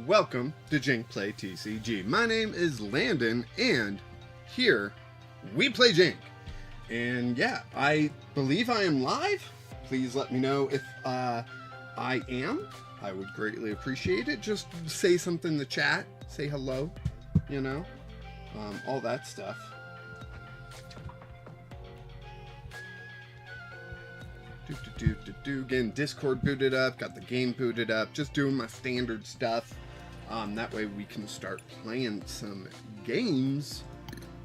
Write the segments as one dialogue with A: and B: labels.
A: Welcome to Jank Play TCG. My name is Landon, and here we play Jank. And yeah, I believe I am live. Please let me know if I am. I would greatly appreciate it. Just say something in the chat. Say hello, you know, all that stuff. Again, Discord booted up, got the game booted up, just doing my standard stuff. That way we can start playing some games.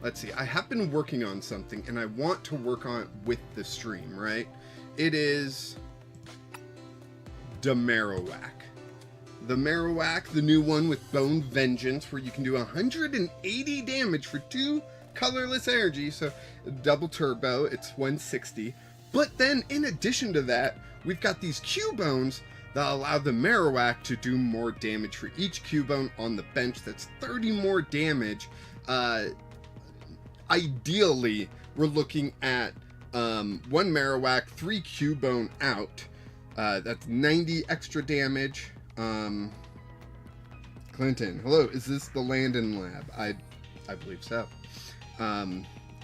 A: Let's see, I have been working on something, and I want to work on it with the stream, right? It is the Marowak. The Marowak, the new one with Bone Vengeance, where you can do 180 damage for 2 colorless energy, so double turbo, it's 160. But then, in addition to that, we've got these Q-Bones that allow the Marowak to do more damage for each Q-Bone on the bench. That's 30 more damage. Ideally, we're looking at 1 Marowak, 3 Q-Bone out. That's 90 extra damage. Clinton, hello, is this the Landon Lab? I believe so.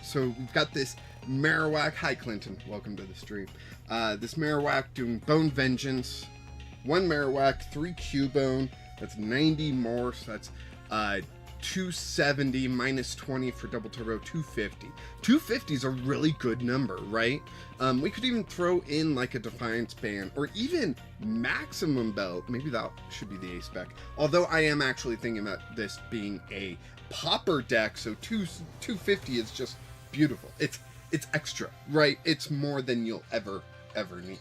A: So we've got this Marowak. Hi, Clinton. Welcome to the stream. This Marowak doing Bone Vengeance. 1 Marowak, 3 Q-Bone. That's 90 more. So that's 270 minus 20 for double turbo, 250. 250 is a really good number, right? We could even throw in like a Defiance Band or even Maximum Belt. Maybe that should be the ace spec. Although I am actually thinking about this being a popper deck, so 250 is just beautiful. It's extra, right? It's more than you'll ever need.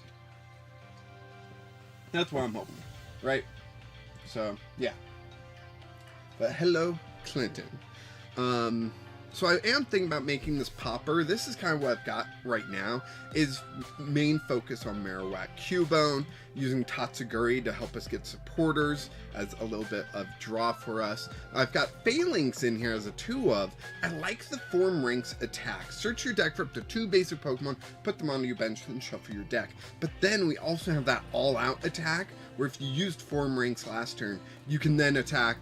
A: That's what I'm hoping, right? So, yeah. But hello, Clinton. So I am thinking about making this popper. This is kind of what I've got right now, is main focus on Marowak Q-Bone, using Tatsuguri to help us get supporters as a little bit of draw for us. I've got Phalanx in here as a 2 of. I like the Form Ranks attack. Search your deck for up to 2 basic Pokemon, put them onto your bench, and shuffle your deck. But then we also have that all-out attack, where if you used Form Ranks last turn, you can then attack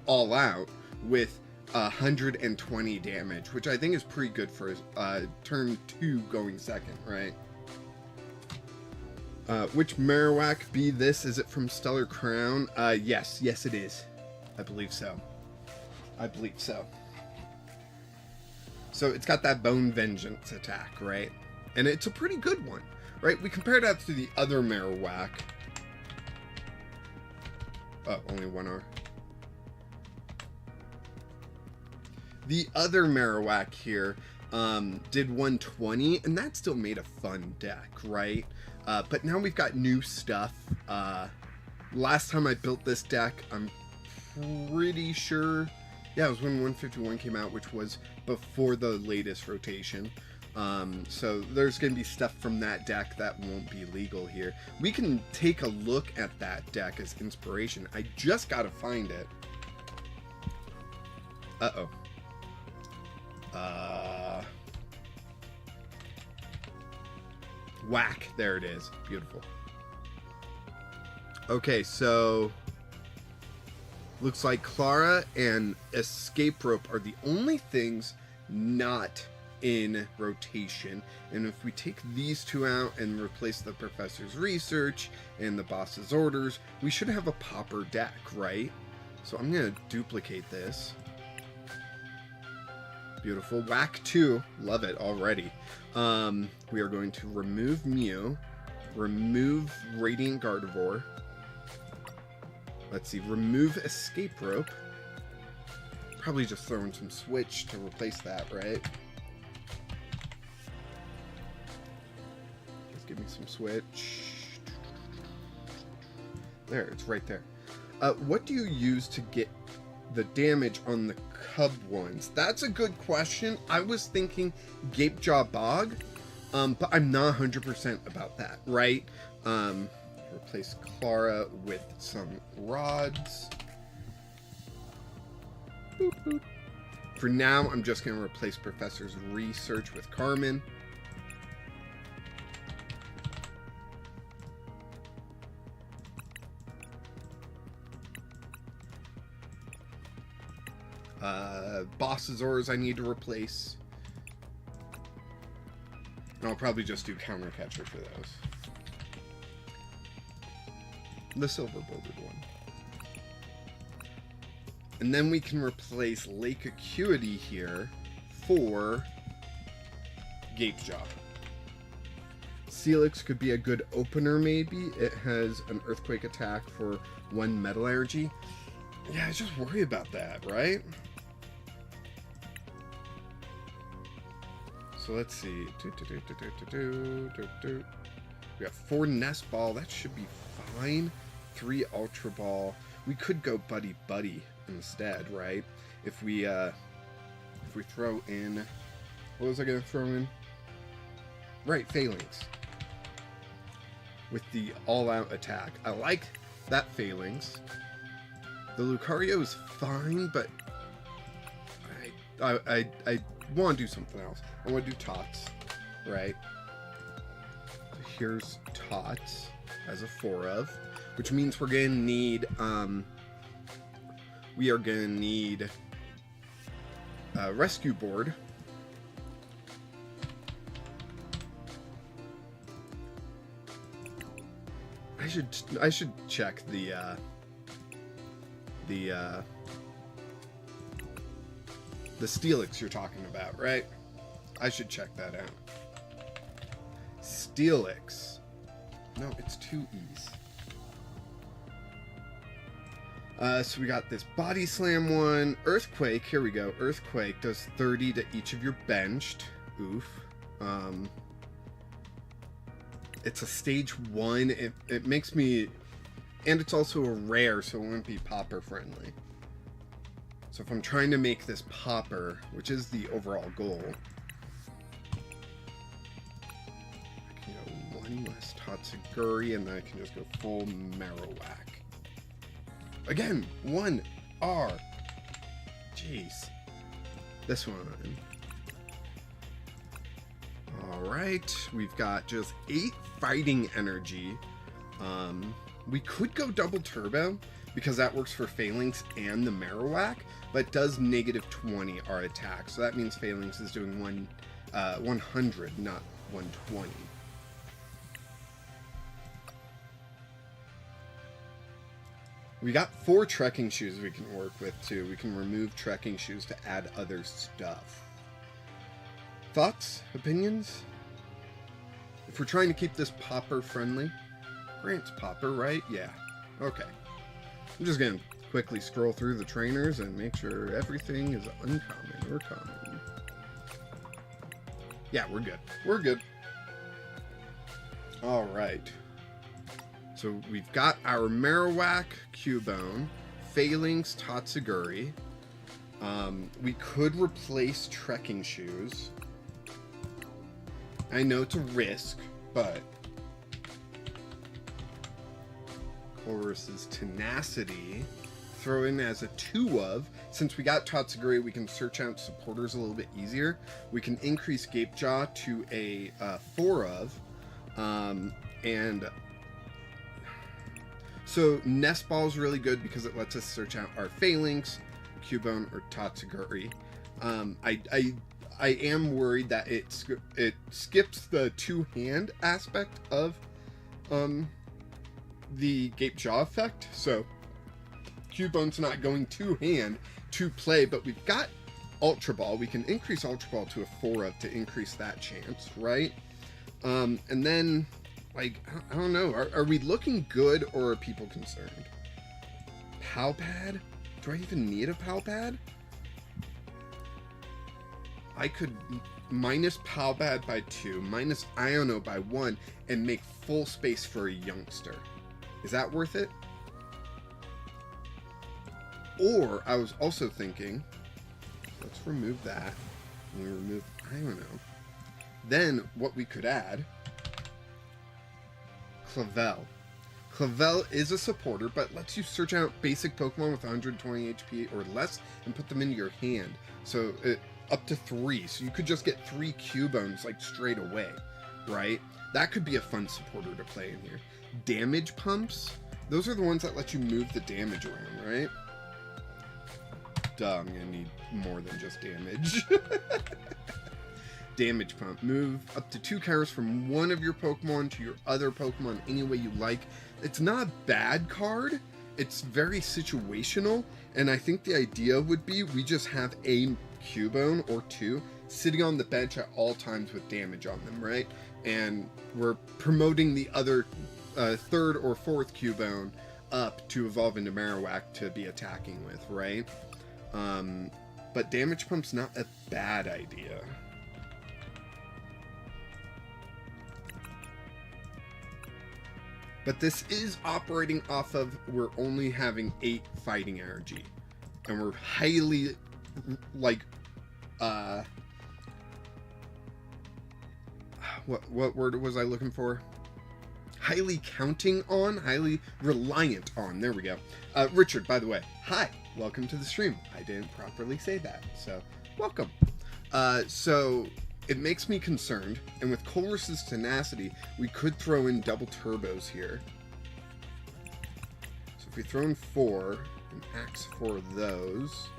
A: all out with 120 damage, which I think is pretty good for turn 2 going second, right? Which Marowak be this? Is it from Stellar Crown? Yes it is. I believe so. So it's got that Bone Vengeance attack, right? And it's a pretty good one, right? We compare that to the other Marowak. Oh, only 1 R. The other Marowak here did 120, and that still made a fun deck, right? But now we've got new stuff. Last time I built this deck, I'm pretty sure, yeah, it was when 151 came out, which was before the latest rotation. So there's going to be stuff from that deck that won't be legal here. We can take a look at that deck as inspiration. I just got to find it. Uh-oh. Whack. There it is. Beautiful. Okay, so looks like Clara and Escape Rope are the only things not in rotation. And if we take these 2 out and replace the Professor's Research and the Boss's Orders, we should have a popper deck, right? So I'm going to duplicate this. Beautiful. Whack 2. Love it already. We are going to remove Mew. Remove Radiant Gardevoir. Let's see. Remove Escape Rope. Probably just throwing some Switch to replace that, right? Just give me some Switch. There. It's right there. What do you use to get the damage on the Cub ones? That's a good question. I was thinking Gapejaw Bog, but I'm not 100% about that, right? Replace Clara with some rods. Boop, boop. For now, I'm just going to replace Professor's Research with Carmen. Bossasaurs I need to replace. And I'll probably just do Counter Catcher for those. The silver bordered one. And then we can replace Lake Acuity here for Gapejaw. Steelix could be a good opener, maybe. It has an Earthquake attack for 1 Metal Energy. Yeah, I just worry about that, right? So let's see. We got 4 Nest Ball. That should be fine. 3 Ultra Ball. We could go Buddy Buddy instead, right? If we throw in... What was I going to throw in? Right, Phalanx. With the all-out attack. I like that Phalanx. The Lucario is fine, but I want to do something else. I want to do Tots, right? So here's Tots as a 4 of, which means we're going to need, we are going to need a Rescue Board. I should check the Steelix you're talking about, right? I should check that out. Steelix. No, it's 2 E's. So we got this Body Slam one. Earthquake, here we go. Earthquake does 30 to each of your benched. Oof. It's a stage 1. It makes me... And it's also a rare, so it wouldn't be popper friendly. So if I'm trying to make this popper, which is the overall goal, I can go 1 less Tatsuguri, and then I can just go full Marowak. Again, 1 R. Jeez. This one. Alright, we've got just 8 fighting energy. We could go double turbo, because that works for Phalanx and the Marowak, but it does -20 our attack, so that means Phalanx is doing 100, not 120. We got 4 trekking shoes we can work with too. We can remove trekking shoes to add other stuff. Thoughts? Opinions? If we're trying to keep this popper friendly, Grant's popper, right? Yeah. Okay. I'm just gonna quickly scroll through the trainers and make sure everything is uncommon or common. Yeah, we're good. We're good. Alright. So we've got our Marowak, Cubone, Phalanx, Tatsuguri. We could replace trekking shoes. I know it's a risk, but... Chorus's Tenacity, throw in as a 2 of. Since we got Tatsuguri, we can search out supporters a little bit easier. We can increase Gapejaw to a 4 of. And so Nest Ball is really good because it lets us search out our Phalanx, Cubone, or Tatsuguri. I am worried that it skips the 2-hand aspect of the Gapejaw effect, so Cubone's not going 2-hand to play, but we've got Ultra Ball. We can increase Ultra Ball to a 4 of to increase that chance, right? And then, like, I don't know, are we looking good or are people concerned? Pal Pad? Do I even need a Pal Pad? I could minus Pal Pad by 2, minus Iono by 1, and make full space for a youngster. Is that worth it? Or, I was also thinking, let's remove that. And we remove Iono. Then, what we could add, Clavel. Clavel is a supporter, but lets you search out basic Pokemon with 120 HP or less and put them into your hand. So, up to 3. So you could just get 3 Cubones, like, straight away, right? That could be a fun supporter to play in here. Damage Pumps, those are the ones that let you move the damage around, right? duh, I'm gonna need more than just damage. Damage pump. Move up to 2 counters from one of your Pokemon to your other Pokemon any way you like. It's not a bad card. It's very situational, and I think the idea would be we just have a Cubone or 2 sitting on the bench at all times with damage on them, right? And we're promoting the other 3rd or 4th Cubone up to evolve into Marowak to be attacking with, right? But damage pump's not a bad idea. But this is operating off of we're only having 8 fighting energy. And we're highly, like, what word was I looking for? Highly counting on, highly reliant on. There we go. Richard, by the way, hi, welcome to the stream. I didn't properly say that, so welcome. So it makes me concerned, and with Colress's tenacity, we could throw in double turbos here. So if we throw in 4 and axe 4 of those,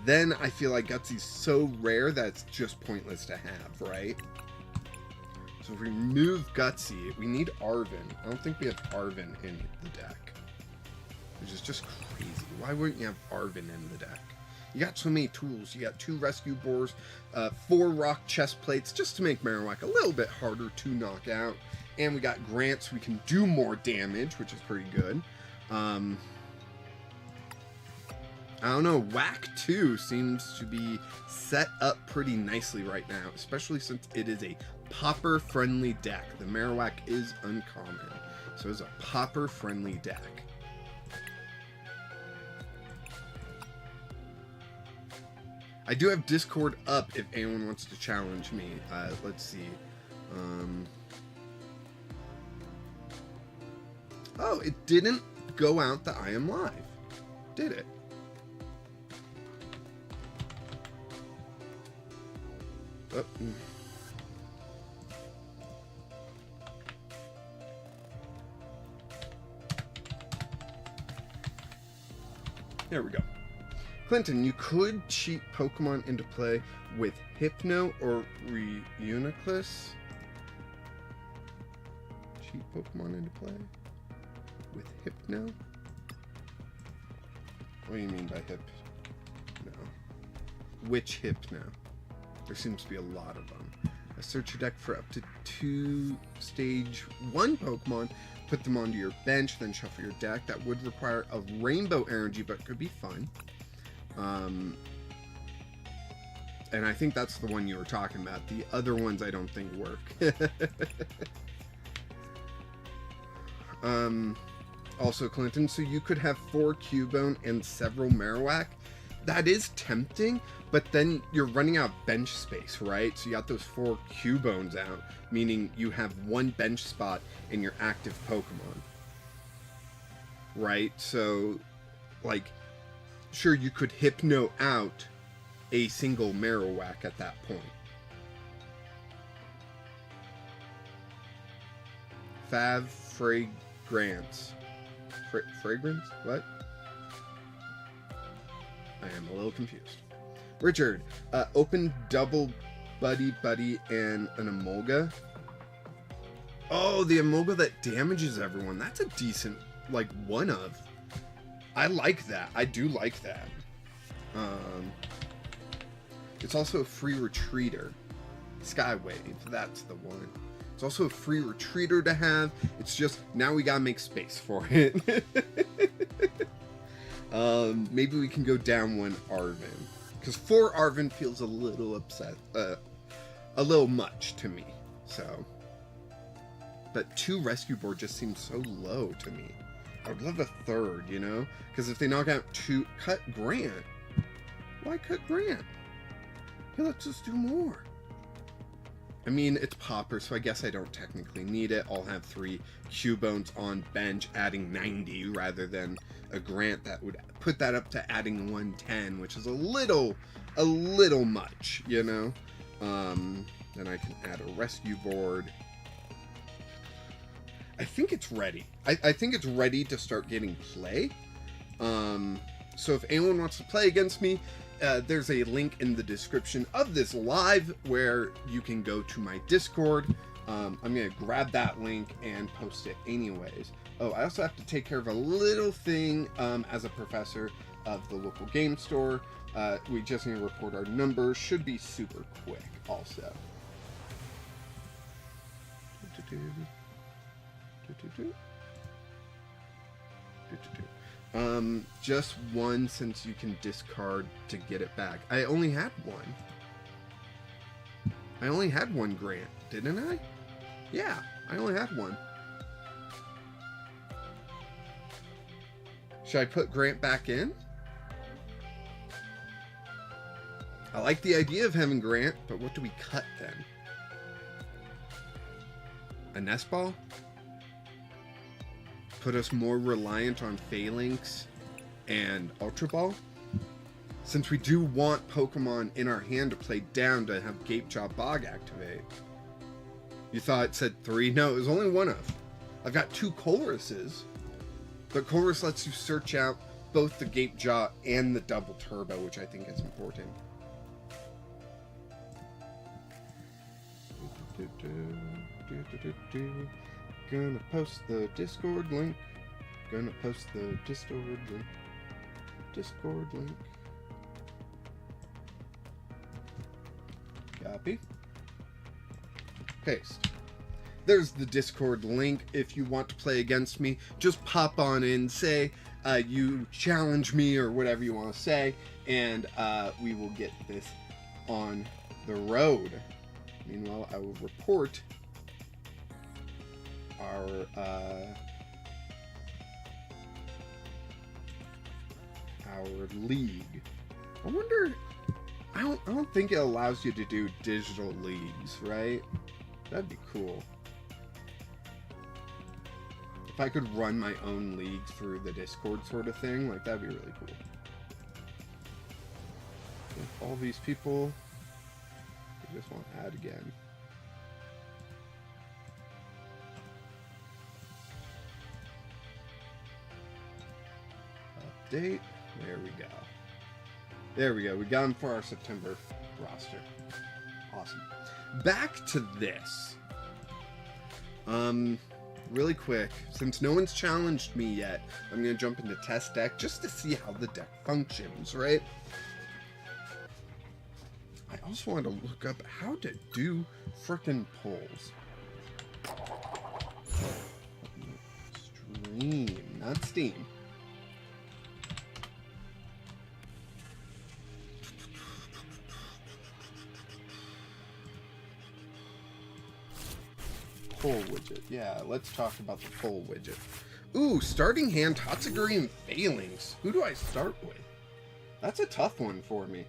A: then I feel like Gutsy's so rare that it's just pointless to have, right? So if we remove Gutsy, we need Arven. I don't think we have Arven in the deck, which is just crazy. Why wouldn't you have Arven in the deck? You got so many tools. You got 2 rescue boars, 4 rock chest plates, just to make Marowak a little bit harder to knock out. And we got grants. We can do more damage, which is pretty good. I don't know. Whack 2 seems to be set up pretty nicely right now, especially since it is a popper-friendly deck. The Marowak is uncommon, so it's a popper-friendly deck. I do have Discord up if anyone wants to challenge me. Let's see. Oh, it didn't go out that I am live, did it? Oh. There we go. Clinton, you could cheat Pokemon into play with Hypno or Reuniclus. Cheat Pokemon into play with Hypno? What do you mean by Hypno? Which Hypno? There seems to be a lot of them. Search your deck for up to 2 stage 1 Pokemon, put them onto your bench, then shuffle your deck. That would require a rainbow energy, but could be fun. And I think that's the one you were talking about. The other ones I don't think work. Also, Clinton, so you could have 4 Cubone and several Marowak. That is tempting, but then you're running out of bench space, right? So you got those 4 Cubones out, meaning you have 1 bench spot in your active Pokemon. Right? So, like, sure, you could Hypno out a single Marowak at that point. Fragrance. Fragrance? What? I am a little confused. Richard, open double Buddy and an Emolga. Oh, the Emolga that damages everyone. That's a decent, like, one of. I like that. I do like that. It's also a free retreater. Skywave, that's the one. It's also a free retreater to have. It's just, now we gotta make space for it. Maybe we can go down 1 Arven. Because 4 Arven feels a little a little much to me. So. But 2 rescue board just seems so low to me. I would love a 3rd, you know? Because if they knock out 2, cut Grant. Why cut Grant? He lets us do more. I mean, it's Popper, so I guess I don't technically need it. I'll have 3 Cubones on bench, adding 90, rather than a Grant that would put that up to adding 110, which is a little much, you know? Then I can add a rescue board. I think it's ready. I think it's ready to start getting play. So if anyone wants to play against me, there's a link in the description of this live where you can go to my Discord. I'm going to grab that link and post it anyways. Oh, I also have to take care of a little thing as a professor of the local game store. We just need to report our numbers. Should be super quick also. Just one, since you can discard to get it back. I only had one. I only had one grant, didn't I? Yeah, I only had one. Should I put grant back in? I like the idea of having grant, but what do we cut then? A nest ball? Put us more reliant on Phalanx and Ultra Ball? Since we do want Pokemon in our hand to play down to have Gapejaw Bog activate. You thought it said 3? No, it was only one of. I've got 2 Colruses. But Colrus lets you search out both the Gapejaw and the Double Turbo, which I think is important. Gonna post the Discord link. Gonna post the Discord link. Discord link. Copy. Paste. There's the Discord link. If you want to play against me, just pop on in, say you challenge me or whatever you want to say, and we will get this on the road. Meanwhile, I will report our league. I wonder. I don't think it allows you to do digital leagues, right? That'd be cool. If I could run my own league through the Discord sort of thing, like, that'd be really cool. If all these people, I just want to add again. Update. There we go. There we go. We got them for our September roster. Awesome. Back to this. Really quick, since no one's challenged me yet, I'm going to jump into test deck just to see how the deck functions, right? I also want to look up how to do frickin' polls. Stream, not Steam. Poll widget. Yeah, let's talk about the poll widget. Ooh, starting hand, Tatsuguri and Phalanx. Who do I start with? That's a tough one for me.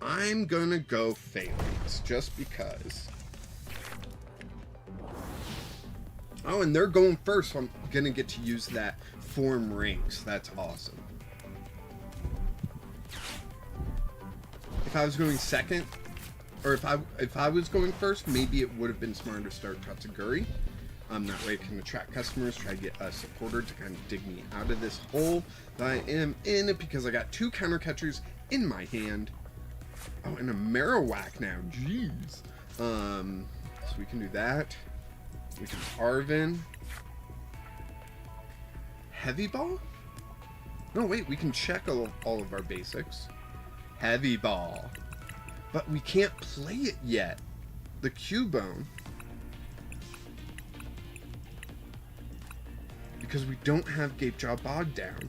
A: I'm gonna go Phalanx, just because. Oh, and they're going first, so I'm gonna get to use that form rings. That's awesome. If I was going second, or if I was going first, maybe it would have been smarter to start Tatsuguri. That way I can attract customers, try to get a supporter to kind of dig me out of this hole that I am in, because I got 2 counter catchers in my hand. Oh, and a Marowak now. Jeez. So we can do that. We can Arvin. Heavy Ball? No, wait, we can check all of our basics. Heavy Ball. But we can't play it yet. The Cubone. Because we don't have Gapejaw Bog down.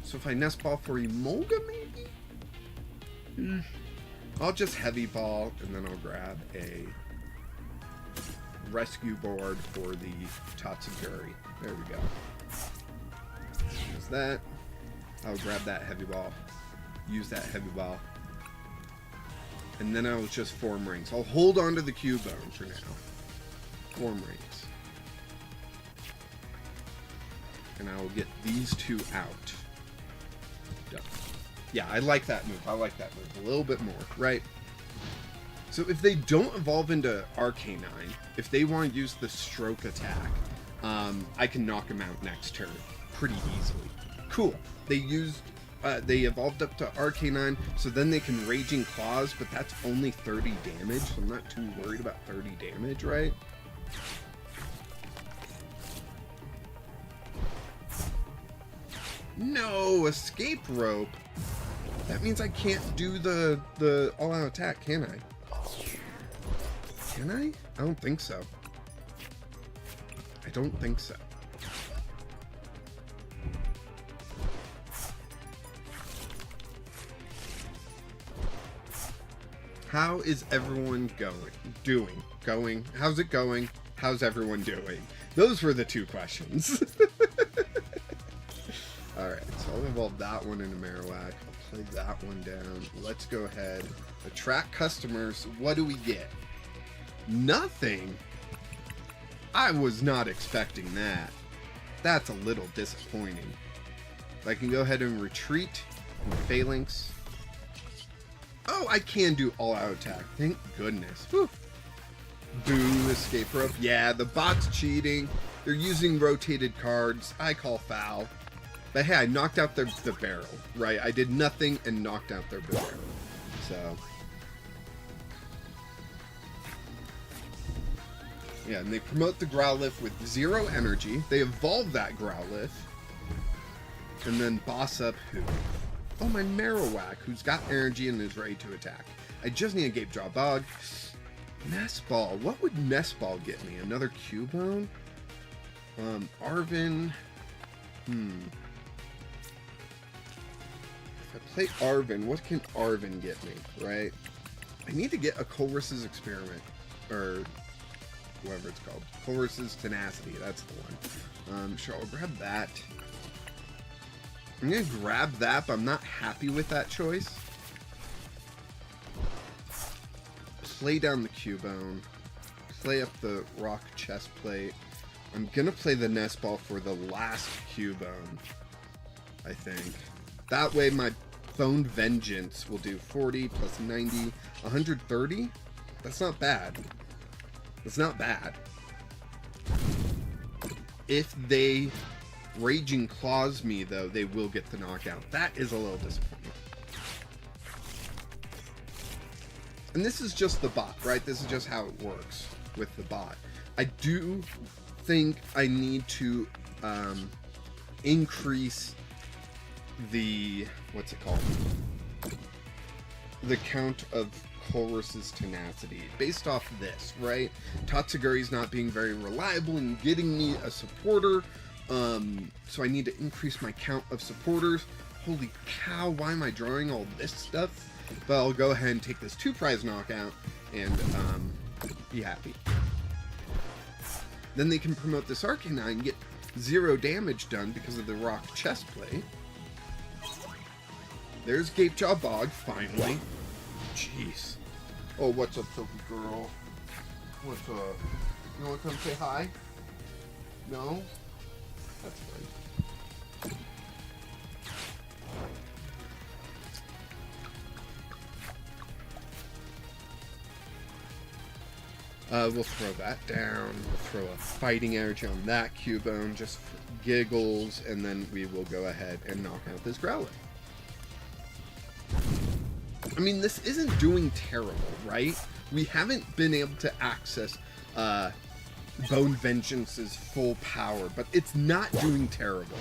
A: So if I Nest Ball for Emolga, maybe? I'll just Heavy Ball, and then I'll grab a rescue board for the Tatsuguri. There we go. There's that. I'll grab that Heavy Ball. Use that Heavy Ball. And then I'll just form rings. I'll hold on to the Cubone for now. Form rings. And I will get these 2 out. Done. Yeah, I like that move. I like that move a little bit more, right? So if they don't evolve into Arcanine, if they want to use the Stroke attack, I can knock them out next turn pretty easily. Cool. They used, they evolved up to Arcanine, so then they can Raging Claws, but that's only 30 damage, so I'm not too worried about 30 damage, right? No, escape rope. That means I can't do the all-out attack, can I? Can I? I don't think so. I don't think so. How is everyone going? How's it going? How's everyone doing? Those were the two questions. Alright, so I'll evolve that one into Marowak. I'll play that one down. Let's go ahead. Attract customers. What do we get? Nothing? I was not expecting that. That's a little disappointing. I can go ahead and retreat. Phalanx. Oh, I can do all-out attack. Thank goodness. Whew. Boo, escape rope. Yeah, the bot's cheating. They're using rotated cards. I call foul. But hey, I knocked out the barrel, right? I did nothing and knocked out their barrel. So. Yeah, and they promote the Growlithe with 0 energy. They evolve that Growlithe. And then boss up who? Oh, my Marowak, who's got energy and is ready to attack. I just need a Gape Jaw Bog. Nest Ball. What would Nest Ball get me? Another Cubone? Arven. If I play Arven, what can Arven get me, right? I need to get a Colress's Experiment. Or whatever it's called. Colress's Tenacity, that's the one. Sure, I'll grab that. I'm going to grab that, but I'm not happy with that choice. Play down the Cubone. Play up the Rock Chest Plate. I'm going to play the Nest Ball for the last Cubone, I think. That way my Bone Vengeance will do 40 plus 90, 130? That's not bad. That's not bad. If they Raging Claws me, though, they will get the knockout. That is a little disappointing. And this is just the bot, right? This is just how it works with the bot. I do think I need to increase the, what's it called? The count of Colress's Tenacity based off of this, right? Tatsuguri's not being very reliable and getting me a supporter. So I need to increase my count of supporters. Holy cow, why am I drawing all this stuff? But I'll go ahead and take this 2-prize knockout and be happy. Then they can promote this Arcanine and get 0 damage done because of the Rock Chest Plate. There's Gape Jaw Bog, finally. Jeez. Oh, what's up, Sophie girl? What's up? You want to come say hi? No? That's fine. We'll throw that down. We'll throw a fighting energy on that Cubone just for giggles, and then we will go ahead and knock out this Growlithe. I mean, this isn't doing terrible, right? We haven't been able to access Bone Vengeance's full power, but it's not doing terrible.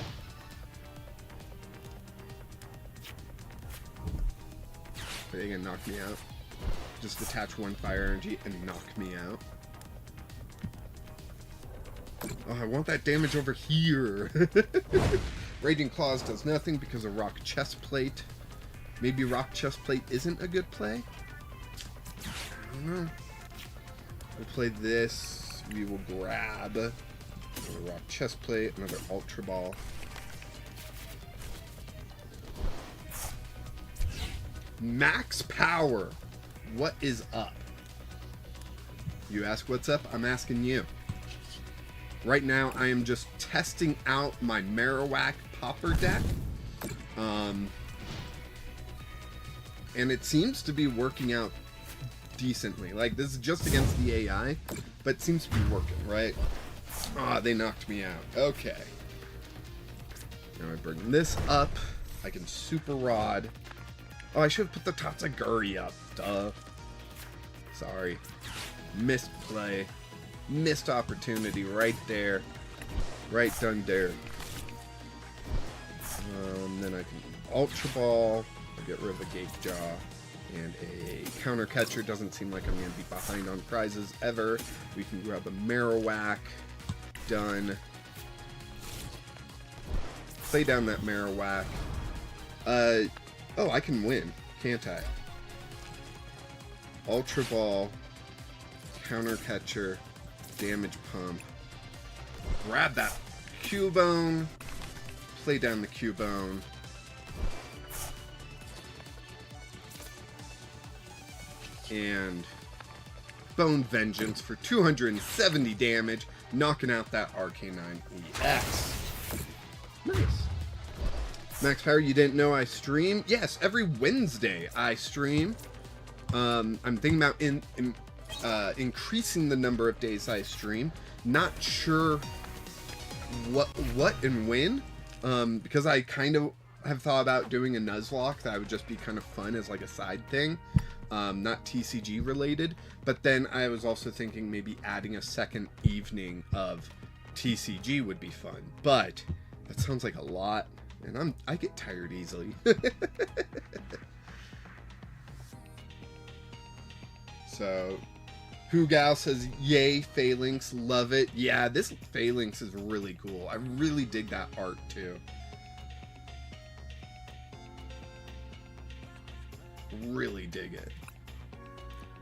A: Are they gonna knock me out? Just attach 1 fire energy and knock me out. Oh, I want that damage over here. Raging Claws does nothing because of Rock Chest Plate. Maybe Rock Chest Plate isn't a good play? I don't know. We'll play this. We will grab another Rock Chest Plate, another Ultra Ball. Max power. What is up? You ask what's up, I'm asking you. Right now, I am just testing out my Marowak Popper deck. And it seems to be working out decently. Like, this is just against the AI, but it seems to be working, right? Ah, they knocked me out. Okay. Now I bring this up. I can Super Rod. Oh, I should have put the Tatsuguri up. Duh. Sorry. Missed play. Missed opportunity right there. Right done there. Then I can Ultra Ball. I'll get rid of a Gape Jaw. And a Counter Catcher. Doesn't seem like I'm going to be behind on prizes ever. We can grab a Marowak. Done. Play down that Marowak. Oh, I can win, can't I? Ultra Ball, Counter Catcher, Damage Pump. Grab that Cubone. Play down the Cubone. And Bone Vengeance for 270 damage, knocking out that Arcanine EX. Nice. Max Power, you didn't know I stream? Yes, every Wednesday I stream. I'm thinking about increasing the number of days I stream. Not sure what and when, because I kind of have thought about doing a Nuzlocke that would just be kind of fun as like a side thing, not TCG related. But then I was also thinking maybe adding a second evening of TCG would be fun. But that sounds like a lot, and I get tired easily. So, Hugal says, yay, Phalanx, love it. Yeah, this Phalanx is really cool. I really dig that art, too. Really dig it.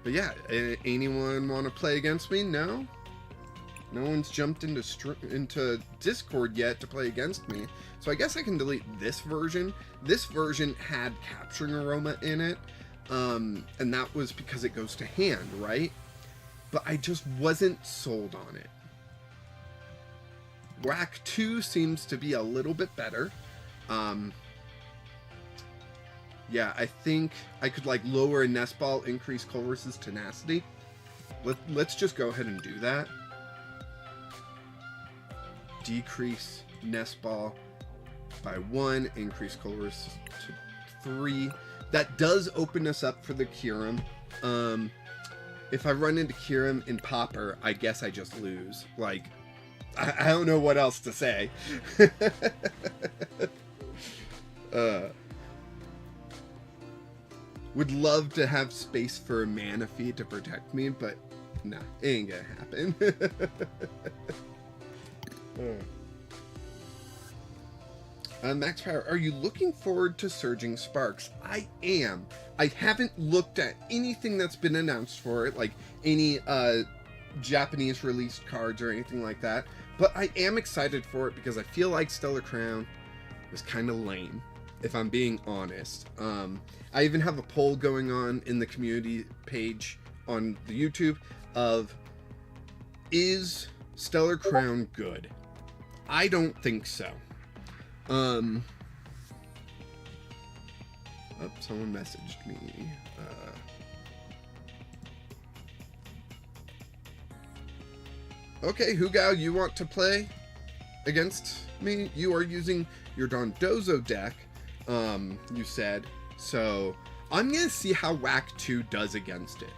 A: But yeah, anyone want to play against me? No? No one's jumped into Discord yet to play against me. So I guess I can delete this version. This version had Capturing Aroma in it. And that was because it goes to hand, right? But I just wasn't sold on it. Whack 2 seems to be a little bit better. Yeah, I think I could like lower a Nest Ball, increase Colress's tenacity. Let's just go ahead and do that. Decrease Nest Ball by 1, increase Colress to 3. That does open us up for the Kyurem. If I run into Kyurem in Popper, I guess I just lose. Like, I don't know what else to say. Would love to have space for a Manaphy to protect me, but nah, it ain't gonna happen. Max Power, are you looking forward to Surging Sparks? I am. I haven't looked at anything that's been announced for it, like any Japanese released cards or anything like that, but I am excited for it because I feel like Stellar Crown was kind of lame, if I'm being honest. I even have a poll going on in the community page on the YouTube of, is Stellar Crown good? I don't think so. Oh, someone messaged me. Okay, Hugao, you want to play against me? You are using your Dondozo deck, you said. So, I'm going to see how Whack 2 does against it.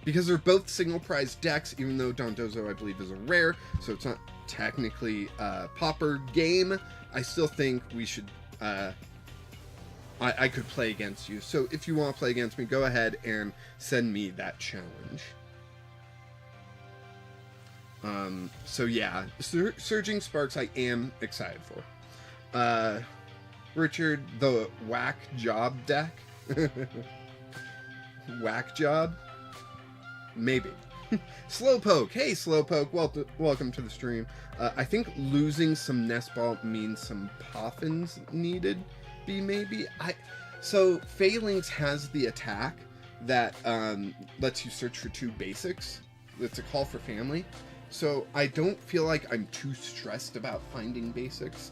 A: Because they're both single prize decks, even though Dondozo, I believe, is a rare, so it's not technically a popper game. I still think we should, I could play against you. So if you want to play against me, go ahead and send me that challenge. So yeah, Surging Sparks I am excited for. Richard, the Whack Job deck? Whack Job? Maybe. Slowpoke. Hey, Slowpoke. Welcome to the stream. I think losing some Nest Ball means some Poffins needed. Maybe. So Phalanx has the attack that lets you search for 2 basics. It's a call for family. So I don't feel like I'm too stressed about finding basics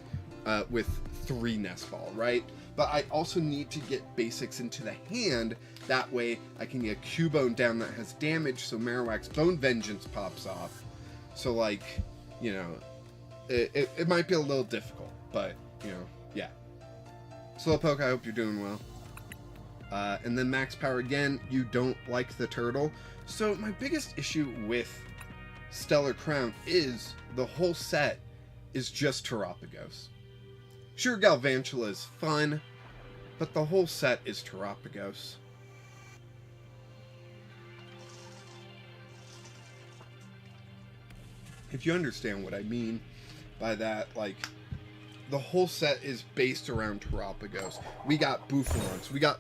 A: with 3 Nest Ball, right? But I also need to get basics into the hand. That way I can get a Cubone down that has damage, so Marowak's Bone Vengeance pops off. So, like, you know, it might be a little difficult, but you know, yeah. Slowpoke, I hope you're doing well. And then Max Power again, you don't like the turtle. So my biggest issue with Stellar Crown is the whole set is just Terapagos. Sure, Galvantula is fun, but the whole set is Terapagos. If you understand what I mean by that, like, the whole set is based around Terapagos. We got Bouffalons, we got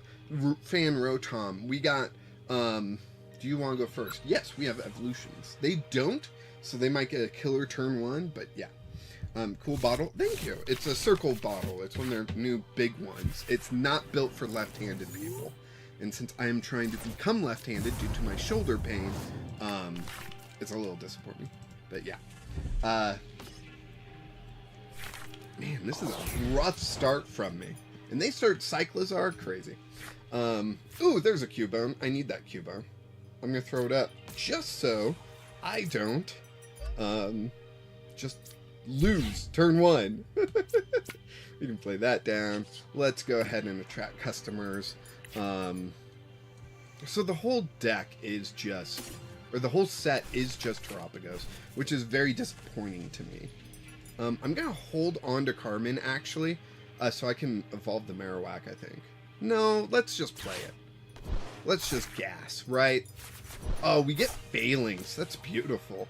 A: Fan Rotom, we got, do you want to go first? Yes, we have evolutions. They don't, so they might get a killer turn 1, but yeah. Cool bottle. Thank you. It's a circle bottle. It's one of their new big ones. It's not built for left-handed people. And since I am trying to become left-handed due to my shoulder pain, it's a little disappointing. But yeah. Man, this is a rough start from me. And they start Cyclizar, crazy. Ooh, there's a Cubone. I need that Cubone. I'm going to throw it up just so I don't just lose turn 1. We can play that down. Let's go ahead and attract customers. So the whole deck is just, or the whole set is just Terapagos, which is very disappointing to me. I'm going to hold on to Carmen, actually, so I can evolve the Marowak, I think. No, let's just play it. Let's just gas, right? Oh, we get Phalanx. That's beautiful.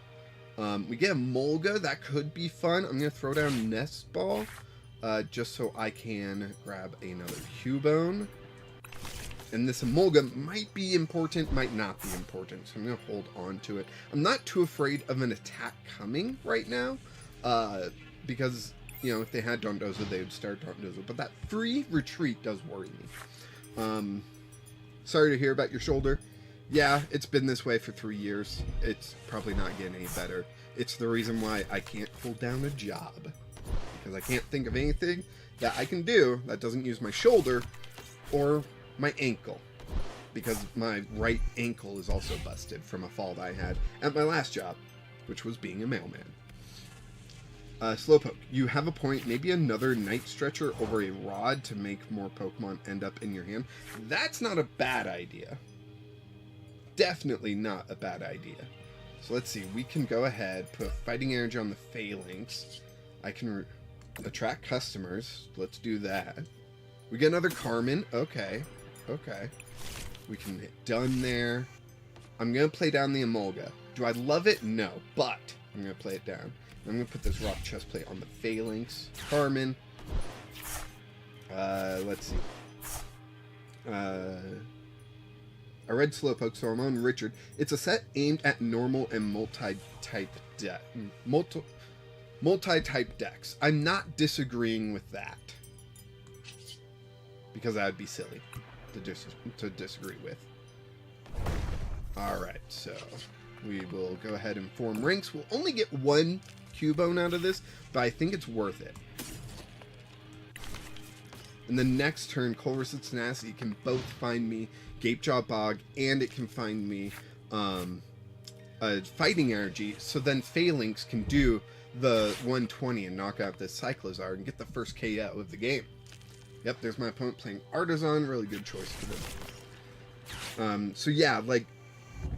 A: We get a Molga. That could be fun. I'm going to throw down Nest Ball, just so I can grab another Cubone. And this Emolga might be important, might not be important, so I'm going to hold on to it. I'm not too afraid of an attack coming right now, because, you know, if they had Dondozo, they would start Dondozo. But that free retreat does worry me. Sorry to hear about your shoulder. Yeah, it's been this way for 3 years. It's probably not getting any better. It's the reason why I can't hold down a job. Because I can't think of anything that I can do that doesn't use my shoulder or my ankle. Because my right ankle is also busted from a fall that I had at my last job, which was being a mailman. Slowpoke, you have a point. Maybe another Night Stretcher over a Rod to make more Pokemon end up in your hand. That's not a bad idea. Definitely not a bad idea. So let's see. We can go ahead, put Fighting Energy on the Phalanx. I can attract customers. Let's do that. We get another Carmen. Okay. Okay. We can hit done there. I'm going to play down the Emolga. Do I love it? No. But I'm going to play it down. I'm going to put this Rock Chest Plate on the Phalanx. Carmen. Let's see. I read Slowpoke, so I'm on Richard. It's a set aimed at normal and multi-type decks. I'm not disagreeing with that. Because that would be silly to disagree with. Alright, so we will go ahead and form ranks. We'll only get one Cubone out of this, but I think it's worth it. And the next turn, Colress's Tenacity can both find me Gapejaw Bog, and it can find me Fighting Energy, so then Phalanx can do the 120 and knock out this Cyclizar and get the first KO of the game. Yep, there's my opponent playing Artisan. Really good choice for them. So yeah, like,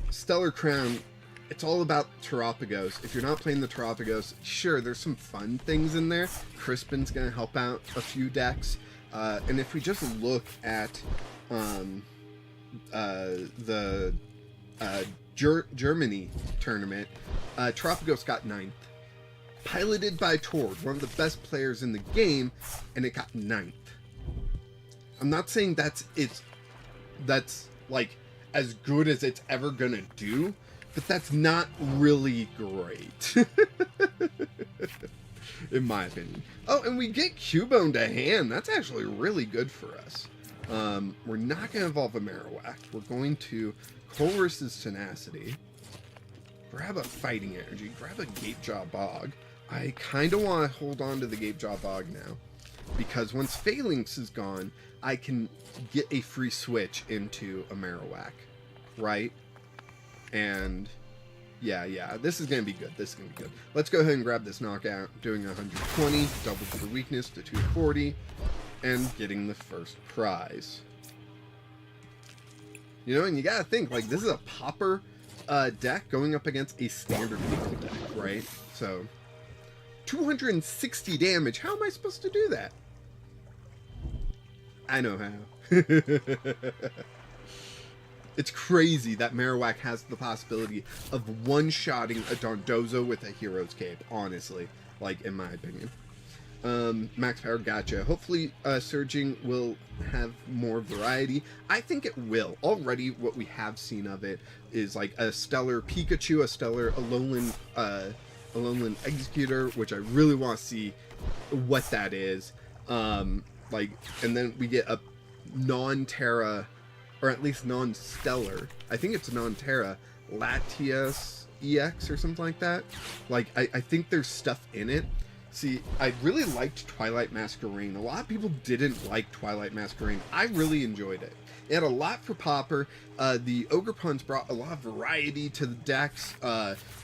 A: Stellar Crown, it's all about Terapagos. If you're not playing the Terapagos, sure, there's some fun things in there. Crispin's going to help out a few decks. And if we just look at the Germany tournament, Terapagos got 9th. Piloted by Tord, one of the best players in the game, and it got 9th. I'm not saying that's like as good as it's ever gonna do, but that's not really great. In my opinion. Oh, and we get Cubone to hand. That's actually really good for us. We're not going to evolve a Marowak. We're going to Colress's Tenacity. Grab a Fighting Energy. Grab a Gapejaw Bog. I kind of want to hold on to the Gapejaw Bog now. Because once Phalanx is gone, I can get a free switch into a Marowak. Right? And Yeah, this is going to be good. This is going to be good. Let's go ahead and grab this knockout, doing 120, doubled for weakness to 240, and getting the first prize. You know, and you got to think, like, this is a Popper deck going up against a standard Eagle deck, right? So, 260 damage. How am I supposed to do that? I know how. It's crazy that Marowak has the possibility of one-shotting a Dondozo with a Hero's Cape, honestly. Like, in my opinion. Max Power, gotcha. Hopefully, Surging will have more variety. I think it will. Already, what we have seen of it is, like, a Stellar Pikachu, a Stellar Alolan Executor, which I really want to see what that is. Like, and then we get a non-Terra, or at least non-stellar, I think it's non-Terra, Latias EX or something like that. Like, I think there's stuff in it. See, I really liked Twilight Masquerade. A lot of people didn't like Twilight Masquerade. I really enjoyed it. It had a lot for Popper. The Ogre Puns brought a lot of variety to the decks.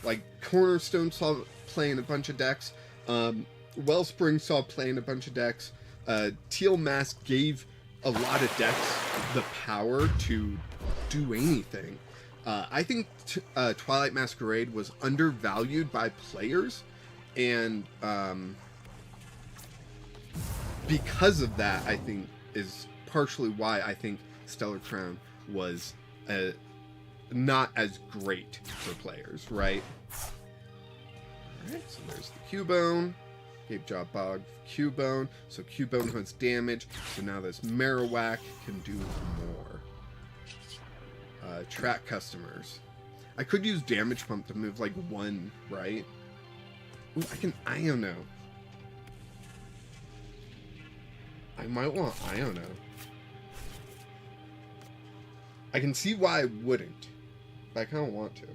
A: Like, Cornerstone saw play in a bunch of decks. Wellspring saw play in a bunch of decks. Teal Mask gave a lot of decks the power to do anything. I think Twilight Masquerade was undervalued by players, and because of that, I think is partially why I think Stellar Crown was not as great for players, right? Alright, so there's the Cubone. Cape Jaw Bog, Cubone. So Cubone has damage. So now this Marowak can do more. Track customers. I could use Damage Pump to move like one, right? Ooh, I don't know. I might want Iono. I can see why I wouldn't, but I kind of want to.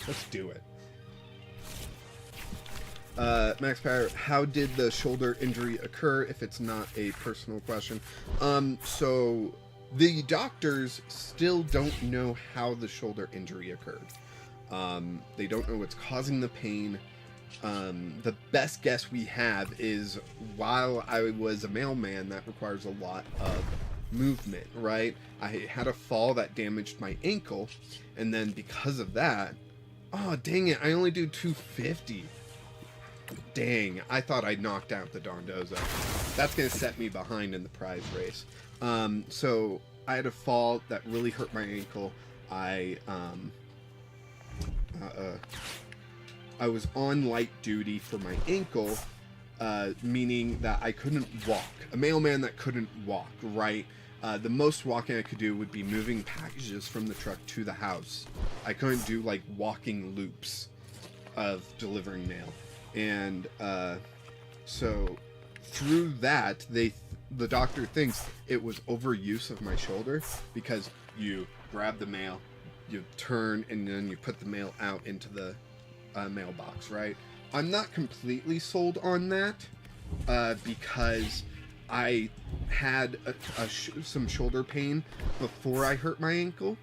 A: Let's do it. Max Power, how did the shoulder injury occur if it's not a personal question? So the doctors still don't know how the shoulder injury occurred. They don't know what's causing the pain. The best guess we have is while I was a mailman, that requires a lot of movement, right? I had a fall that damaged my ankle, and then because of that, oh dang it, I only do 250. Dang, I thought I knocked out the Dondozo. That's going to set me behind in the prize race. So I had a fall that really hurt my ankle. I was on light duty for my ankle, meaning that I couldn't walk. A mailman that couldn't walk, right? The most walking I could do would be moving packages from the truck to the house. I couldn't do like walking loops of delivering mail. And so through that, the doctor thinks it was overuse of my shoulder, because you grab the mail, you turn, and then you put the mail out into the mailbox, right? I'm not completely sold on that, because I had some shoulder pain before I hurt my ankle,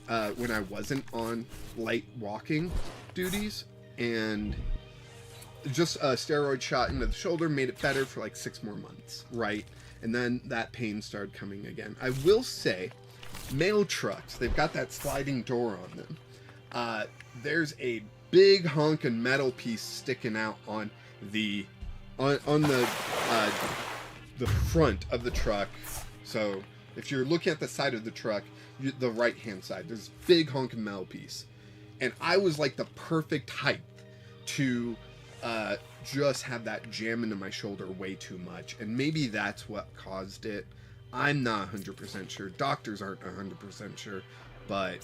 A: when I wasn't on light walking duties, and just a steroid shot into the shoulder made it better for like 6 more months, right? And then that pain started coming again. I will say, mail trucks, they've got that sliding door on them. There's a big honkin' metal piece sticking out on the front of the truck. So if you're looking at the side of the truck, the right hand side, there's a big honkin' metal piece, and I was like the perfect height to just have that jam into my shoulder way too much, and maybe that's what caused it. I'm not 100% sure. Doctors aren't 100% sure, but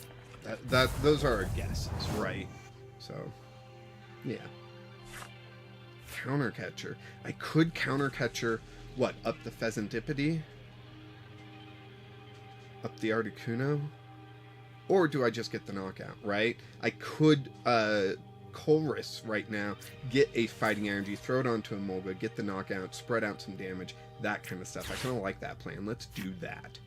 A: those are our guesses, right? So, yeah. Countercatcher. I could countercatcher, what, up the Pheasantipede? Up the Articuno? Or do I just get the knockout, right? I could, Colress right now, get a fighting energy, throw it onto a Molga, get the knockout, spread out some damage, that kind of stuff. I kind of like that plan. Let's do that.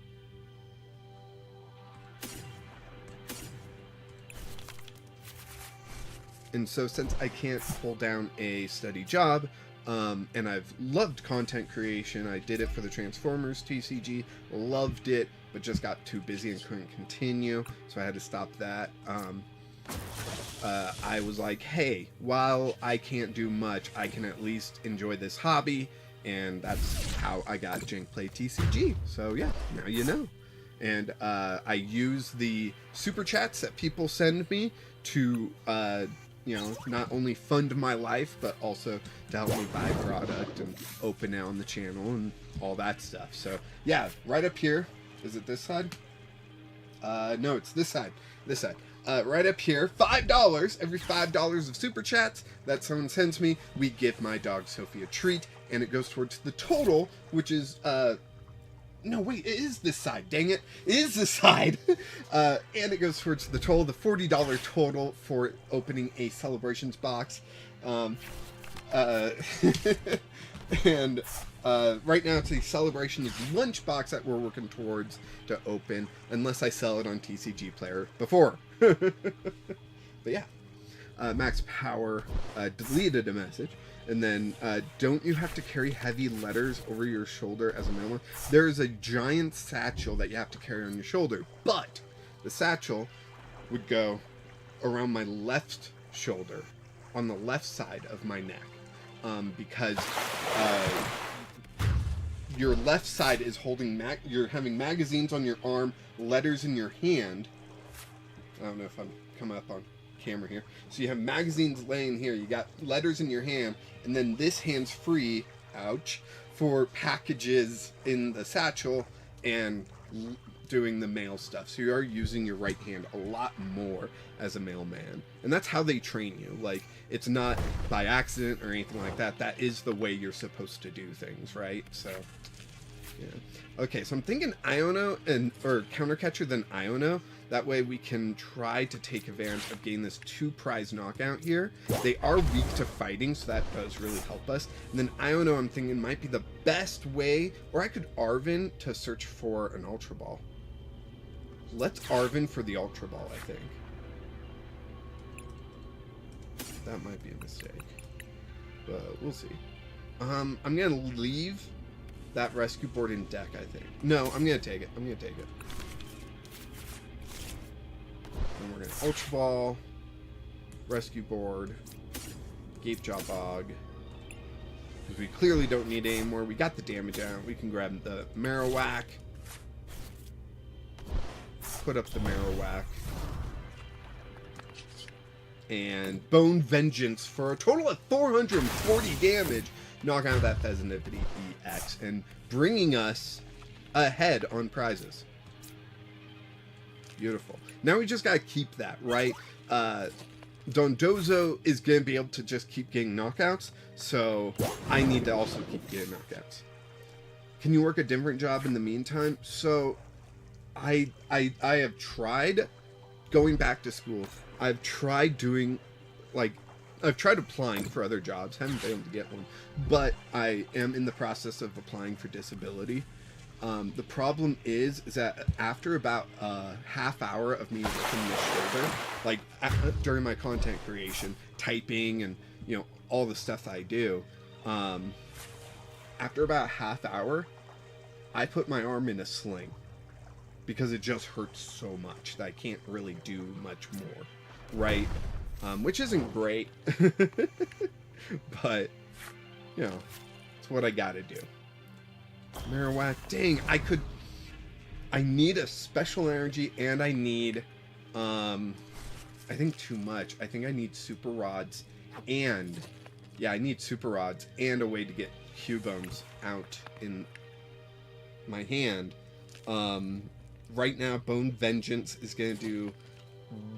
A: And so since I can't pull down a steady job, and I've loved content creation, I did it for the Transformers TCG, loved it, but just got too busy and couldn't continue, so I had to stop that. I was like, hey, while I can't do much, I can at least enjoy this hobby, and that's how I got Jank Play TCG. So yeah, now you know. And I use the super chats that people send me to, you know, not only fund my life, but also to help me buy product and open it on the channel and all that stuff. So yeah, right up here. Is it this side? No, it's this side. This side. Right up here, $5. Every $5 of super chats that someone sends me, we give my dog Sophie a treat, and it goes towards the total, which is no, wait, it is this side. Dang it, it is this side. And it goes towards the total, the $40 total for opening a celebrations box. And right now it's a celebrations lunchbox that we're working towards to open, unless I sell it on TCG Player before. But yeah, Max Power deleted a message. And then, don't you have to carry heavy letters over your shoulder as a mailman? There is a giant satchel that you have to carry on your shoulder, but the satchel would go around my left shoulder, on the left side of my neck, because your left side is holding you're having magazines on your arm, letters in your hand. I don't know if I'm coming up on camera here. So you have magazines laying here, you got letters in your hand, and then this hand's free, ouch, for packages in the satchel and doing the mail stuff. So you are using your right hand a lot more as a mailman. And that's how they train you. Like, it's not by accident or anything like that. That is the way you're supposed to do things, right? So, yeah. Okay, so I'm thinking Iono or Countercatcher then Iono. That way we can try to take advantage of getting this 2-prize knockout here. They are weak to fighting, so that does really help us. And then Iono, I'm thinking, might be the best way, or I could Arvin to search for an Ultra Ball. Let's Arvin for the Ultra Ball, I think. That might be a mistake, but we'll see. I'm gonna leave that rescue board in deck, I think. No, I'm gonna take it. I'm gonna take it. And we're gonna Ultra Ball, rescue board, Gape Jaw Bog. Because we clearly don't need any more. We got the damage out. We can grab the Marowak. Put up the Marowak. And Bone Vengeance for a total of 440 damage. Knock out that Pheasantipity EX and bringing us ahead on prizes. Beautiful. Now we just gotta keep that, right? Dondozo is gonna be able to just keep getting knockouts, so I need to also keep getting knockouts. Can you work a different job in the meantime? So I have tried going back to school. I've tried doing, like, I've tried applying for other jobs, haven't been able to get one, but I am in the process of applying for disability. The problem is that after about a half hour of me working this shoulder, like during my content creation, typing and, you know, all the stuff that I do, after about a half hour, I put my arm in a sling because it just hurts so much that I can't really do much more, right? Which isn't great, but, you know, it's what I gotta do. Marowak, dang, I need a special energy, and I need, I think too much. I think I need super rods, and, yeah, I need super rods, and a way to get Cubones out in my hand. Right now, Bone Vengeance is going to do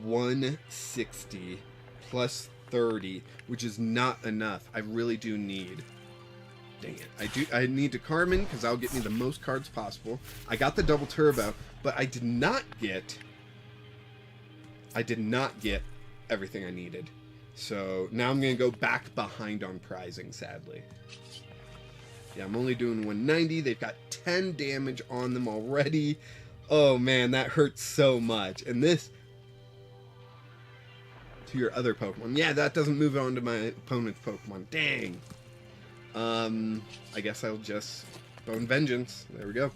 A: 160 plus 30, which is not enough. I really do need... Dang it. I need to Carmen because that'll get me the most cards possible. I got the double turbo, but I did not get everything I needed. So now I'm going to go back behind on prizing, sadly. Yeah, I'm only doing 190. They've got 10 damage on them already. Oh man, that hurts so much. And this... to your other Pokemon. Yeah, that doesn't move on to my opponent's Pokemon. Dang. I guess I'll just Bone Vengeance. There we go.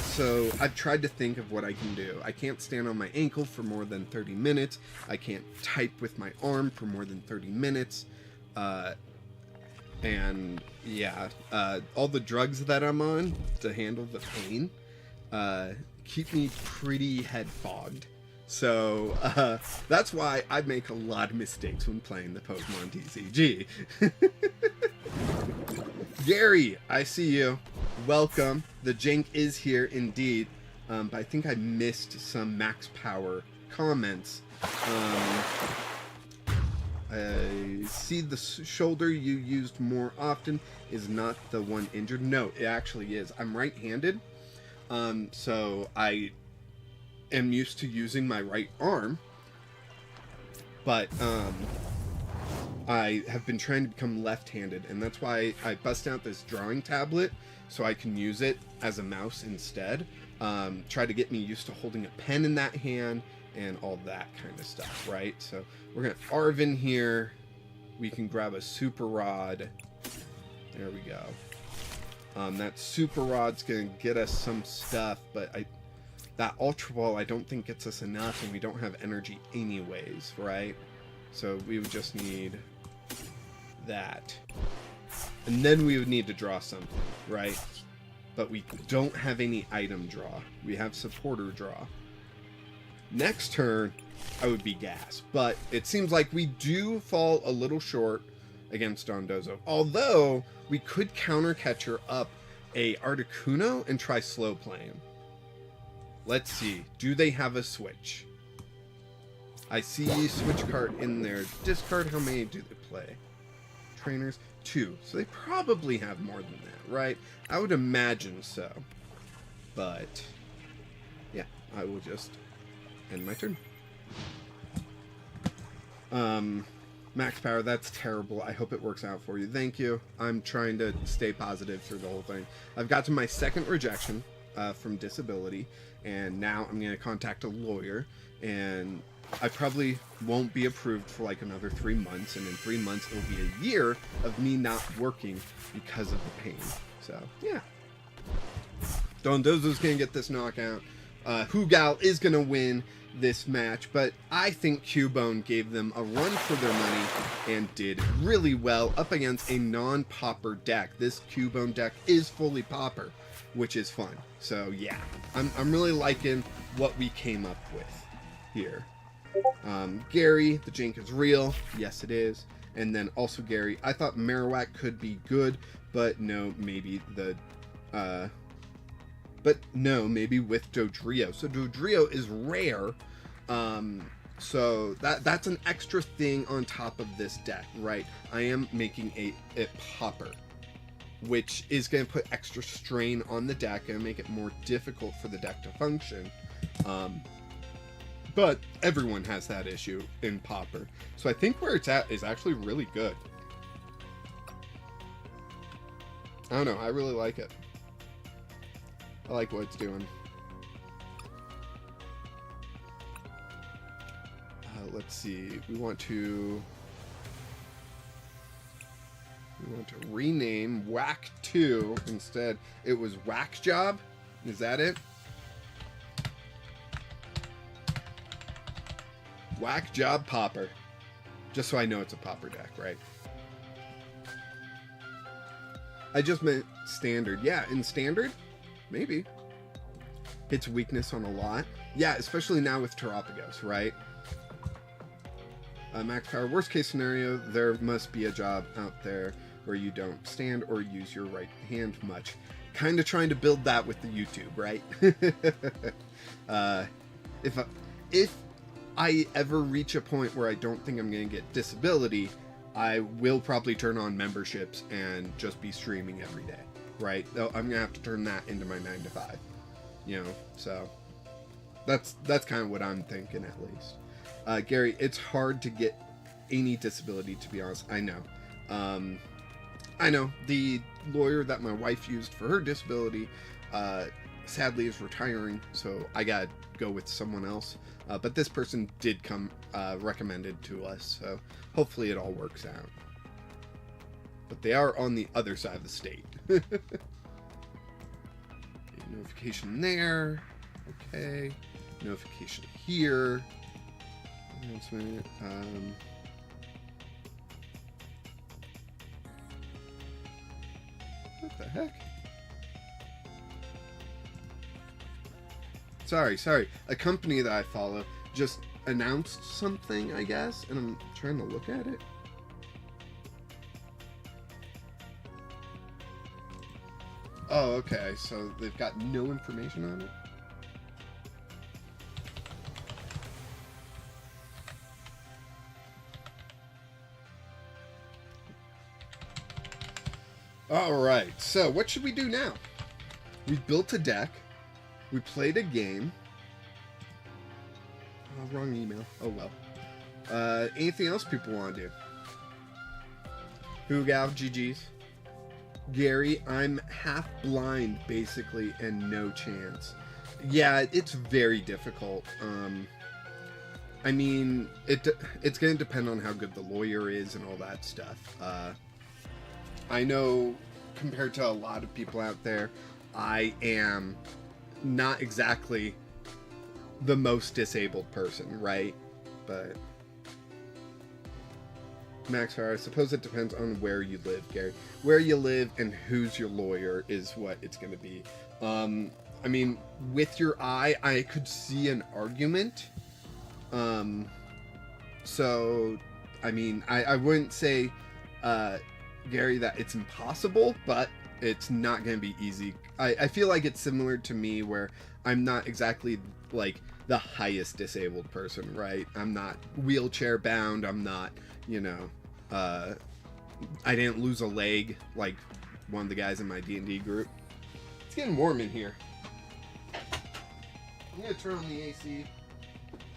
A: So I've tried to think of what I can do. I can't stand on my ankle for more than 30 minutes. I can't type with my arm for more than 30 minutes. And yeah, all the drugs that I'm on to handle the pain keep me pretty head fogged. So that's why I make a lot of mistakes when playing the Pokemon TCG. Gary, I see you. Welcome. The Jank is here indeed. But I think I missed some max power comments. I see the shoulder you used more often is not the one injured. No, it actually is. I'm right-handed. So I am used to using my right arm, but I have been trying to become left-handed, and that's why I bust out this drawing tablet so I can use it as a mouse instead. Try to get me used to holding a pen in that hand and all that kind of stuff, right? So we're gonna Arvin here. We can grab a Super Rod. There we go. That Super Rod's gonna get us some stuff, but that Ultra Ball I don't think gets us enough, and we don't have energy anyways, right? So we would just need that. And then we would need to draw something, right? But we don't have any item draw. We have supporter draw. Next turn, I would be gas. But it seems like we do fall a little short against Dondozo. Although, we could counter catcher up a Articuno and try slow playing. Let's see. Do they have a switch? I see switch card in there. Discard, how many do they play? Trainers? 2. So they probably have more than that, right? I would imagine so. But, yeah, I will just end my turn. Max power, that's terrible. I hope it works out for you. Thank you. I'm trying to stay positive through the whole thing. I've got to my second rejection from disability, and now I'm going to contact a lawyer, and I probably won't be approved for like another 3 months, and in 3 months it'll be a year of me not working because of the pain. So, yeah. Dondozo's going to get this knockout. Hugal is going to win this match, but I think Cubone gave them a run for their money and did really well up against a non-popper deck. This Cubone deck is fully popper, which is fun. So yeah, I'm really liking what we came up with here. Gary, the Jank is real. Yes, it is. And then also Gary, I thought Marowak could be good, but no, maybe maybe with Dodrio. So Dodrio is rare. So that's an extra thing on top of this deck, right? I am making a popper, which is going to put extra strain on the deck and make it more difficult for the deck to function. But everyone has that issue in popper. So I think where it's at is actually really good. I don't know. I really like it. I like what it's doing. Let's see. We want to rename Whack 2 instead. It was Whack Job. Is that it? Whack Job Popper. Just so I know it's a popper deck, right? I just meant standard. Yeah, in standard, maybe. Hits weakness on a lot. Yeah, especially now with Terapagos, right? Max power. Worst case scenario, there must be a job out there where you don't stand or use your right hand much. Kind of trying to build that with the YouTube, right? If I ever reach a point where I don't think I'm going to get disability, I will probably turn on memberships and just be streaming every day, right? Though I'm going to have to turn that into my 9 to 5, you know, so that's kind of what I'm thinking at least. Gary, it's hard to get any disability, to be honest. I know. I know. The lawyer that my wife used for her disability sadly is retiring, so I gotta go with someone else. But this person did come recommended to us, so hopefully it all works out. But they are on the other side of the state. Notification there. Okay. Notification here. Announcement. What the heck? Sorry. A company that I follow just announced something, I guess, and I'm trying to look at it. Oh, okay, so they've got no information on it? Alright, so what should we do now? We built a deck. We played a game. Oh, wrong email. Oh well. Anything else people want to do? Hoogav, GG's. Gary, I'm half blind, basically, and no chance. Yeah, it's very difficult. I mean, it's going to depend on how good the lawyer is and all that stuff. I know, compared to a lot of people out there, I am not exactly the most disabled person, right? But Max, I suppose it depends on where you live, Gary. Where you live and who's your lawyer is what it's going to be. I mean, with your eye, I could see an argument. So, I mean, I wouldn't say, Gary, that it's impossible, but it's not going to be easy. I feel like it's similar to me, where I'm not exactly, like, the highest disabled person, right? I'm not wheelchair bound. I'm not, you know, I didn't lose a leg like one of the guys in my D&D group. It's getting warm in here. I'm gonna turn on the AC.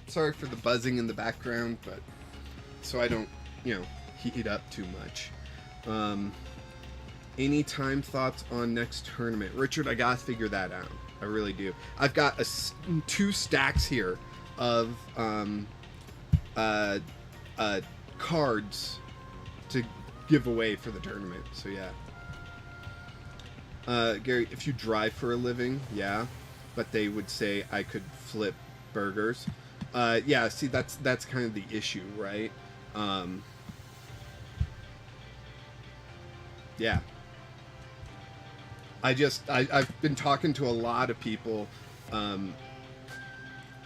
A: Sorry for the buzzing in the background, but so I don't, you know, heat up too much. Any time thoughts on next tournament? Richard, I gotta figure that out. I really do. I've got 2 stacks here of cards to give away for the tournament. So yeah. Gary, if you drive for a living, yeah, but they would say I could flip burgers. Yeah, see, that's kind of the issue, right? Yeah. I've been talking to a lot of people.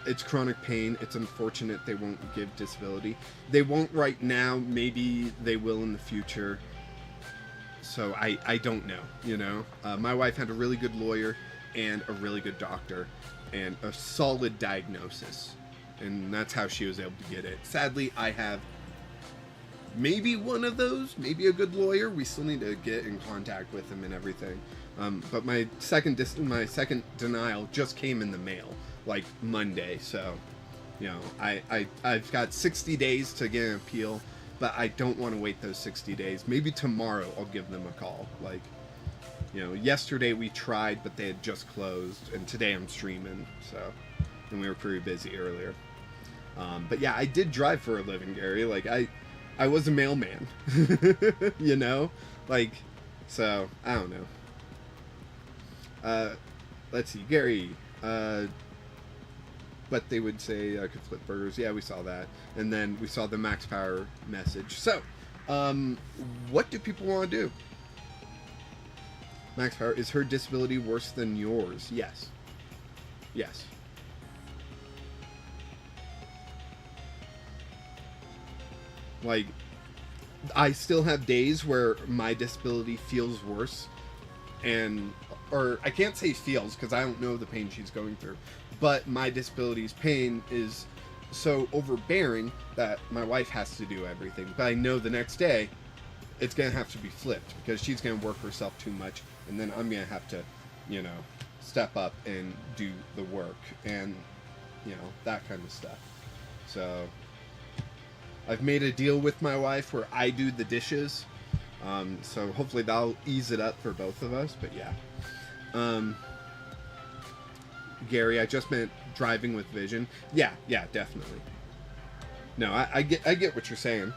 A: It's chronic pain. It's unfortunate they won't give disability. They won't right now. Maybe they will in the future. So I don't know, you know. My wife had a really good lawyer and a really good doctor and a solid diagnosis. And that's how she was able to get it. Sadly, I have maybe one of those, maybe a good lawyer. We still need to get in contact with him and everything. But my second denial just came in the mail, like Monday. So, you know, I've got 60 days to get an appeal, but I don't want to wait those 60 days. Maybe tomorrow I'll give them a call. Like, you know, yesterday we tried, but they had just closed, and today I'm streaming. So, and we were pretty busy earlier. But yeah, I did drive for a living, Gary. Like I was a mailman, you know, like, so I don't know. Let's see, Gary, but they would say I could flip burgers. Yeah, we saw that. And then we saw the max power message. So, what do people want to do? Max power, is her disability worse than yours? Yes. Yes. Like, I still have days where my disability feels worse, or I can't say feels because I don't know the pain she's going through, but my disability's pain is so overbearing that my wife has to do everything. But I know the next day it's going to have to be flipped because she's going to work herself too much, and then I'm going to have to, you know, step up and do the work and, you know, that kind of stuff. So I've made a deal with my wife where I do the dishes, so hopefully that'll ease it up for both of us. But yeah, Gary, I just meant driving with vision. Yeah, definitely. No, I get what you're saying.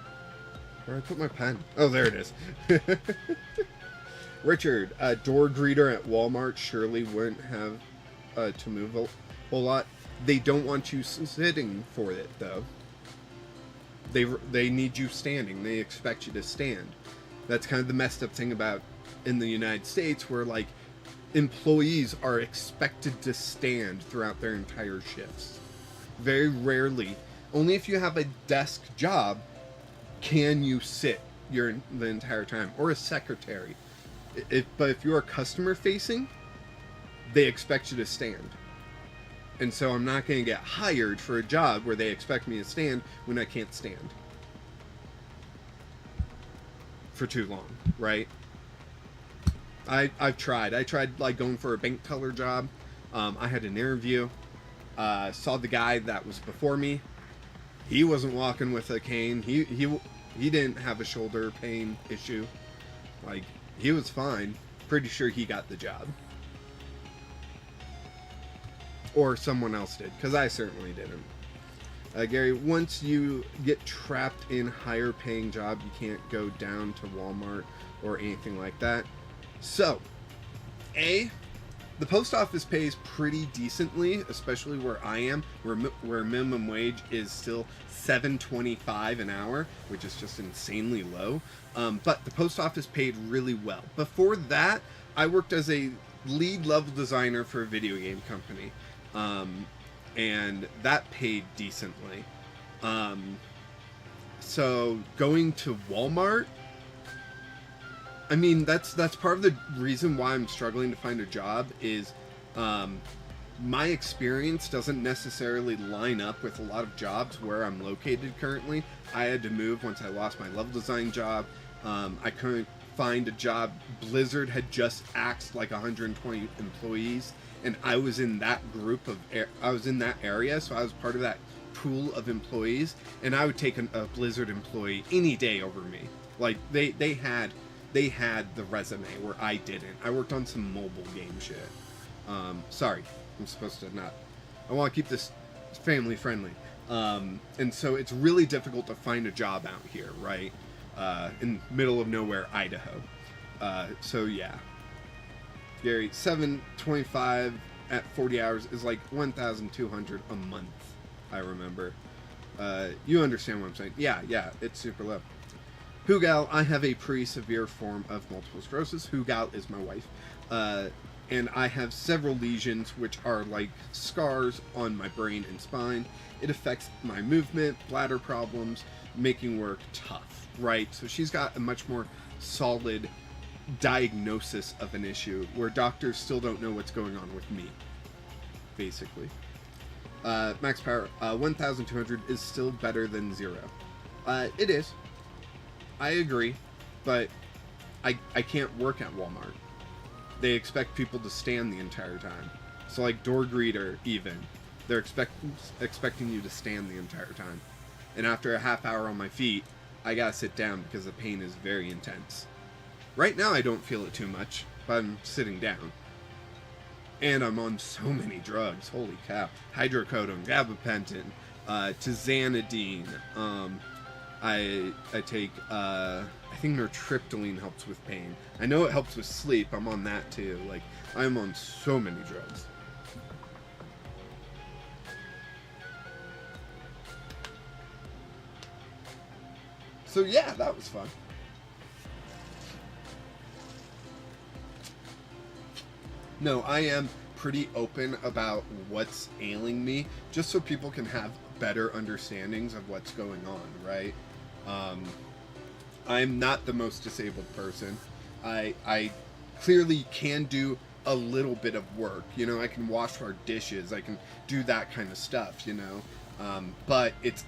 A: Where I put my pen? Oh, there it is. Richard, a door greeter at Walmart surely wouldn't have to move a whole lot. They don't want you sitting for it, though. They need you standing. They expect you to stand. That's kind of the messed up thing about in the United States, where like employees are expected to stand throughout their entire shifts. Very rarely, only if you have a desk job, can you sit the entire time, or a secretary. But if you're customer facing, they expect you to stand. And so I'm not going to get hired for a job where they expect me to stand when I can't stand for too long, right? I've tried. I tried like going for a bank teller job. I had an interview. Saw the guy that was before me. He wasn't walking with a cane. He didn't have a shoulder pain issue. Like, he was fine. Pretty sure he got the job. Or someone else did, because I certainly didn't. Gary, once you get trapped in higher paying job, you can't go down to Walmart or anything like that. So, the post office pays pretty decently, especially where I am, where minimum wage is still $7.25 an hour, which is just insanely low. But the post office paid really well. Before that, I worked as a lead level designer for a video game company. And that paid decently. So going to Walmart, I mean, that's part of the reason why I'm struggling to find a job is, my experience doesn't necessarily line up with a lot of jobs where I'm located currently. I had to move once I lost my level design job. I couldn't find a job. Blizzard had just axed like 120 employees, and I was in that group of, I was in that area, so I was part of that pool of employees, and I would take a Blizzard employee any day over me. Like, they had the resume where I didn't. I worked on some mobile game shit. Sorry, I'm supposed to not. I want to keep this family friendly. And so it's really difficult to find a job out here, right? In middle of nowhere, Idaho. So yeah. Gary, $7.25 at 40 hours is like $1,200 a month, I remember. You understand what I'm saying? Yeah, it's super low. Hugal, I have a pretty severe form of multiple sclerosis. Hugal is my wife. And I have several lesions which are like scars on my brain and spine. It affects my movement, bladder problems, making work tough, right? So she's got a much more solid diagnosis of an issue where doctors still don't know what's going on with me, basically. Max Power, 1,200 is still better than 0. It is. I agree, but I can't work at Walmart. They expect people to stand the entire time. So like door greeter, even, they're expecting you to stand the entire time. And after a half hour on my feet, I gotta sit down because the pain is very intense. Right now I don't feel it too much, but I'm sitting down. And I'm on so many drugs, holy cow. Hydrocodone, gabapentin, tizanidine, I take, I think nortriptyline helps with pain. I know it helps with sleep. I'm on that too. Like, I'm on so many drugs. So yeah, that was fun. No, I am pretty open about what's ailing me, just so people can have better understandings of what's going on, right? I'm not the most disabled person. I clearly can do a little bit of work. You know, I can wash our dishes. I can do that kind of stuff, you know. But it's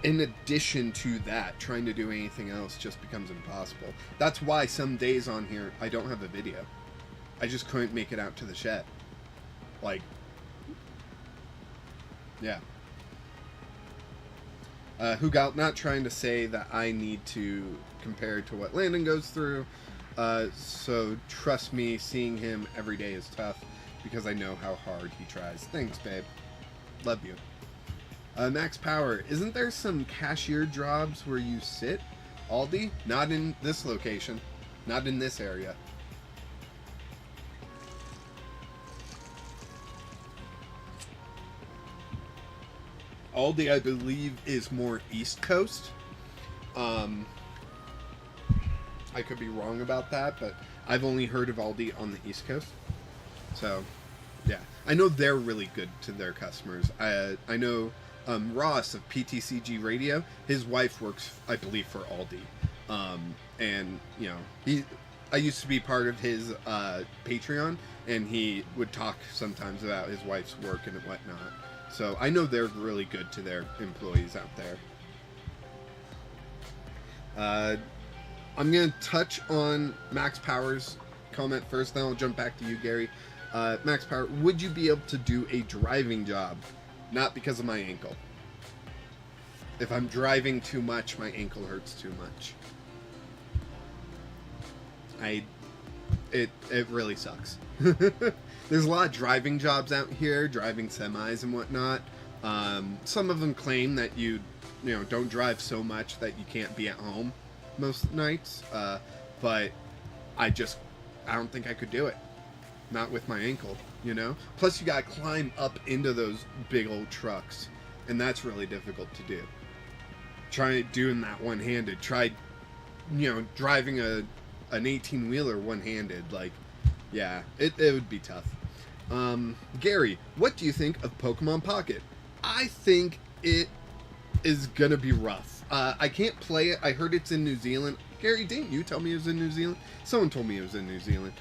A: in addition to that, trying to do anything else just becomes impossible. That's why some days on here, I don't have a video. I just couldn't make it out to the shed. Like, yeah. Hugal, not trying to say that I need to compare to what Landon goes through. So trust me, seeing him every day is tough. because I know how hard he tries. Thanks, babe. Love you. Max Power, isn't there some cashier jobs where you sit? Aldi? Not in this location. Not in this area. Aldi, I believe, is more East Coast. I could be wrong about that, but I've only heard of Aldi on the East Coast. So, yeah. I know they're really good to their customers. I know Ross of PTCG Radio, his wife works, I believe, for Aldi. And, you know, I used to be part of his Patreon, and he would talk sometimes about his wife's work and whatnot. So I know they're really good to their employees out there. I'm going to touch on Max Power's comment first, then I'll jump back to you, Gary. Max Power, would you be able to do a driving job? Not because of my ankle. If I'm driving too much, my ankle hurts too much. It really sucks. There's a lot of driving jobs out here, driving semis and whatnot. Some of them claim that you don't drive so much that you can't be at home most nights. But I don't think I could do it. Not with my ankle, Plus you gotta climb up into those big old trucks, and that's really difficult to do. Try doing that one-handed. Try, driving an 18-wheeler one-handed. Yeah, it would be tough. Gary, what do you think of Pokemon Pocket? I think it is gonna be rough. I can't play it. I heard it's in New Zealand. Gary, didn't you tell me it was in New Zealand? Someone told me it was in New Zealand.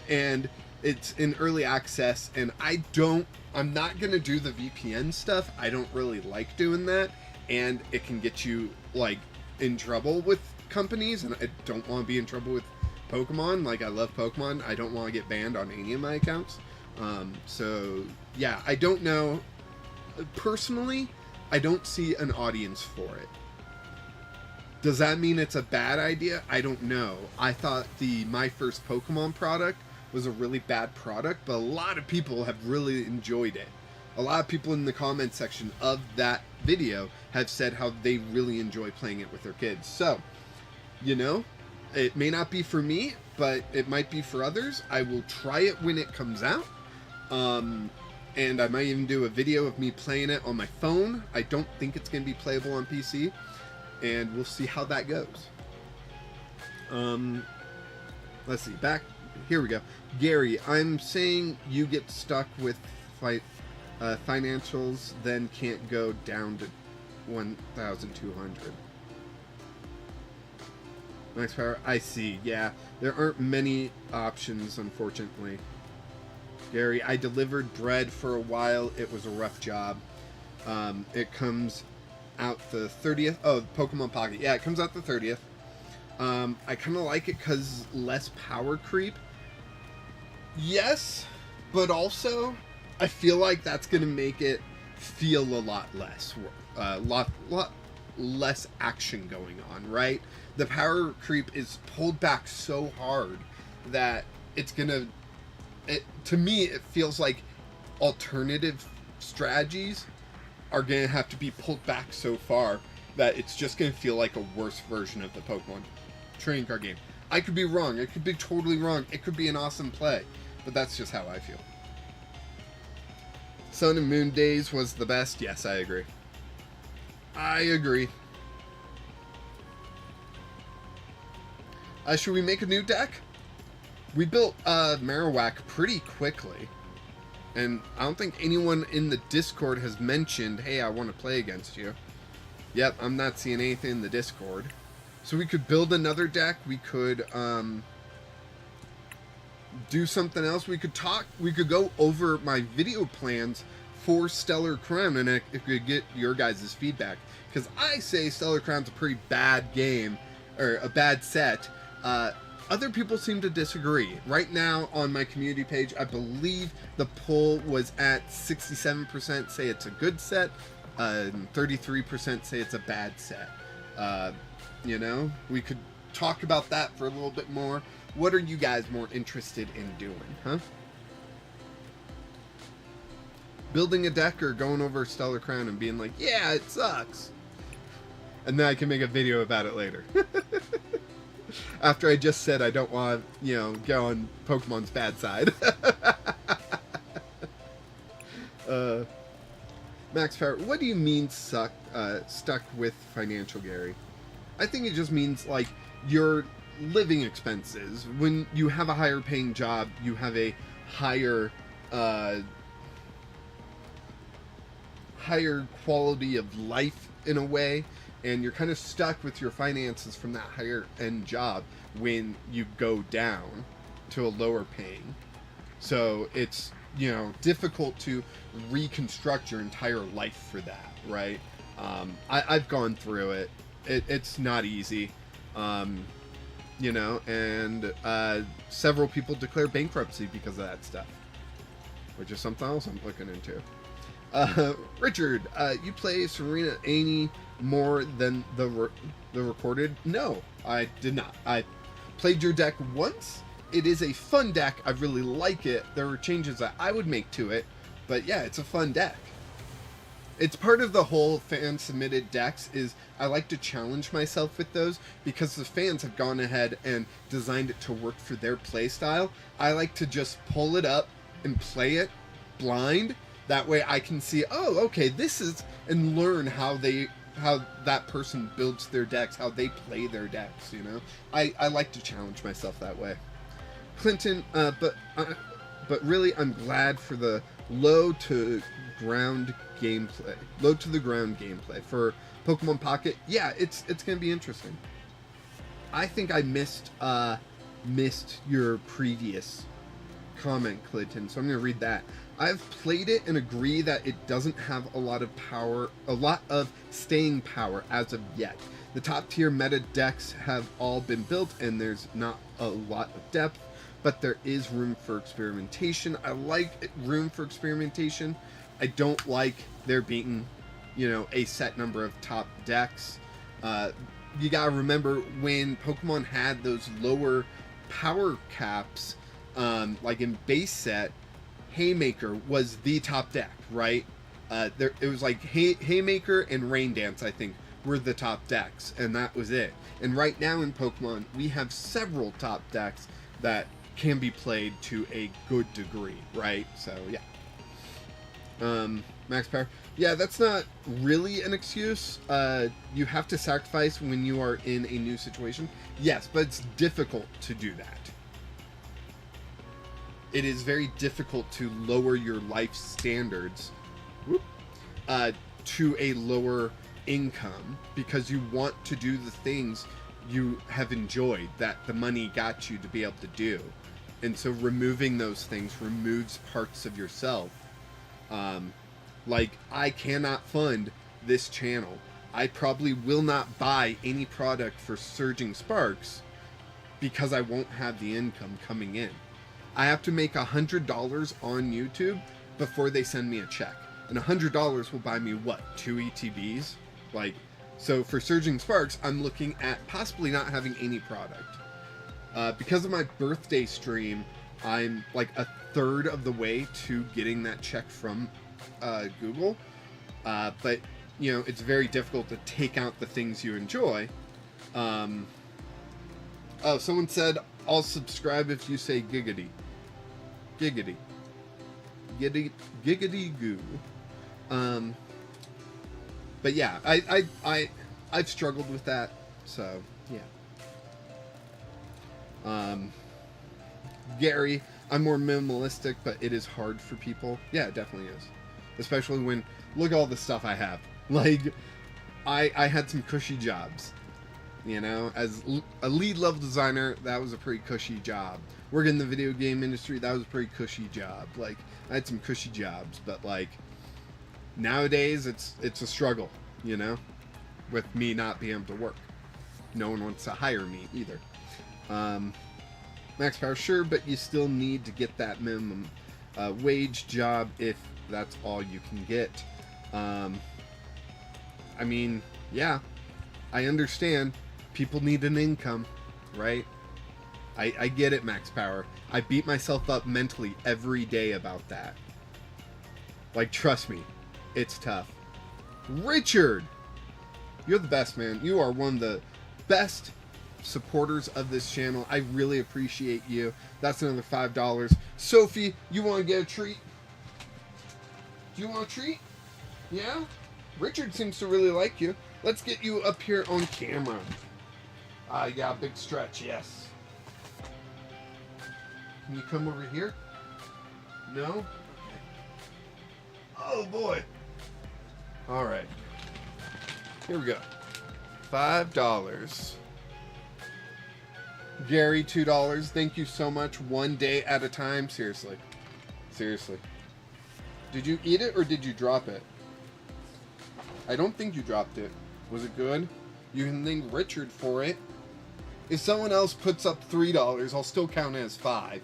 A: And it's in early access, and I'm not gonna do the VPN stuff. I don't really like doing that, and it can get you in trouble with companies, and I don't want to be in trouble with Pokemon. I love Pokemon. I don't want to get banned on any of my accounts. So yeah, I don't know. Personally, I don't see an audience for it. Does that mean it's a bad idea? I don't know. I thought My First Pokemon product was a really bad product, but a lot of people have really enjoyed it. A lot of people in the comment section of that video have said how they really enjoy playing it with their kids. So, it may not be for me, but it might be for others. I will try it when it comes out. And I might even do a video of me playing it on my phone. I don't think it's going to be playable on PC. And we'll see how that goes. Let's see. Here we go. Gary, I'm saying you get stuck with financials, then can't go down to 1,200. Max Power, I see. Yeah, there aren't many options, unfortunately. Gary, I delivered bread for a while. It was a rough job. It comes out the 30th. Oh, Pokemon Pocket. Yeah, it comes out the 30th. I kind of like it because less power creep. Yes, but also I feel like that's going to make it feel a lot less. Lot less action going on, right? The power creep is pulled back so hard that it's gonna, to me, it feels like alternative strategies are gonna have to be pulled back so far that it's just gonna feel like a worse version of the Pokemon trading card game. I could be wrong. I could be totally wrong. It could be an awesome play, but that's just how I feel. Sun and Moon Days was the best. Yes, I agree. I agree. Should we make a new deck? We built Marowak pretty quickly. And I don't think anyone in the Discord has mentioned, hey, I want to play against you. Yep, I'm not seeing anything in the Discord. So we could build another deck. We could do something else. We could go over my video plans for Stellar Crown, and I could get your guys' feedback. Because I say Stellar Crown's a pretty bad game, or a bad set. Other people seem to disagree. Right now on my community page, I believe the poll was at 67% say it's a good set, 33% say it's a bad set. We could talk about that for a little bit more. What are you guys more interested in doing, huh? building a deck or going over Stellar Crown and being like, yeah, it sucks. And then I can make a video about it later. After I just said I don't want to, you know, go on Pokemon's bad side. Max Power, what do you mean stuck with financial, Gary? I think it just means, like, your living expenses. When you have a higher paying job, you have a higher quality of life in a way, and you're kind of stuck with your finances from that higher end job when you go down to a lower paying. So it's, you know, difficult to reconstruct your entire life for that, right? I've gone through it. It's not easy, you know, and several people declare bankruptcy because of that stuff, which is something else I'm looking into. Richard, you play Serena any more than the recorded? No, I did not. I played your deck once. It is a fun deck. I really like it. There are changes that I would make to it, but yeah, it's a fun deck. It's part of the whole fan submitted decks is I like to challenge myself with those because the fans have gone ahead and designed it to work for their play style. I like to just pull it up and play it blind. That way I can see, oh, okay, this is, and learn how that person builds their decks, how they play their decks, you know? I like to challenge myself that way. Clinton, but really I'm glad for the low to the ground gameplay for Pokemon Pocket. Yeah, it's gonna be interesting. I think I missed your previous comment, Clinton, so I'm gonna read that. I've played it and agree that it doesn't have a lot of staying power as of yet. The top tier meta decks have all been built and there's not a lot of depth, but there is room for experimentation. I like room for experimentation. I don't like there being, you know, a set number of top decks. You gotta remember when Pokemon had those lower power caps, like in base set, Haymaker was the top deck, right? It was like Haymaker and Rain Dance, I think, were the top decks, and that was it. And right now in Pokemon, we have several top decks that can be played to a good degree, right? So yeah. Max Power. Yeah, that's not really an excuse. You have to sacrifice when you are in a new situation. Yes, but it's difficult to do that. It is very difficult to lower your life standards to a lower income because you want to do the things you have enjoyed that the money got you to be able to do. And so removing those things removes parts of yourself. Like, I cannot fund this channel. I probably will not buy any product for Surging Sparks because I won't have the income coming in. I have to make $100 on YouTube before they send me a check. And $100 will buy me, what, 2 ETBs? Like, so for Surging Sparks, I'm looking at possibly not having any product. Because of my birthday stream, I'm like a third of the way to getting that check from Google. But, you know, it's very difficult to take out the things you enjoy. Oh, someone said, I'll subscribe if you say giggity. Giggity. Giggity goo. But yeah, I've struggled with that, so yeah. Gary, I'm more minimalistic, but it is hard for people. Yeah, it definitely is. Especially when, look at all the stuff I have. Like, I had some cushy jobs. You know, as a lead level designer, that was a pretty cushy job. Working in the video game industry, that was a pretty cushy job. Like, I had some cushy jobs, but like, nowadays it's a struggle, you know, with me not being able to work. No one wants to hire me either. Max Power, sure, but you still need to get that minimum wage job if that's all you can get. I mean, yeah, I understand. People need an income, right? I get it, Max Power. I beat myself up mentally every day about that. Like, trust me, it's tough. Richard, you're the best, man. You are one of the best supporters of this channel. I really appreciate you. That's another $5. Sophie, you want to get a treat? Do you want a treat? Yeah? Richard seems to really like you. Let's get you up here on camera. Yeah, big stretch, yes. Can you come over here? No? Okay. Oh boy. All right. Here we go. $5. Gary, $2. Thank you so much. One day at a time. Seriously. Seriously. Did you eat it or did you drop it? I don't think you dropped it. Was it good? You can thank Richard for it. If someone else puts up $3, I'll still count it as 5.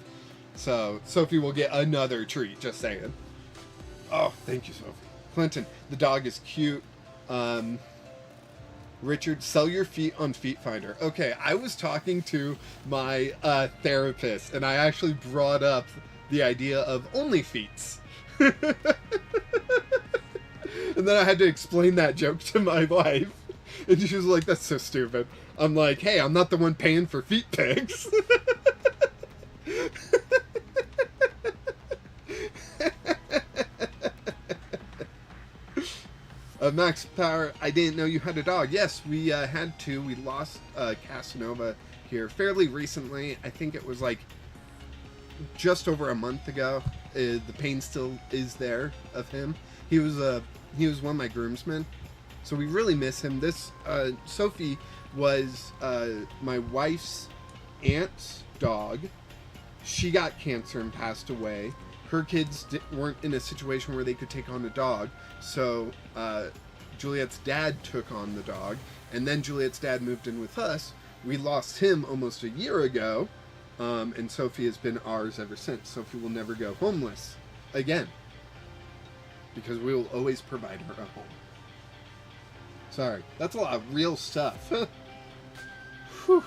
A: So, Sophie will get another treat, just saying. Oh, thank you, Sophie. Clinton, the dog is cute. Richard, sell your feet on Feet Finder. Okay, I was talking to my therapist, and I actually brought up the idea of only feets. And then I had to explain that joke to my wife. And she was like, that's so stupid. I'm like, hey, I'm not the one paying for feet pics. Max Power, I didn't know you had a dog. Yes, we had two. We lost Casanova here fairly recently. I think it was like just over a month ago. The pain still is there of him. He was one of my groomsmen, so we really miss him. This Sophie was my wife's aunt's dog. She got cancer and passed away. Her kids weren't in a situation where they could take on a dog, so Juliet's dad took on the dog, and then Juliet's dad moved in with us. We lost him almost a year ago, and Sophie has been ours ever since. Sophie will never go homeless again, because we will always provide her a home. Sorry, that's a lot of real stuff. Whew.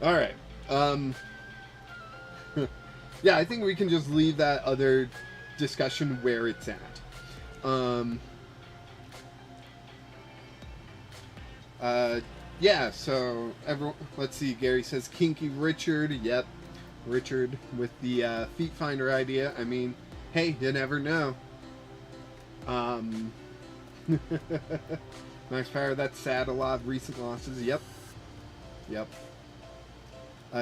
A: All right. Yeah, I think we can just leave that other discussion where it's at. Yeah, so everyone, let's see. Gary says Kinky Richard. Yep, Richard with the Feet Finder idea. I mean, hey, you never know. Max Power, that's sad. A lot of recent losses. Yep. Yep.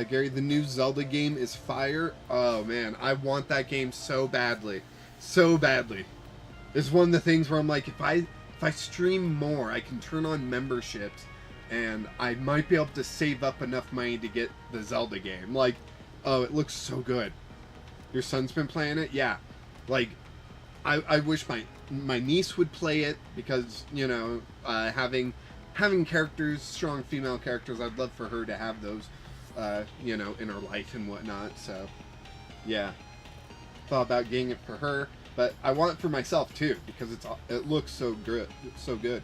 A: Gary, the new Zelda game is fire. Oh man, I want that game so badly. So badly. It's one of the things where I'm like, if I stream more, I can turn on memberships and I might be able to save up enough money to get the Zelda game. Like, oh, it looks so good. Your son's been playing it? Yeah. Like, I wish my niece would play it because, you know, having characters, strong female characters, I'd love for her to have those, you know, in her life and whatnot. So, yeah, thought about getting it for her, but I want it for myself too because it looks so good, so good.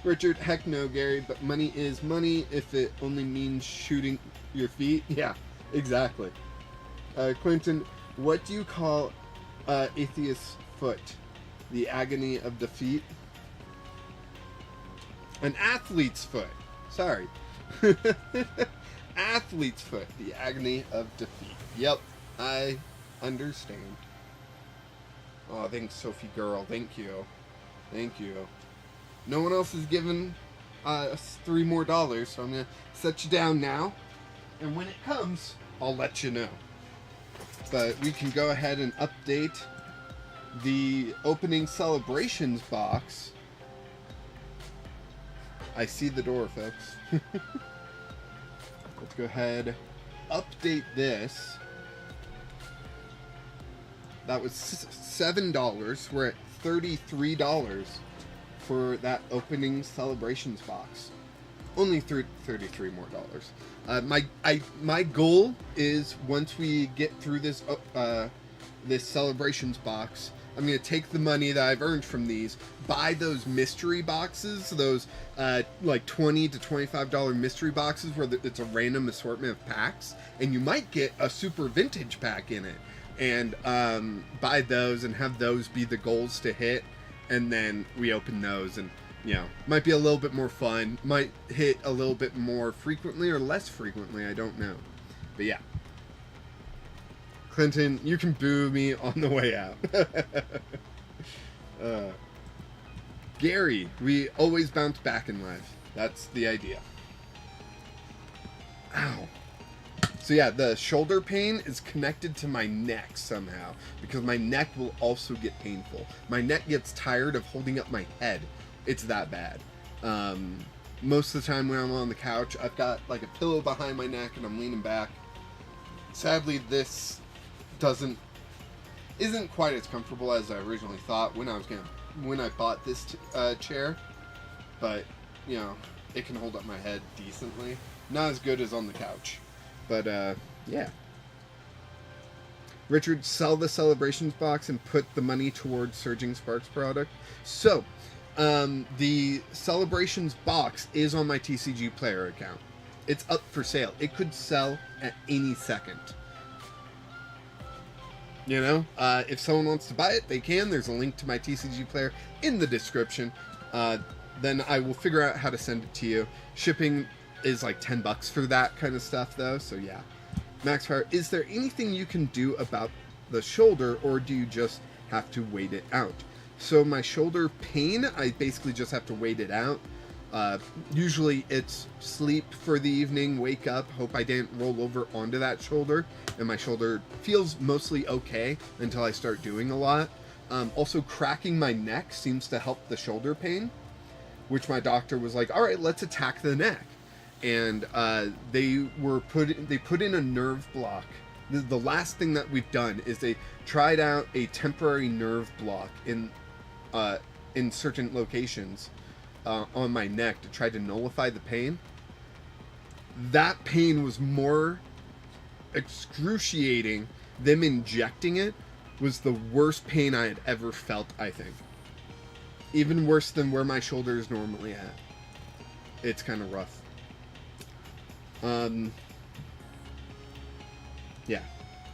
A: Richard, heck no, Gary, but money is money if it only means shooting your feet. Yeah, exactly. Quentin, what do you call atheist's foot? The agony of defeat? An athlete's foot. Sorry. Athlete's foot. The agony of defeat. Yep, I understand. Oh, thanks, Sophie girl. Thank you. Thank you. No one else has given us $3 more, so I'm going to set you down now. And when it comes, I'll let you know. But we can go ahead and update the opening celebrations box. I see the door, folks. Let's go ahead, update this. That was $7. We're at $33 for that opening celebrations box. Only $33 more. My goal is once we get through this this celebrations box I'm going to take the money that I've earned from these, buy those mystery boxes, those like $20 to $25 mystery boxes where it's a random assortment of packs, and you might get a super vintage pack in it, and buy those and have those be the goals to hit, and then we open those, and you know, might be a little bit more fun, might hit a little bit more frequently or less frequently, I don't know. But yeah. Clinton, you can boo me on the way out. Gary, we always bounce back in life. That's the idea. Ow. So yeah, the shoulder pain is connected to my neck somehow, because my neck will also get painful. My neck gets tired of holding up my head. It's that bad. Most of the time when I'm on the couch, I've got like a pillow behind my neck and I'm leaning back. Sadly, this isn't quite as comfortable as I originally thought when I bought this chair, but you know, it can hold up my head decently. Not as good as on the couch, but yeah. Richard, sell the Celebrations box and put the money towards Surging Sparks product. So the Celebrations box is on my TCG player account. It's up for sale. It could sell at any second. You know, if someone wants to buy it, they can. There's a link to my TCG player in the description. Then I will figure out how to send it to you. Shipping is like $10 for that kind of stuff, though. So yeah. Max Power, is there anything you can do about the shoulder, or do you just have to wait it out? So my shoulder pain, I basically just have to wait it out. Usually it's sleep for the evening, wake up, hope I didn't roll over onto that shoulder, and my shoulder feels mostly okay until I start doing a lot. Also, cracking my neck seems to help the shoulder pain, which my doctor was like, all right, let's attack the neck. And they put in a nerve block. The last thing that we've done is they tried out a temporary nerve block in certain locations on my neck to try to nullify the pain. That pain was more excruciating. Them injecting it was the worst pain I had ever felt, I think. Even worse than where my shoulder is normally at. It's kind of rough. Yeah.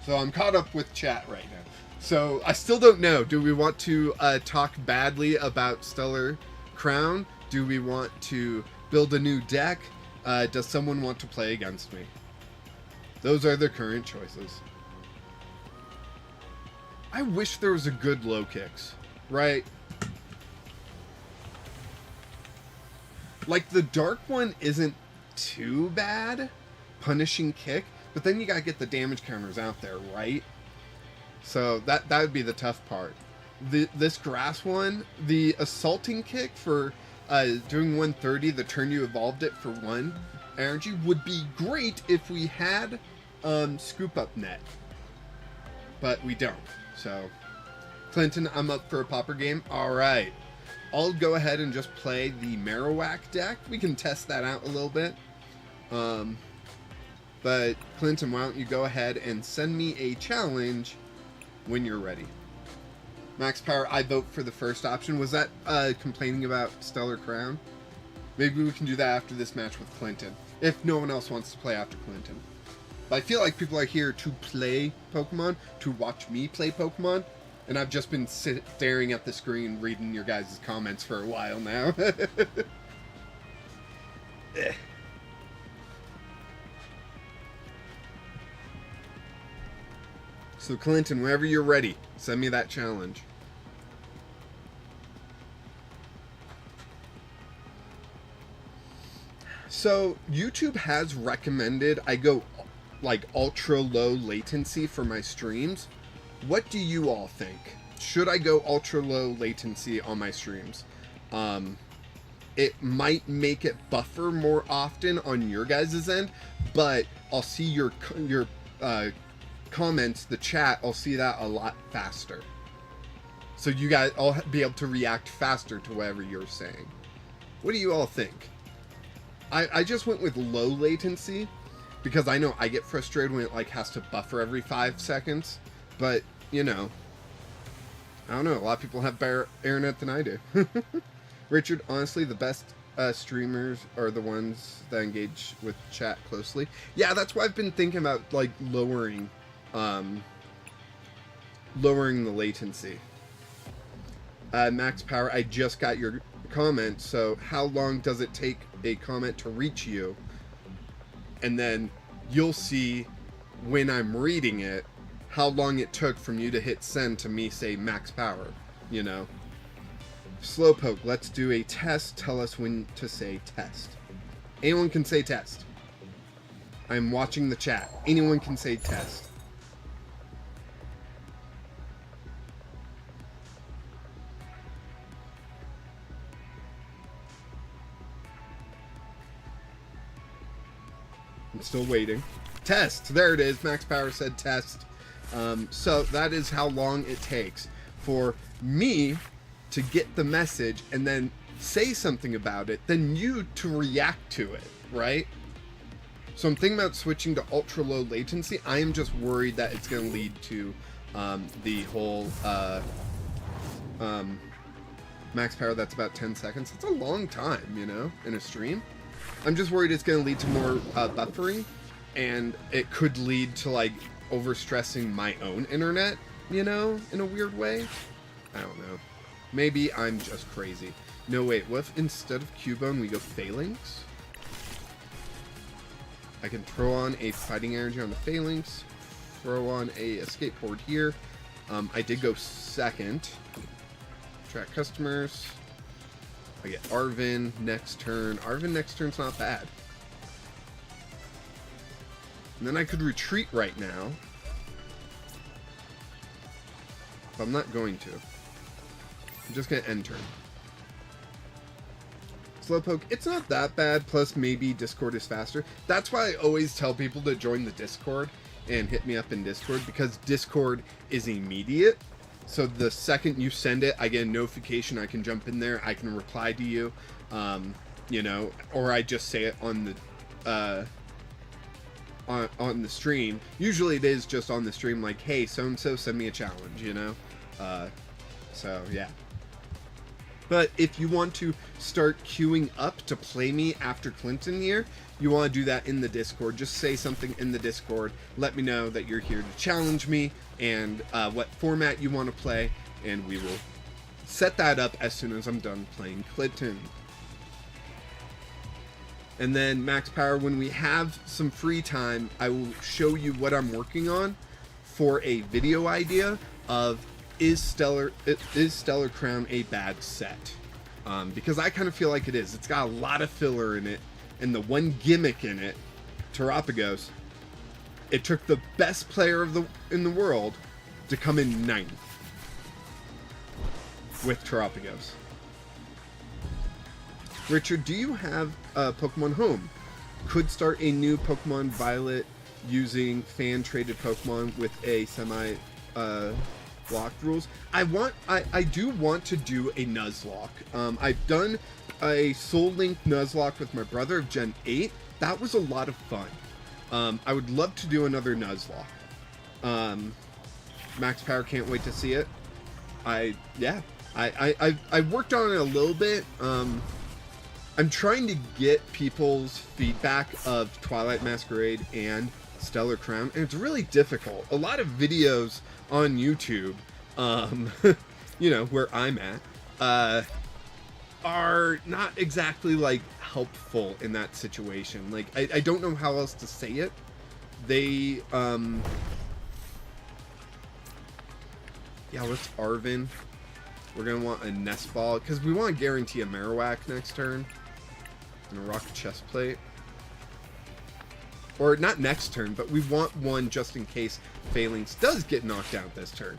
A: So I'm caught up with chat right now. So I still don't know. Do we want to talk badly about Stellar Crown? Do we want to build a new deck? Does someone want to play against me? Those are the current choices. I wish there was a good low kicks, right? Like the dark one isn't too bad, punishing kick, but then you gotta get the damage counters out there, right? So that would be the tough part. This grass one, the assaulting kick for doing 130 the turn you evolved it for 1 energy would be great if we had scoop up net, but we don't. So Clinton, I'm up for a popper game. All right, I'll go ahead and just play the Marowak deck. We can test that out a little bit. But Clinton, why don't you go ahead and send me a challenge when you're ready. Max Power, I vote for the first option. Was that complaining about Stellar Crown? Maybe we can do that after this match with Clinton, if no one else wants to play after Clinton. But I feel like people are here to play Pokemon, to watch me play Pokemon, and I've just been staring at the screen reading your guys' comments for a while now. So Clinton, whenever you're ready, send me that challenge. So YouTube has recommended I go like ultra low latency for my streams. What do you all think? Should I go ultra low latency on my streams? It might make it buffer more often on your guys' end, but I'll see your comments, the chat, I'll see that a lot faster. So you guys, I'll be able to react faster to whatever you're saying. What do you all think? I just went with low latency because I know I get frustrated when it like has to buffer every 5 seconds, but you know, I don't know. A lot of people have better internet than I do. Richard, honestly, the best streamers are the ones that engage with chat closely. Yeah, that's why I've been thinking about like lowering the latency. Max Power, I just got your comment. So how long does it take a comment to reach you? And then you'll see when I'm reading it how long it took from you to hit send to me say max power, you know. Slowpoke, let's do a test. Tell us when to say test. Anyone can say test. I'm watching the chat. Anyone can say test. I'm still waiting. Test. There it is. Max Power said test. So that is how long it takes for me to get the message and then say something about it, then you to react to it, right? So I'm thinking about switching to ultra low latency. I am just worried that it's going to lead to the whole max power. That's about 10 seconds. It's a long time, you know, in a stream. I'm just worried it's going to lead to more buffering, and it could lead to like overstressing my own internet, you know, in a weird way. I don't know. Maybe I'm just crazy. No, wait, what if instead of Cubone we go Phalanx? I can throw on a Fighting Energy on the Phalanx, throw on a Escape Board here. I did go second. Track customers. I get Arvin next turn. Arvin next turn's not bad. And then I could retreat right now. But I'm not going to. I'm just going to end turn. Slowpoke, it's not that bad, plus maybe Discord is faster. That's why I always tell people to join the Discord and hit me up in Discord, because Discord is immediate. So the second you send it, I get a notification, I can jump in there, I can reply to you, you know, or I just say it on the on the stream. Usually it is just on the stream, like, hey, so-and-so, send me a challenge, you know? So, yeah. But if you want to start queuing up to play me after Clinton here, you want to do that in the Discord. Just say something in the Discord. Let me know that you're here to challenge me and what format you want to play, and we will set that up as soon as I'm done playing Clinton. And then Max Power, when we have some free time, I will show you what I'm working on for a video idea of is Stellar Crown a bad set? Because I kind of feel like it is. It's got a lot of filler in it, and the one gimmick in it, Terapagos, it took the best player in the world to come in 9th with Terapagos. Richard, do you have Pokemon Home? Could start a new Pokemon Violet using fan-traded Pokemon with a semi locked rules. I do want to do a Nuzlocke. I've done a Soul Link Nuzlocke with my brother of Gen 8. That was a lot of fun. I would love to do another Nuzlocke. Max Power, can't wait to see it. I worked on it a little bit. I'm trying to get people's feedback of Twilight Masquerade and Stellar Crown, and it's really difficult. A lot of videos on YouTube, you know, where I'm at, are not exactly, like, helpful in that situation. Like, I don't know how else to say it. They, yeah, what's Arvin? We're gonna want a Nest Ball, because we want to guarantee a Marowak next turn. And a Rock Chest Plate. Or not next turn, but we want one just in case Phalanx does get knocked out this turn.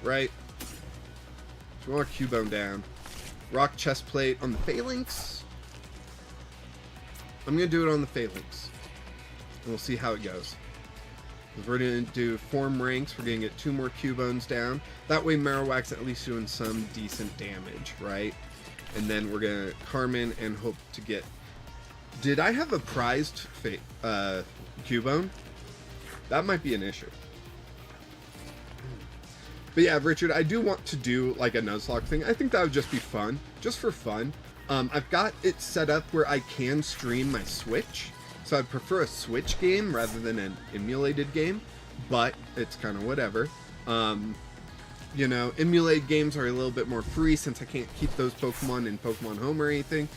A: Right? So we want Cubone down. Rock Chest Plate on the Phalanx. I'm going to do it on the Phalanx. And we'll see how it goes. We're going to do form ranks. We're going to get 2 more Cubones down. That way Marowak's at least doing some decent damage, right? And then we're going to Carmen and hope to get... Did I have a prized Cubone? That might be an issue. But yeah, Richard, I do want to do like a Nuzlocke thing. I think that would just be fun, just for fun. I've got it set up where I can stream my Switch, so I prefer a Switch game rather than an emulated game, but it's kind of whatever. You know, emulated games are a little bit more free since I can't keep those Pokemon in Pokemon Home or anything.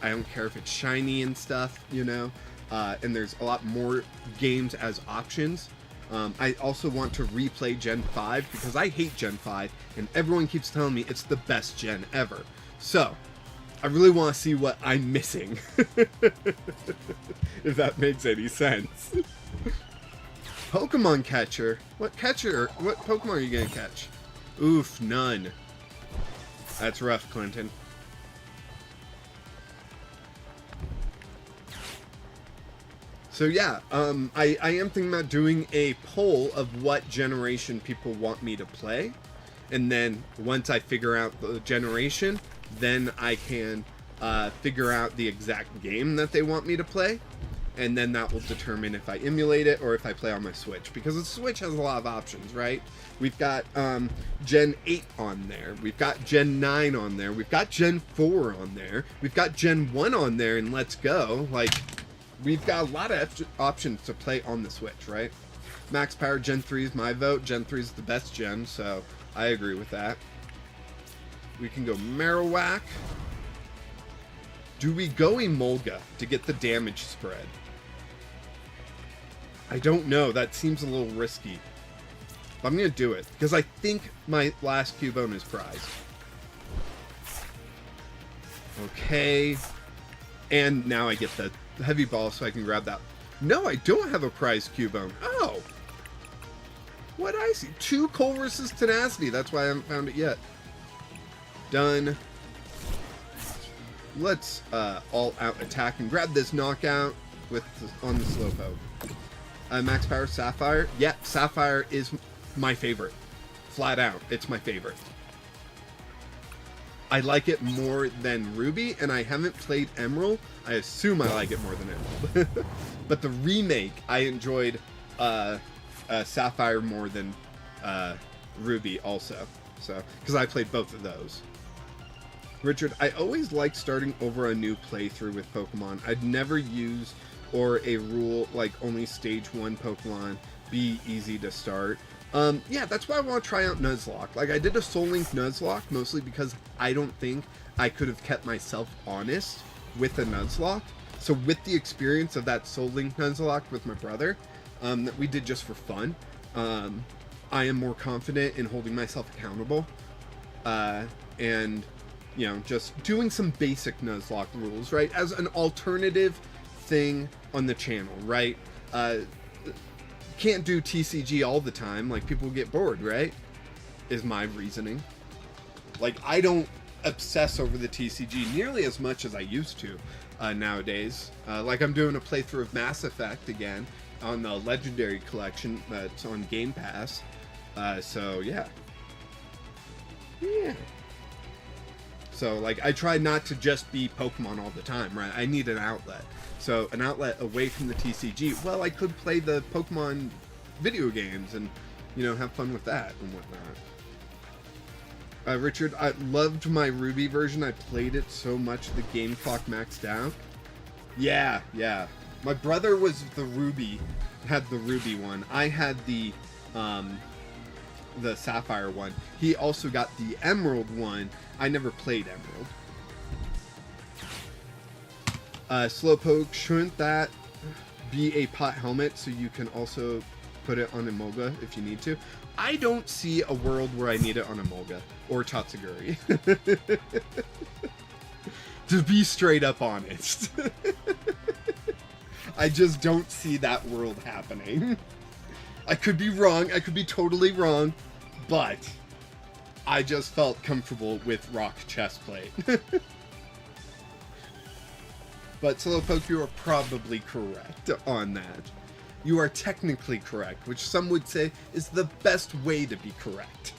A: I don't care if it's shiny and stuff, you know, and there's a lot more games as options. I also want to replay Gen 5 because I hate Gen 5 and everyone keeps telling me it's the best gen ever. So, I really want to see what I'm missing. If that makes any sense. Pokemon catcher? What Pokemon are you gonna catch? Oof, none. That's rough, Clinton. So yeah, I am thinking about doing a poll of what generation people want me to play. And then once I figure out the generation, then I can figure out the exact game that they want me to play. And then that will determine if I emulate it or if I play on my Switch. Because the Switch has a lot of options, right? We've got Gen 8 on there. We've got Gen 9 on there. We've got Gen 4 on there. We've got Gen 1 on there, and let's go. Like, we've got a lot of options to play on the Switch, right? Max Power Gen 3 is my vote. Gen 3 is the best gen, so I agree with that. We can go Marowak. Do we go Emolga to get the damage spread? I don't know. That seems a little risky. But I'm going to do it, because I think my last Cubone is prized. Okay. And now I get the heavy ball so I can grab that. No, I don't have a prized Cubone. Oh! What I see? 2 Colress's Tenacity. That's why I haven't found it yet. Done. Let's all-out attack and grab this knockout on the Slowpoke. Max Power Sapphire. Yeah, Sapphire is my favorite. Flat out, it's my favorite. I like it more than Ruby, and I haven't played Emerald. I assume I like it more than Emerald. But the remake, I enjoyed Sapphire more than Ruby also. So, because I played both of those. Richard, I always like starting over a new playthrough with Pokemon. I'd never use or a rule like only stage 1 Pokemon be easy to start. Yeah, that's why I want to try out Nuzlocke. Like, I did a Soul Link Nuzlocke mostly because I don't think I could have kept myself honest with a Nuzlocke. So with the experience of that Soul Link Nuzlocke with my brother, that we did just for fun, I am more confident in holding myself accountable. And, you know, just doing some basic Nuzlocke rules, right? As an alternative thing on the channel, right? Can't do TCG all the time, like people get bored, right? Is my reasoning. Like, I don't obsess over the TCG nearly as much as I used to nowadays. Like, I'm doing a playthrough of Mass Effect again on the Legendary Collection that's on Game Pass. So, yeah. Yeah. So, like, I try not to just be Pokemon all the time, right? I need an outlet. So, an outlet away from the TCG. Well, I could play the Pokemon video games and, you know, have fun with that and whatnot. Richard, I loved my Ruby version. I played it so much the game clock maxed out. Yeah, yeah. My brother was the Ruby, had the Ruby one. I had the Sapphire one. He also got the Emerald one. I never played Emerald. Slowpoke, shouldn't that be a pot helmet so you can also put it on Emolga if you need to? I don't see a world where I need it on Emolga or Tatsuguri. To be straight up honest. I just don't see that world happening. I could be wrong, I could be totally wrong, but I just felt comfortable with rock chestplate. But Slowpoke, you are probably correct on that. You are technically correct, which some would say is the best way to be correct.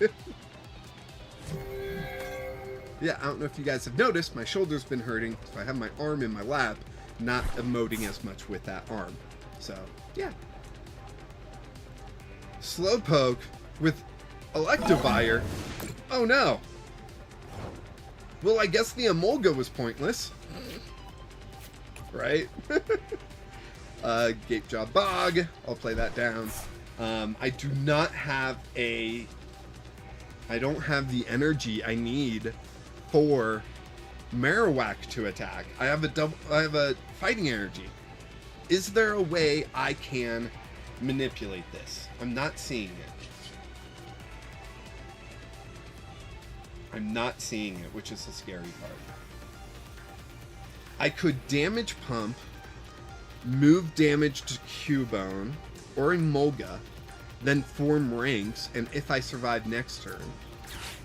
A: Yeah, I don't know if you guys have noticed, my shoulder's been hurting, so I have my arm in my lap, not emoting as much with that arm. So, yeah. Slowpoke with Electivire? Oh no. Well, I guess the Emolga was pointless. Right? Gapejaw Bog. I'll play that down. I do not have a... I don't have the energy I need for Marowak to attack. I have a fighting energy. Is there a way I can manipulate this? I'm not seeing it. I'm not seeing it, which is the scary part. I could damage pump, move damage to Cubone or Emolga, then form ranks, and if I survive next turn,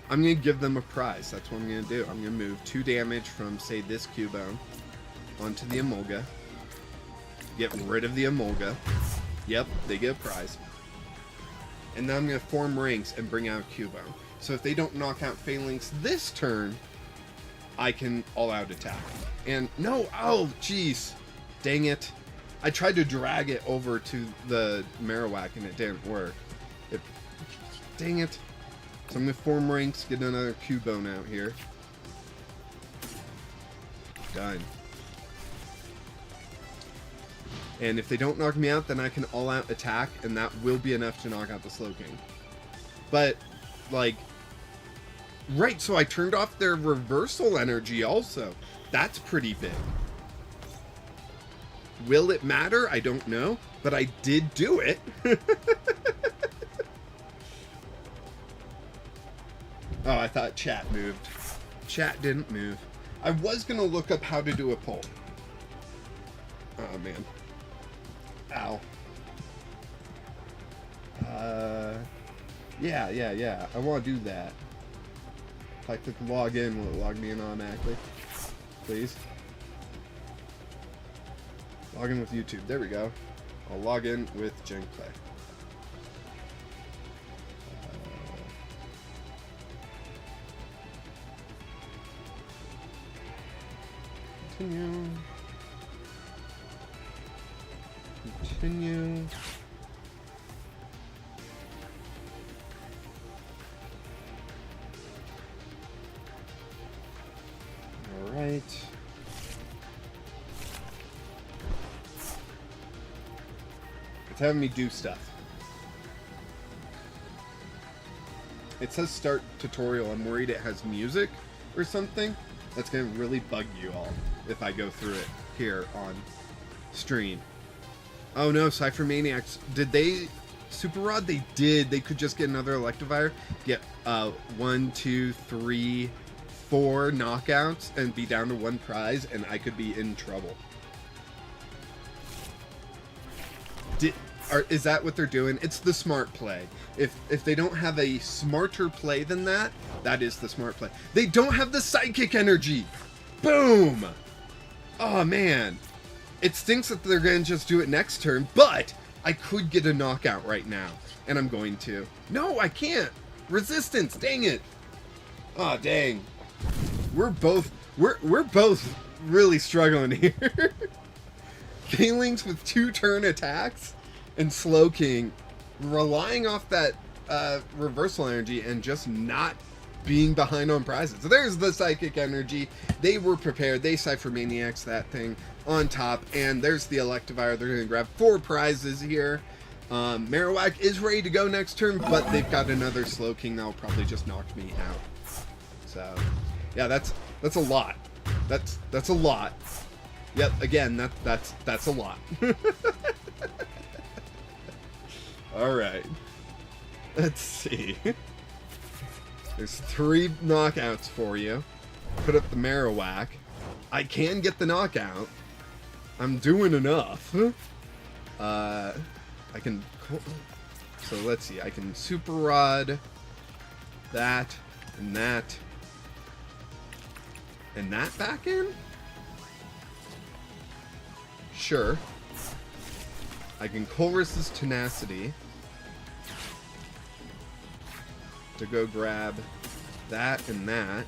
A: I'm going to give them a prize. That's what I'm going to do. I'm going to move 2 damage from, say, this Cubone onto the Emolga. Get rid of the Emolga. Yep, they get a prize. And then I'm going to form ranks and bring out Cubone. So if they don't knock out Phalanx this turn, I can all-out attack. And no, oh, jeez. Dang it. I tried to drag it over to the Marowak and it didn't work. Dang it. So I'm going to form ranks, get another Cubone out here. Done. And if they don't knock me out, then I can all-out attack, and that will be enough to knock out the Slowking. But, like... Right, so I turned off their reversal energy also. That's pretty big. Will it matter? I don't know. But I did do it. Oh, I thought chat moved. Chat didn't move. I was going to look up how to do a poll. Oh, man. Ow. Yeah. I want to do that. If I click log in, will it log me in automatically? Please. Log in with YouTube. There we go. I'll log in with Jank Play. Continue. All right. It's having me do stuff. It says start tutorial. I'm worried it has music or something. That's going to really bug you all if I go through it here on stream. Oh no, Cypher Maniacs. Did they... Super Rod? They did. They could just get another Electivire, get 1, 2, 3, 4 knockouts, and be down to 1 prize, and I could be in trouble. Is that what they're doing? It's the smart play. If they don't have a smarter play than that, that is the smart play. They don't have the Psychic energy! Boom! Oh, man. It stinks that they're going to just do it next turn, but I could get a knockout right now, and I'm going to. No, I can't! Resistance, dang it! Oh, dang. We're both really struggling here. Phalanx with 2-turn attacks and Slowking, relying off that reversal energy and just not being behind on prizes. So there's the Psychic energy. They were prepared. They Cypher Maniacs that thing on top, and there's the Electivire. They're going to grab 4 prizes here. Marowak is ready to go next turn, but they've got another Slowking that'll probably just knock me out. So, yeah, that's a lot. That's a lot. Yep, again, that's a lot. All right. Let's see. There's 3 knockouts for you. Put up the Marowak. I can get the knockout. I'm doing enough. I can... So let's see. I can Super Rod that and that. And that back in? Sure. I can Colress's Tenacity to go grab that and that,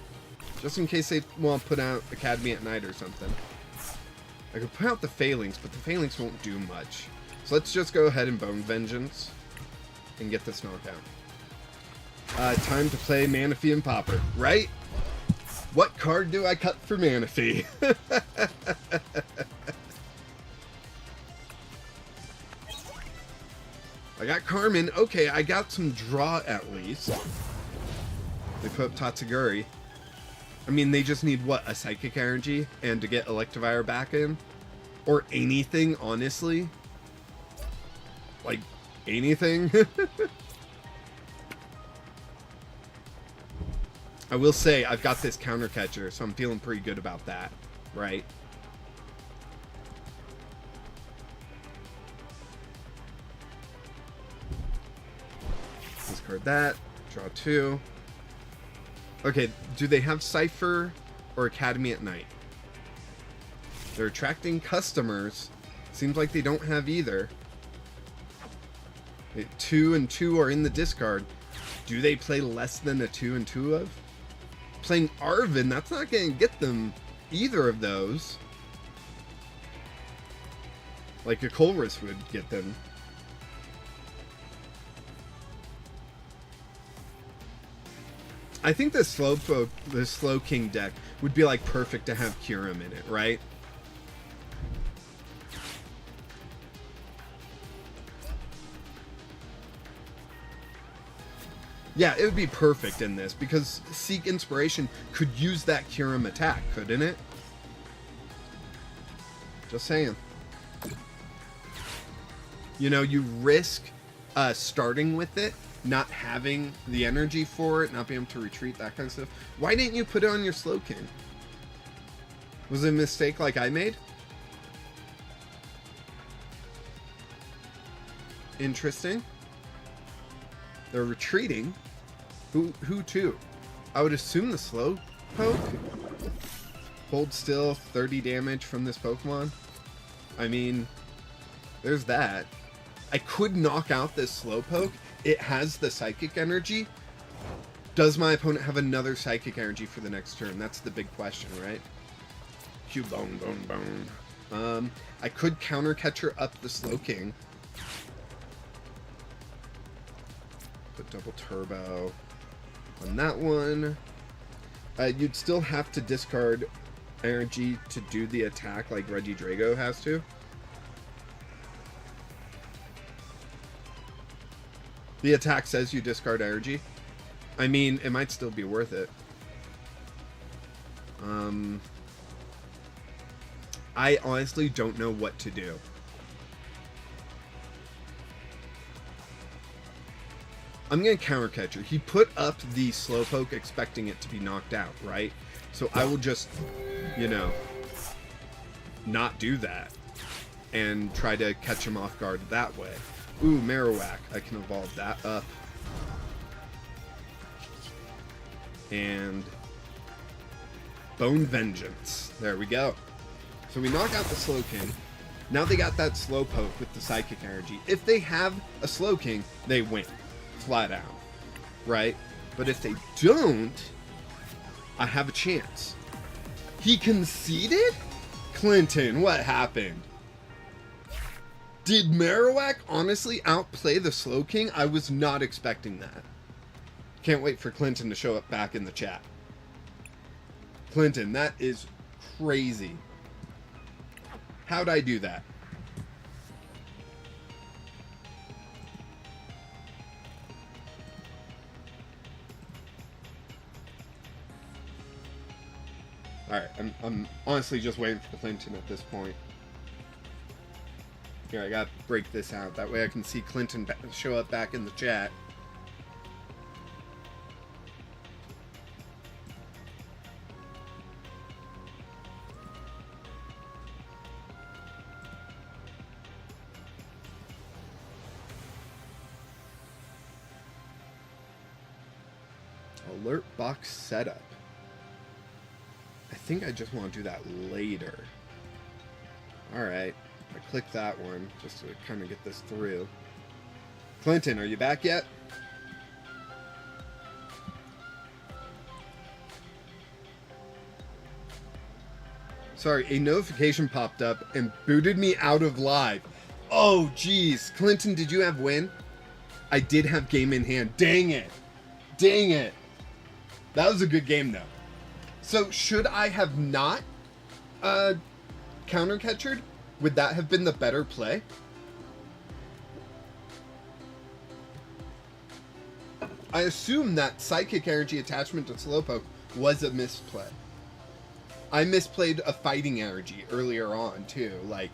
A: just in case they want to put out Academy at Night or something. I could put out the Phalanx, but the Phalanx won't do much. So let's just go ahead and Bone Vengeance and get this knockout. Time to play Manaphy and Popper, right? What card do I cut for Manaphy? I got Carmen. Okay, I got some draw at least. They put up Tatsuguri. I mean, they just need, what, a Psychic Energy? And to get Electivire back in? Or anything, honestly. Like, anything? I will say, I've got this counter catcher, so I'm feeling pretty good about that, right? Discard that. Draw 2. Okay, do they have Cypher or Academy at Night? They're attracting customers. Seems like they don't have either. 2 and 2 are in the discard. Do they play less than a 2 and 2 of? Playing Arvin, that's not going to get them either of those. Like a Colress would get them. I think the Slow King deck would be like perfect to have Kyurem in it, right? Yeah, it would be perfect in this, because Seek Inspiration could use that Kyurem attack, couldn't it? Just saying. You know, you risk starting with it, not having the energy for it, not being able to retreat, that kind of stuff. Why didn't you put it on your Slow King? Was it a mistake like I made? Interesting. They're retreating. Who to? I would assume the Slow Poke. Hold still, 30 damage from this Pokemon. I mean, there's that. I could knock out this Slowpoke. It has the Psychic Energy. Does my opponent have another Psychic Energy for the next turn? That's the big question, right? Cubone, bone. I could Counter Catcher up the Slowking. Put double turbo on that one. You'd still have to discard energy to do the attack like Regidrago has to. The attack says you discard energy. I mean, it might still be worth it. I honestly don't know what to do. I'm going to Counter Catcher. He put up the Slowpoke expecting it to be knocked out, right? So I will just, you know, not do that and try to catch him off guard that way. Ooh, Marowak. I can evolve that up. And Bone Vengeance. There we go. So we knock out the Slowking. Now they got that Slowpoke with the Psychic Energy. If they have a Slowking, they win. Flat out. Right? But if they don't, I have a chance. He conceded? Clinton, what happened? Did Marowak honestly outplay the Slowking? I was not expecting that. Can't wait for Clinton to show up back in the chat. Clinton, that is crazy. How'd I do that? Alright, I'm honestly just waiting for Clinton at this point. Here, I gotta break this out. That way I can see Clinton show up back in the chat. Alert box setup. I think I just want to do that later. Alright. I click that one just to kind of get this through. Clinton, are you back yet? Sorry, a notification popped up and booted me out of live. Oh, geez. Clinton, did you have win? I did have game in hand. Dang it. Dang it. That was a good game, though. So, should I have not counter-catchered? Would that have been the better play? I assume that Psychic Energy attachment to Slowpoke was a misplay. I misplayed a Fighting Energy earlier on, too. Like,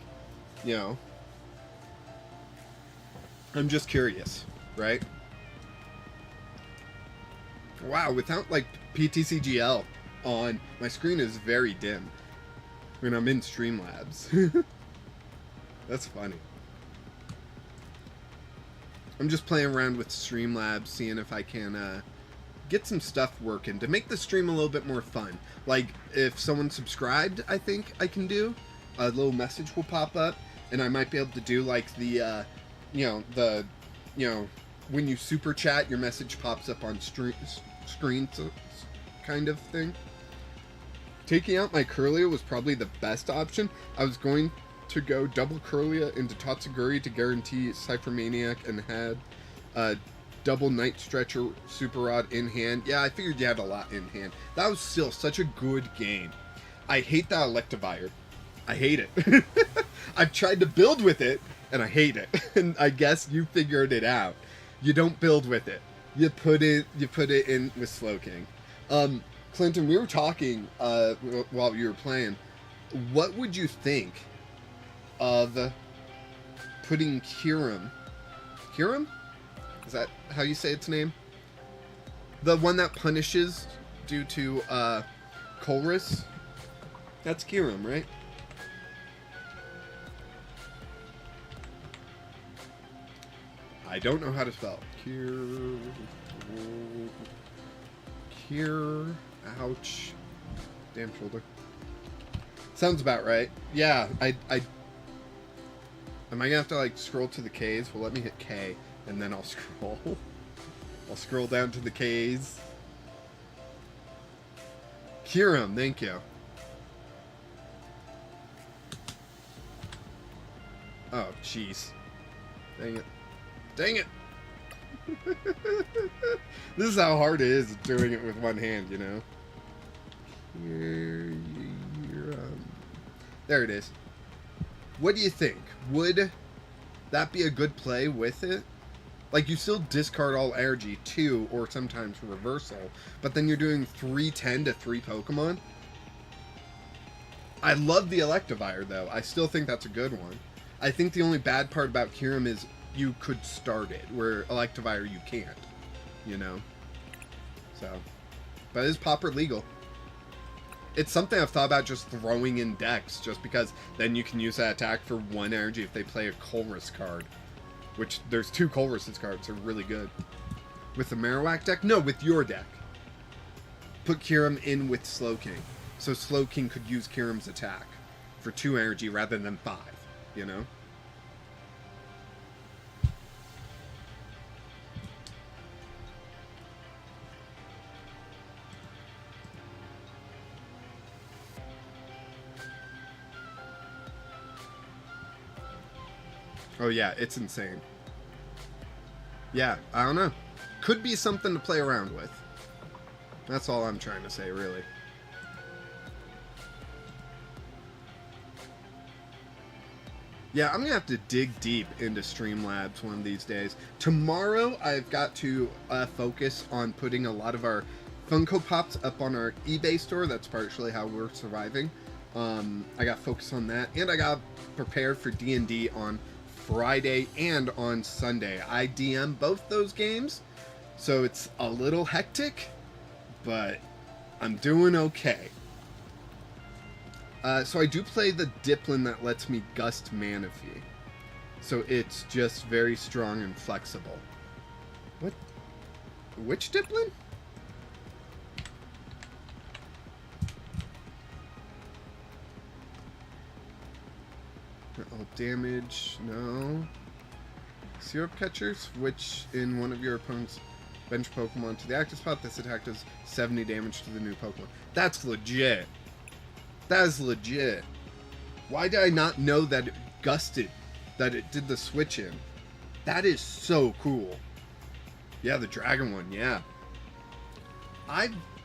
A: you know. I'm just curious, right? Wow, without, like, PTCGL on, my screen is very dim when I'm in Streamlabs. That's funny. I'm just playing around with Streamlabs, seeing if I can get some stuff working to make the stream a little bit more fun. Like, if someone subscribed, I think I can do, a little message will pop up, and I might be able to do, like, the, when you super chat, your message pops up on screen, so, kind of thing. Taking out my Curlia was probably the best option. I was going to go double Curlia into Tatsuguri to guarantee Cyphermaniac and had a double Night Stretcher Super Rod in hand. Yeah, I figured you had a lot in hand. That was still such a good game. I hate that Electivire. I hate it. I've tried to build with it, and I hate it. And I guess you figured it out. You don't build with it. You put it in with Slowking. Clinton, we were talking while you were playing. What would you think of putting Kyurem? Kyurem? Is that how you say its name? The one that punishes due to Colress? That's Kyurem, right? I don't know how to spell. Cure. Ouch. Damn shoulder. Sounds about right. Yeah, I am I gonna have to like scroll to the K's? Well, let me hit K and then I'll scroll. I'll scroll down to the K's. Kyurem, thank you. Oh, jeez. Dang it. Dang it! This is how hard it is doing it with one hand, you know? There it is. What do you think? Would that be a good play with it? Like, you still discard all energy, too, or sometimes reversal, but then you're doing 3-10 to 3 Pokemon? I love the Electivire, though. I still think that's a good one. I think the only bad part about Kyurem is you could start it, where Electivire you can't, you know? So, but is Popper legal? It's something I've thought about just throwing in decks, just because then you can use that attack for 1 energy if they play a Colress card. Which, there's 2 Colress's cards, they're really good. With the Marowak deck? No, with your deck. Put Kyurem in with Slowking. So Slowking could use Kyurem's attack for 2 energy rather than 5, you know? Oh yeah, it's insane. Yeah, I don't know. Could be something to play around with. That's all I'm trying to say, really. Yeah, I'm going to have to dig deep into Streamlabs one of these days. Tomorrow, I've got to focus on putting a lot of our Funko Pops up on our eBay store. That's partially how we're surviving. I got to focus on that. And I got prepared for D&D on Friday and on Sunday. I DM both those games, so it's a little hectic, but I'm doing okay. So I do play the Diplin that lets me gust Manaphy, so it's just very strong and flexible. What? Which Diplin? All damage, no. Syrup Catcher, switch in one of your opponent's bench Pokemon to the active spot. This attack does 70 damage to the new Pokemon. That's legit. That is legit. Why did I not know that it gusted, that it did the switch in? That is so cool. Yeah, the dragon one, yeah.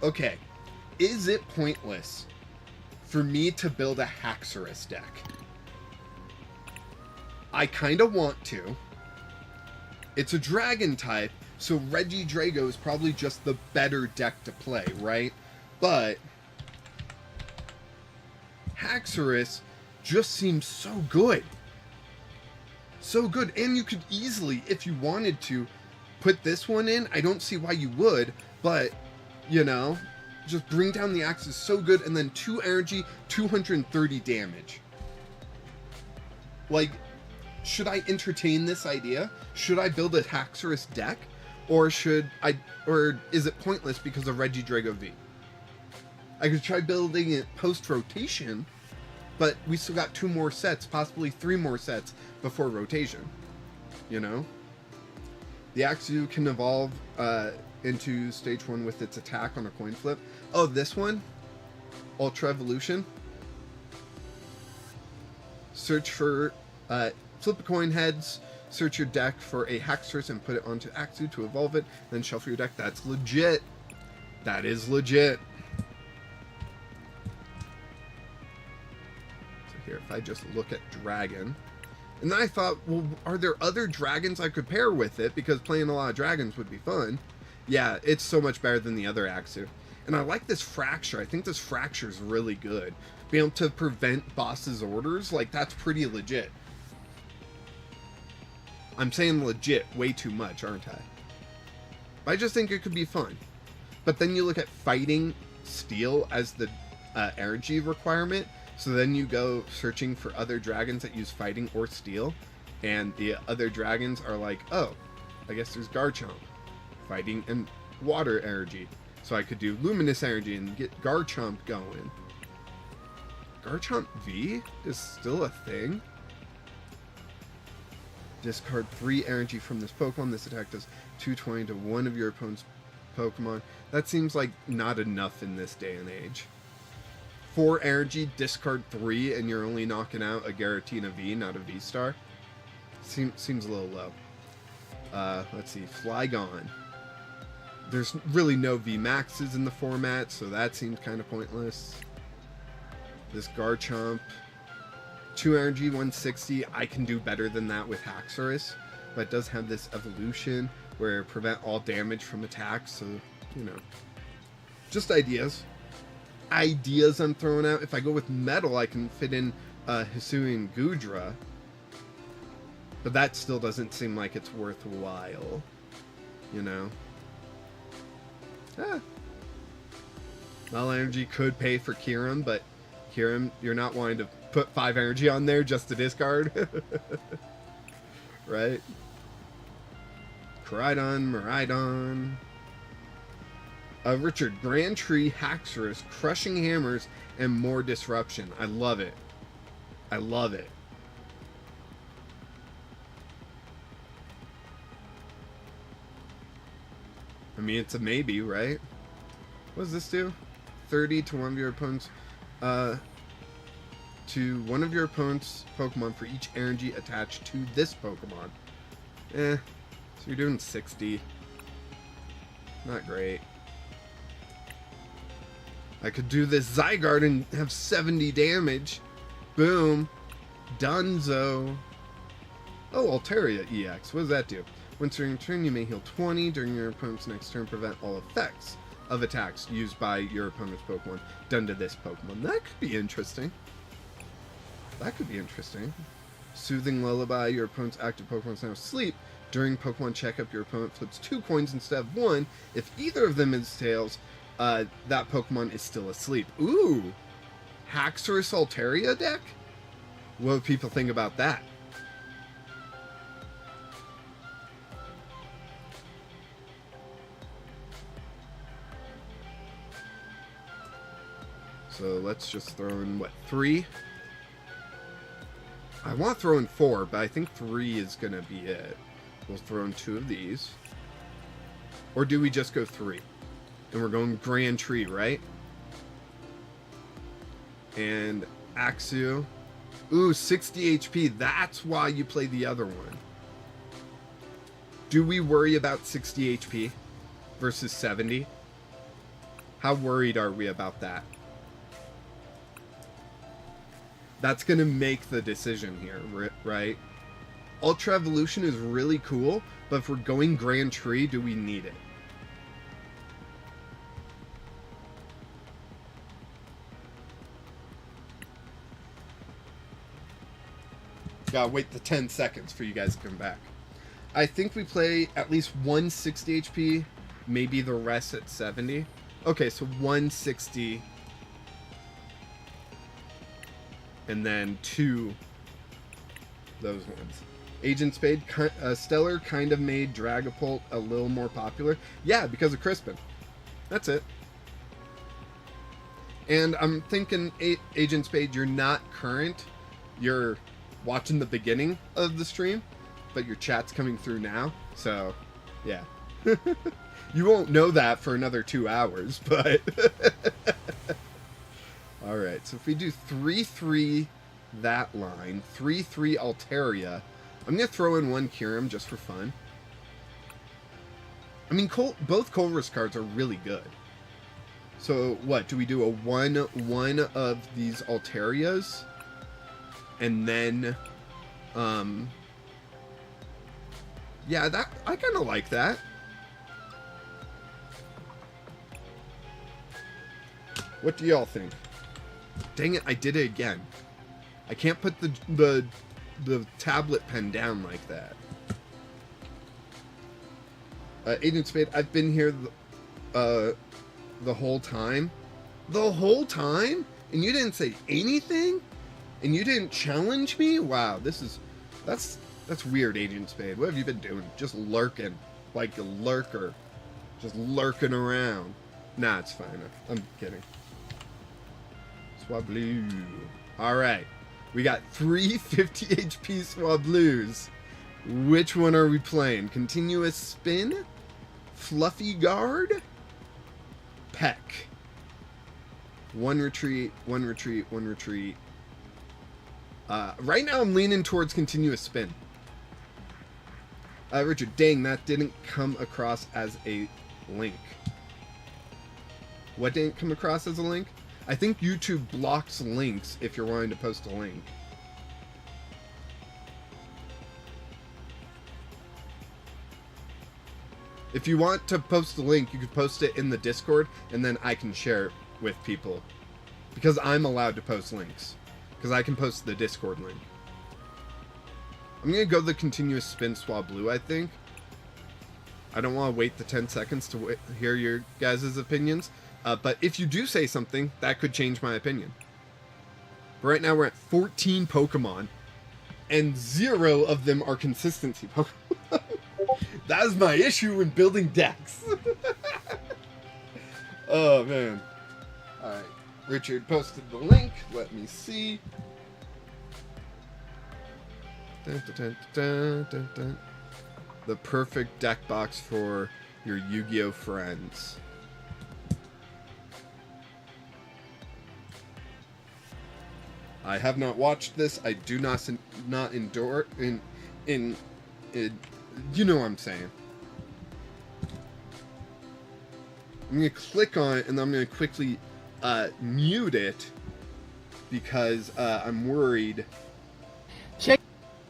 A: Okay, is it pointless for me to build a Haxorus deck? I kind of want to. It's a dragon type, so Regidrago is probably just the better deck to play, right? But Haxorus just seems so good. So good. And you could easily, if you wanted to, put this one in. I don't see why you would, but, you know, just bring down the axe is so good. And then 2 energy, 230 damage. Like, should I entertain this idea? Should I build a Haxorus deck? Or is it pointless because of Regidrago V? I could try building it post-rotation, but we still got 2 more sets, possibly 3 more sets before rotation. You know? The Axew can evolve into stage 1 with its attack on a coin flip. Oh, this one? Ultra Evolution. Search for... flip a coin heads, search your deck for a Haxorus and put it onto Axew to evolve it, then shuffle your deck. That's legit. That is legit. So here, if I just look at Dragon, and then I thought, well, are there other dragons I could pair with it? Because playing a lot of dragons would be fun. Yeah, it's so much better than the other Axew. And I like this Fracture. I think this Fracture is really good. Being able to prevent boss's orders, like, that's pretty legit. I'm saying legit way too much, aren't I? I just think it could be fun. But then you look at fighting steel as the energy requirement. So then you go searching for other dragons that use fighting or steel. And the other dragons are like, oh, I guess there's Garchomp. Fighting and water energy. So I could do luminous energy and get Garchomp going. Garchomp V is still a thing? Discard 3 energy from this Pokemon. This attack does 220 to one of your opponent's Pokemon. That seems like not enough in this day and age. 4 energy, discard 3, and you're only knocking out a Giratina V, not a V-Star. Seems a little low. Let's see. Flygon. There's really no V-Maxes in the format, so that seems kind of pointless. This Garchomp. 2 energy, 160. I can do better than that with Haxorus, but it does have this evolution where prevent all damage from attacks, so, you know. Just ideas. Ideas I'm throwing out. If I go with Metal, I can fit in Hisuian Gudra, but that still doesn't seem like it's worthwhile, you know. Well, energy could pay for Kyurem, but Kyurem, you're not wanting to put 5 energy on there just to discard. Right? Koraidon, Miraidon. Richard, Grand Tree, Haxorus, Crushing Hammers, and more Disruption. I love it. I love it. I mean, it's a maybe, right? What does this do? 30 to one of your opponents. To one of your opponent's Pokemon for each energy attached to this Pokemon. So you're doing 60. Not great. I could do this Zygarde and have 70 damage. Boom. Dunzo. Oh, Altaria EX. What does that do? Once during your turn, you may heal 20. During your opponent's next turn, prevent all effects of attacks used by your opponent's Pokemon done to this Pokemon. That could be interesting. That could be interesting. Soothing Lullaby. Your opponent's active Pokemon is now asleep. During Pokemon checkup, your opponent flips 2 coins instead of 1. If either of them is tails, that Pokemon is still asleep. Ooh! Haxorus Altaria deck? What do people think about that? So let's just throw in, what, 3? I want to throw in 4, but I think 3 is going to be it. We'll throw in 2 of these. Or do we just go 3? And we're going Grand Tree, right? And Axew. Ooh, 60 HP. That's why you play the other one. Do we worry about 60 HP versus 70? How worried are we about that? That's going to make the decision here, right? Ultra Evolution is really cool, but if we're going Grand Tree, do we need it? Gotta wait the 10 seconds for you guys to come back. I think we play at least 160 HP, maybe the rest at 70. Okay, so 160. And then 2 those ones. Agent Spade, Stellar kind of made Dragapult a little more popular. Yeah, because of Crispin. That's it. And I'm thinking, Agent Spade, you're not current. You're watching the beginning of the stream, but your chat's coming through now. So, yeah. You won't know that for another 2 hours, but... Alright, so if we do 3-3 that line, 3-3 Altaria, I'm going to throw in 1 Kyurem just for fun. I mean, both Colress cards are really good. So, what, do we do a 1 of these Altarias? And then, yeah, that, I kind of like that. What do y'all think? Dang it, I did it again. I can't put the tablet pen down like that. Agent Spade, I've been here the whole time. The whole time? And you didn't say anything? And you didn't challenge me? Wow, that's weird, Agent Spade. What have you been doing? Just lurking. Like a lurker. Just lurking around. Nah, it's fine. I'm kidding. Swablu. Alright. We got 3 50 HP Swablus. Which one are we playing? Continuous Spin? Fluffy Guard? Peck. 1 retreat, 1 retreat, 1 retreat. Right now I'm leaning towards Continuous Spin. Richard, dang, that didn't come across as a link. What didn't come across as a link? I think YouTube blocks links if you're wanting to post a link. If you want to post a link, you could post it in the Discord, and then I can share it with people. Because I'm allowed to post links. Because I can post the Discord link. I'm going to go the Continuous Spin Swablu, I think. I don't want to wait the 10 seconds to hear your guys' opinions. But if you do say something, that could change my opinion. But right now we're at 14 Pokemon. And 0 of them are consistency Pokemon. That is my issue when building decks. Oh, man. Alright. Richard posted the link. Let me see. Dun, dun, dun, dun, dun. The perfect deck box for your Yu-Gi-Oh! Friends. I have not watched this. I do not endure in you know what I'm saying. I'm gonna click on it and I'm gonna quickly mute it because I'm worried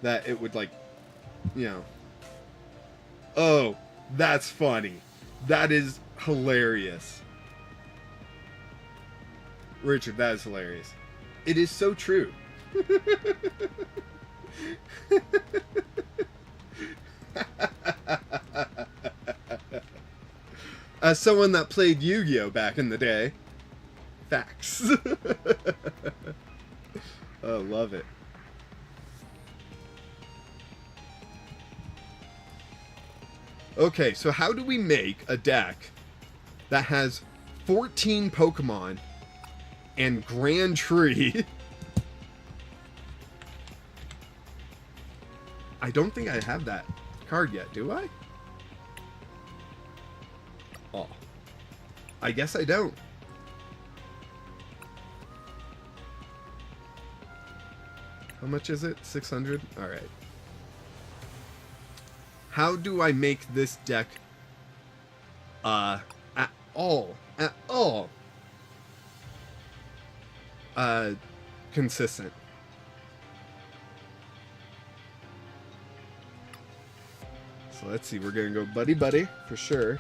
A: that it would, like, you know. Oh, that's funny. That is hilarious. Richard, that is hilarious. It is so true. As someone that played Yu-Gi-Oh! Back in the day, facts. Oh, love it. Okay, so how do we make a deck that has 14 Pokemon and Grand Tree? I don't think I have that card yet, do I? Oh. I guess I don't. How much is it? 600? Alright. How do I make this deck at all at all consistent. So let's see, we're gonna go buddy buddy for sure.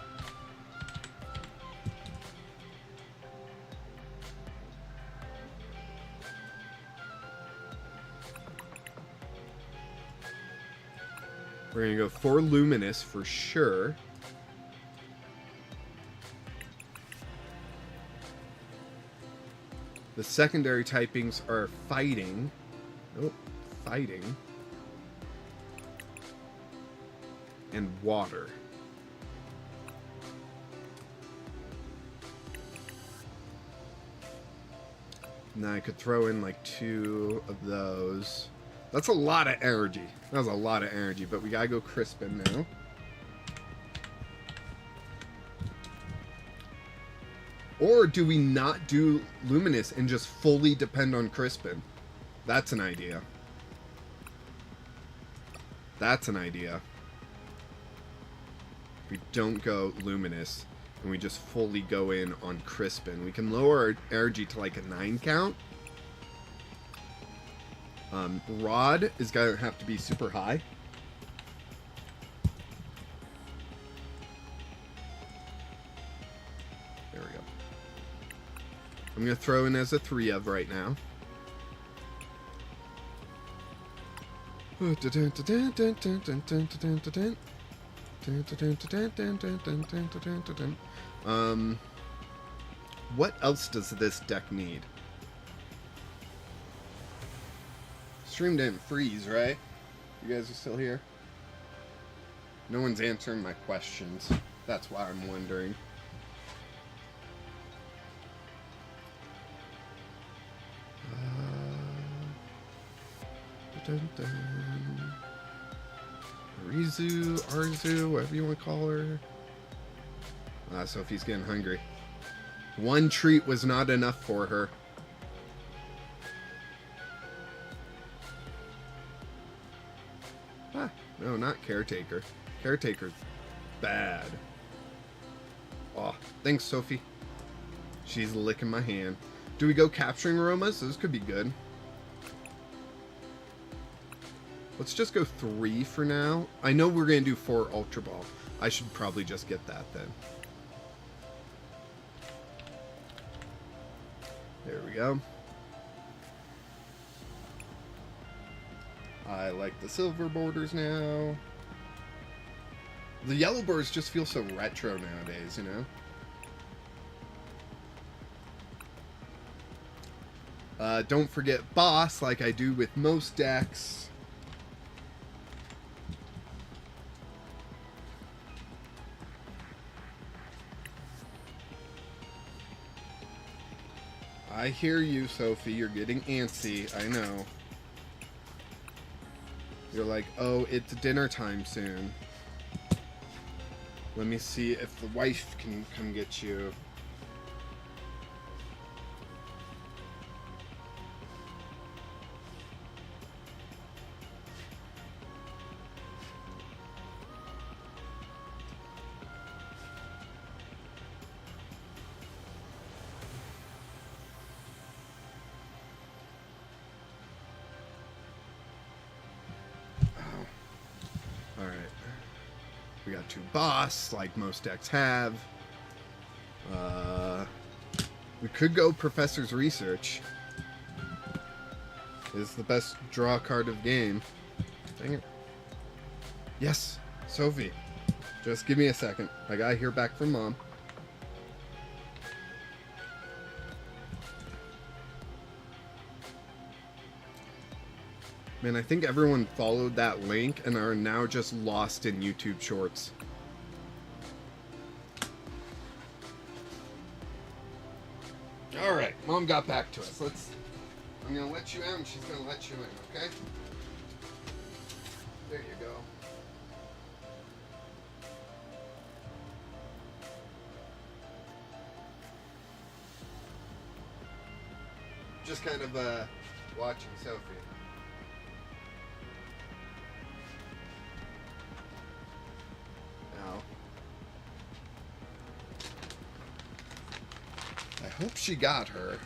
A: We're gonna go for luminous for sure. The secondary typings are fighting. Oh, fighting. And water. Now I could throw in like 2 of those. That's a lot of energy. That was a lot of energy, but we gotta go Crispin now. Or do we not do Luminous and just fully depend on Crispin? That's an idea. That's an idea. We don't go Luminous and we just fully go in on Crispin. We can lower our energy to like a 9 count. Rod is going to have to be super high. There we go. I'm going to throw in as a 3 of right now. What else does this deck need? Stream didn't freeze, right? You guys are still here? No one's answering my questions. That's why I'm wondering. Rizu, Arzu, whatever you want to call her. Sophie's getting hungry. One treat was not enough for her. No, not Caretaker. Caretaker's bad. Oh, thanks, Sophie. She's licking my hand. Do we go Capturing Aromas? Those could be good. Let's just go 3 for now. I know we're going to do 4 Ultra Ball. I should probably just get that then. There we go. I like the silver borders now. The yellow borders just feel so retro nowadays, you know? Don't forget Boss, like I do with most decks. I hear you, Sophie. You're getting antsy. I know. You're like, oh, it's dinner time soon. Let me see if the wife can come get you. We got 2 Boss, like most decks have. We could go Professor's Research. It's the best draw card of the game. Dang it. Yes, Sophie. Just give me a second. I gotta hear back from Mom. Man, I think everyone followed that link and are now just lost in YouTube Shorts. Alright, Mom got back to us. I'm gonna let you out and she's gonna let you in, okay? There you go. Just kind of watching Sophie. hope she got her.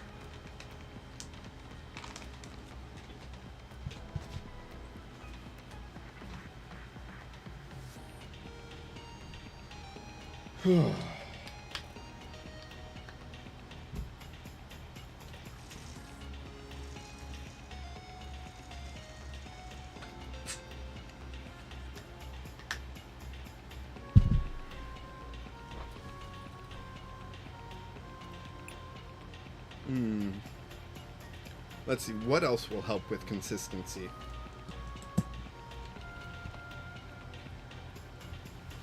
A: Let's see, what else will help with consistency?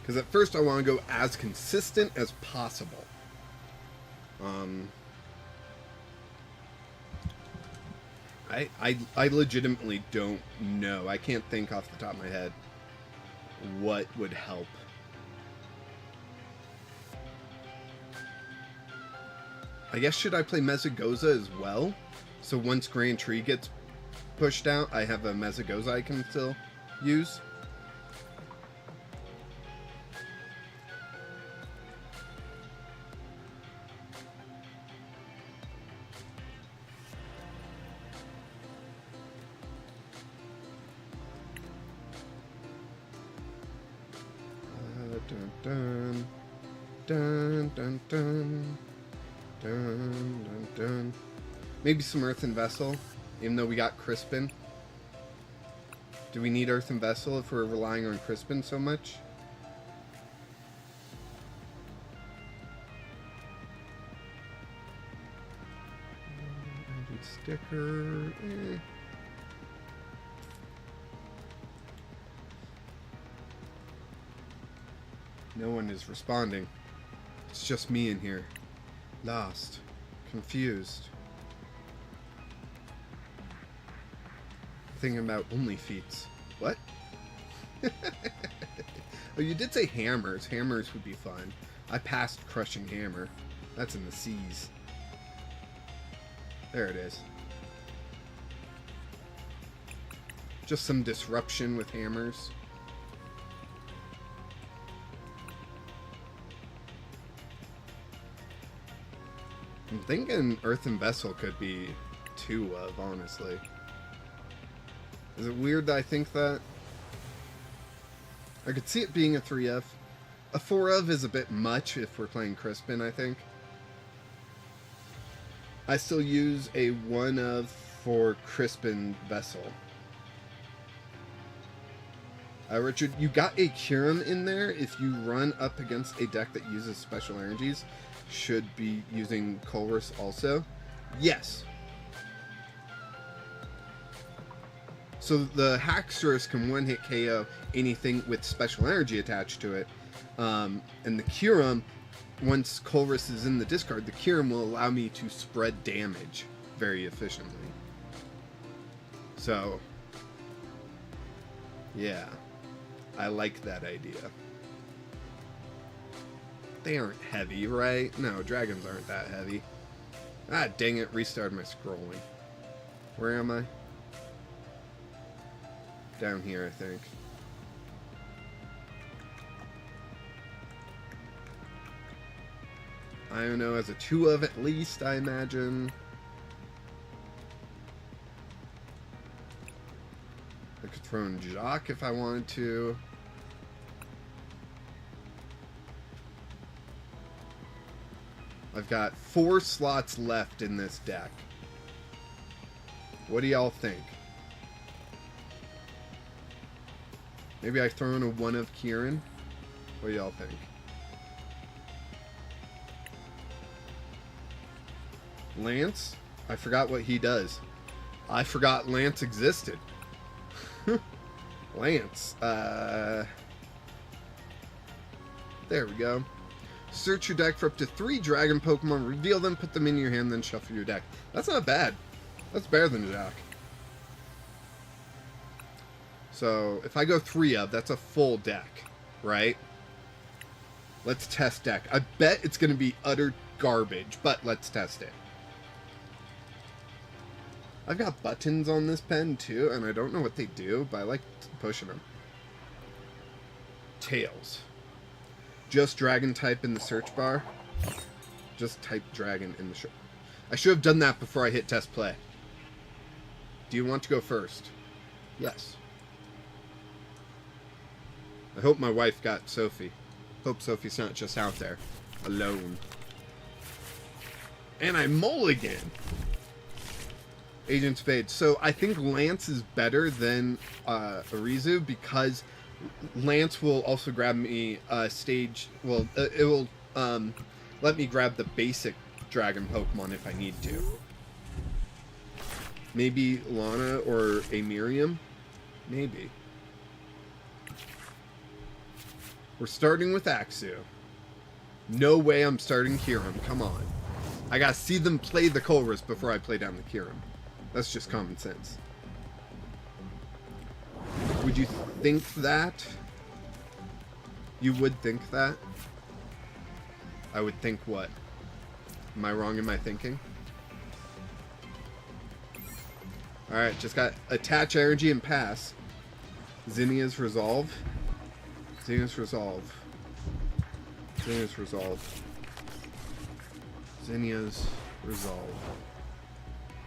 A: Because at first I want to go as consistent as possible. I legitimately don't know. I can't think off the top of my head what would help. I guess should I play Mesagoza as well? So once Grand Tree gets pushed out, I have a Mesagoza I can still use. Dun, dun, dun, dun, dun, dun, dun, dun. Maybe some Earthen Vessel, even though we got Crispin. Do we need Earthen Vessel if we're relying on Crispin so much? Sticker. No one is responding. It's just me in here. Lost. Confused. Thinking about only feats. What? Oh, you did say hammers. Hammers would be fun. I passed Crushing Hammer. That's in the seas. There it is. Just some disruption with hammers. I'm thinking Earthen Vessel could be 2 of, honestly. Is it weird that I think that? I could see it being a 3 of. A 4 of is a bit much if we're playing Crispin, I think. I still use a 1 of for Crispin Vessel. Richard, you got a Curum in there. If you run up against a deck that uses special energies, should be using Colress also. Yes. So the Haxorus can one-hit KO anything with special energy attached to it. And the Curum, once Colress is in the discard, the Curum will allow me to spread damage very efficiently. So, yeah. I like that idea. They aren't heavy, right? No, dragons aren't that heavy. Ah, dang it, restarted my scrolling. Where am I? Down here, I think. I don't know, as a 2 of at least, I imagine. I could throw in Jock if I wanted to. I've got 4 slots left in this deck. What do y'all think? Maybe I throw in a 1 of Kieran? What do y'all think? Lance? I forgot what he does. I forgot Lance existed. Lance. There we go. Search your deck for up to 3 dragon Pokemon, reveal them, put them in your hand, then shuffle your deck. That's not bad. That's better than Jock. So, if I go 3 of, that's a full deck, right? Let's test deck. I bet it's going to be utter garbage, but let's test it. I've got buttons on this pen, too, and I don't know what they do, but I like pushing them. Tails. Just dragon type in the search bar. Just type dragon in the show. I should have done that before I hit test play. Do you want to go first? Yes. I hope my wife got Sophie. Hope Sophie's not just out there alone. And I mulligan. Agent Spade. So I think Lance is better than Arizu because Lance will also grab me stage. Well, it will let me grab the basic dragon Pokemon if I need to. Maybe Lana or a Miriam? Maybe. We're starting with Axu. No way I'm starting Kyurem. Come on. I gotta see them play the Colress before I play down the Kyurem. That's just common sense. Would you think that? You would think that? I would think what? Am I wrong in my thinking? Alright, just got attach energy and pass. Zinnia's resolve. Zinnia's resolve. Zinnia's resolve. Zinnia's resolve.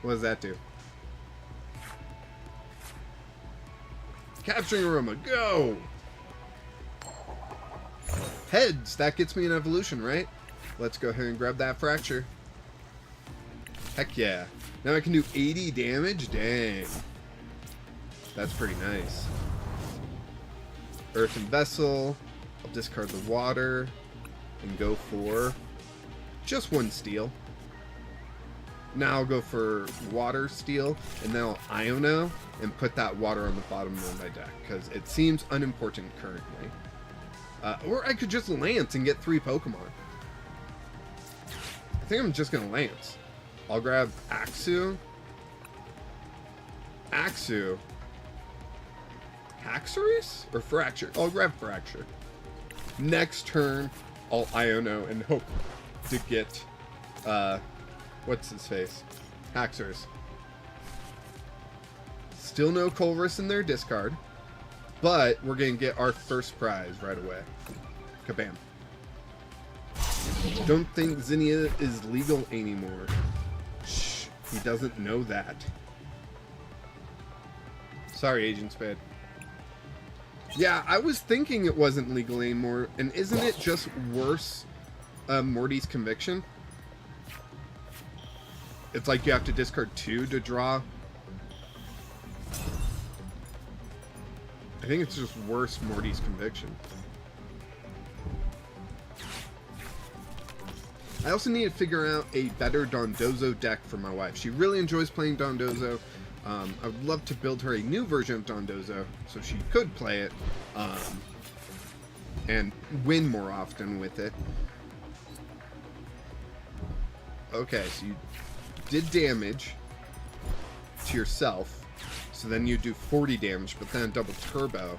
A: What does that do? Capturing Aroma, go! Heads, that gets me an evolution, right? Let's go ahead and grab that fracture. Heck yeah. Now I can do 80 damage? Dang. That's pretty nice. Earthen Vessel. I'll discard the water and go for just one steel. Now I'll go for water steel, and then I'll Iono and put that water on the bottom of my deck, because it seems unimportant currently. Or I could just Lance and get 3 Pokemon. I think I'm just going to Lance. I'll grab Axu. Axu. Haxorus? Or Fracture? I'll grab Fracture. Next turn, I'll Iono and hope to get, what's his face? Haxorus. Still no Colress in their discard, but we're going to get our first prize right away. Kabam. Don't think Zinnia is legal anymore. Shh, he doesn't know that. Sorry, Agent Spade. Yeah, I was thinking it wasn't legal anymore, and isn't it just worse, Morty's Conviction? It's like you have to discard 2 to draw. I think it's just worse Morty's Conviction. I also need to figure out a better Dondozo deck for my wife. She really enjoys playing Dondozo. I would love to build her a new version of Dondozo so she could play it and win more often with it. Okay, so you did damage to yourself, so then you do 40 damage, but then double turbo.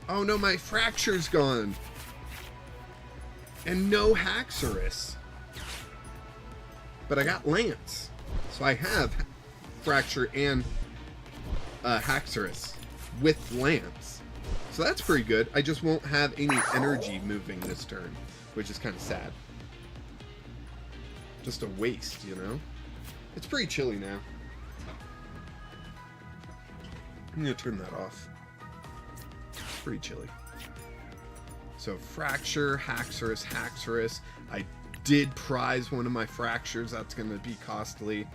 A: Oh no, my Fracture's gone! And no Haxorus. But I got Lance, so I have Fracture and Haxorus with Lance. So that's pretty good. I just won't have any energy moving this turn, which is kind of sad. Just a waste, you know? It's pretty chilly now. I'm going to turn that off. It's pretty chilly. So Fracture, Haxorus, Haxorus. I did prize one of my Fractures. That's going to be costly.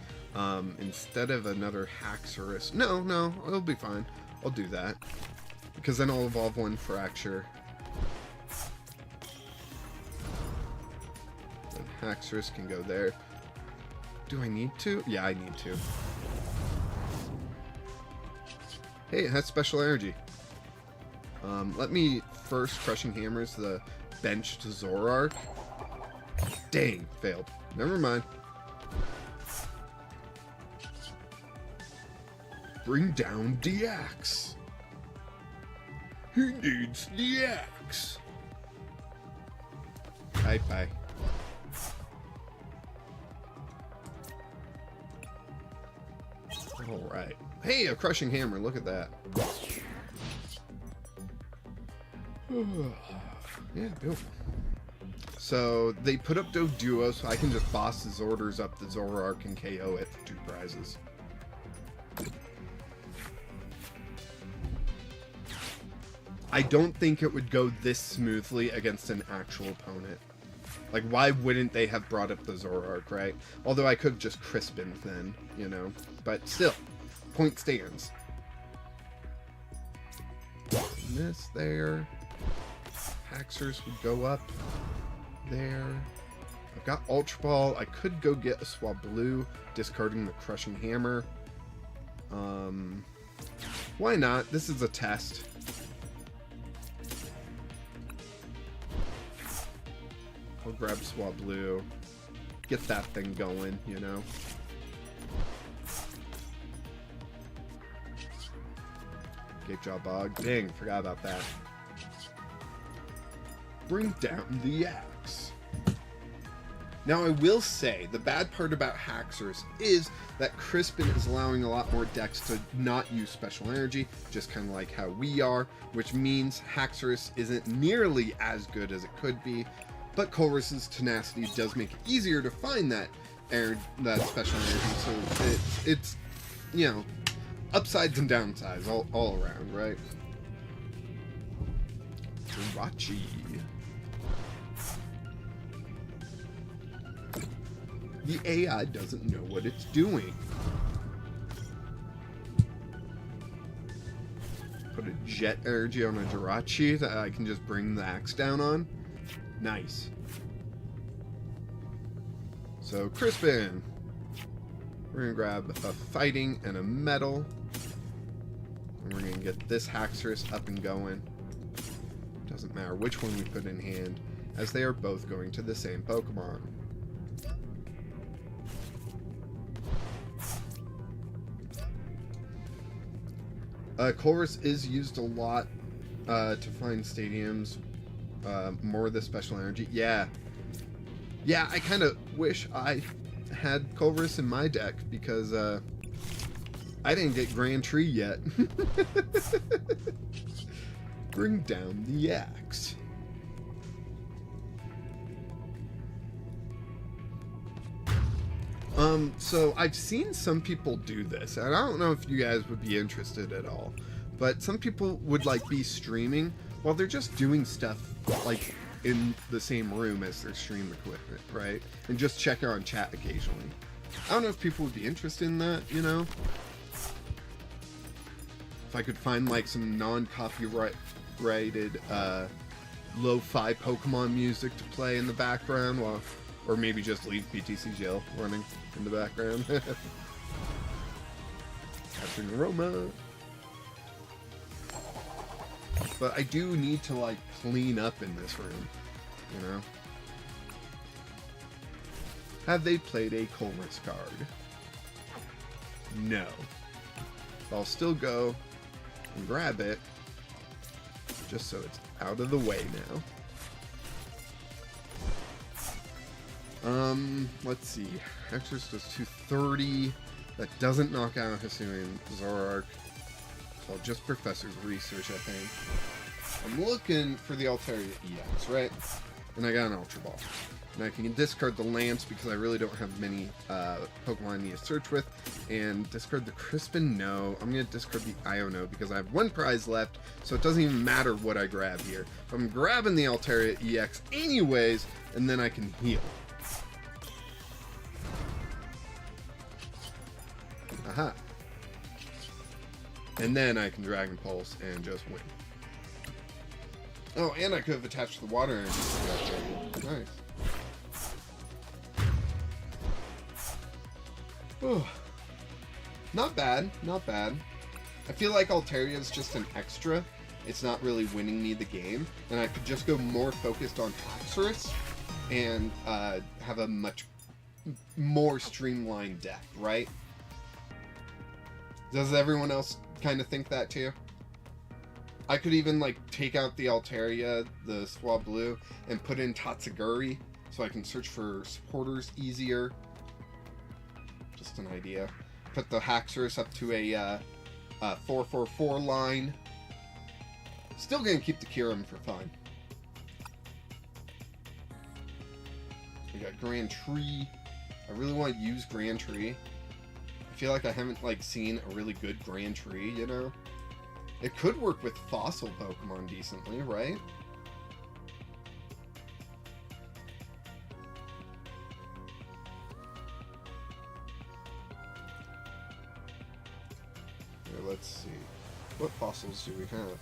A: Instead of another Haxorus. No, it'll be fine. I'll do that. Because then I'll evolve one Fracture. Then Haxorus can go there. Do I need to? Yeah, I need to. Hey, it has special energy. Let me first Crushing Hammers the benched Zoroark. Dang, failed. Never mind. Bring down DX. He needs DX. Bye. Alright. Hey, a Crushing Hammer. Look at that. Yeah, beautiful. So they put up no duo, so I can just boss his orders up the Zoroark and KO it for 2 prizes. I don't think it would go this smoothly against an actual opponent. Like, why wouldn't they have brought up the Zoroark, right? Although I could just Crispin then, you know. But still, point stands. Miss there. Haxorus would go up there. I've got Ultra Ball. I could go get a Swablu, discarding the Crushing Hammer. Why not? This is a test. I'll grab Swablu, get that thing going, you know. Gatejaw Bog. Dang, forgot about that. Bring down the axe. Now, I will say, the bad part about Haxorus is that Crispin is allowing a lot more decks to not use special energy, just kind of like how we are, which means Haxorus isn't nearly as good as it could be. But Colress's tenacity does make it easier to find that special energy, so it's you know, upsides and downsides all around, right? Jirachi. The AI doesn't know what it's doing. Put a jet energy on a Jirachi that I can just bring the axe down on. Nice. So, Crispin. We're going to grab a fighting and a metal. And we're going to get this Haxorus up and going. Doesn't matter which one we put in hand, as they are both going to the same Pokemon. Colress is used a lot to find stadiums. More of the special energy. Yeah, I kind of wish I had Colress in my deck, because I didn't get Grand Tree yet. Bring down the axe. So I've seen some people do this, and I don't know if you guys would be interested at all, but some people would like be streaming while they're just doing stuff like in the same room as their stream equipment, right? And just check on chat occasionally. I don't know if people would be interested in that, you know? If I could find like some non-copyrighted lo-fi Pokemon music to play in the background, while, or maybe just leave PTCG running in the background. Capturing Aroma. But I do need to like clean up in this room, you know? Have they played a Colress card? No. I'll still go and grab it, just so it's out of the way now. Let's see. Haxorus does 230. That doesn't knock out Hisuian Zoroark. So I'll just Professor's Research, I think. I'm looking for the Altaria EX, right? And I got an Ultra Ball. And I can discard the Lamps because I really don't have many Pokemon I need to search with. And discard the Crispin? No. I'm going to discard the Iono because I have one prize left, so it doesn't even matter what I grab here. I'm grabbing the Altaria EX anyways, and then I can heal. Aha. And then I can Dragon Pulse and just win. Oh, and I could have attached the water energy to that. Nice. Whew. Not bad, not bad. I feel like Altaria is just an extra. It's not really winning me the game, and I could just go more focused on Haxorus and have a much more streamlined deck, right? Does everyone else kind of think that too? I could even like take out the Altaria, the Swablu, and put in Tatsuguri so I can search for supporters easier. Just an idea. Put the Haxorus up to a 4/4/4 line. Still gonna keep the Kyurem for fun. We got Grand Tree. I really want to use Grand Tree. I feel like I haven't like seen a really good Grand Tree, you know? It could work with fossil Pokemon decently, right? Here, let's see. What fossils do we have?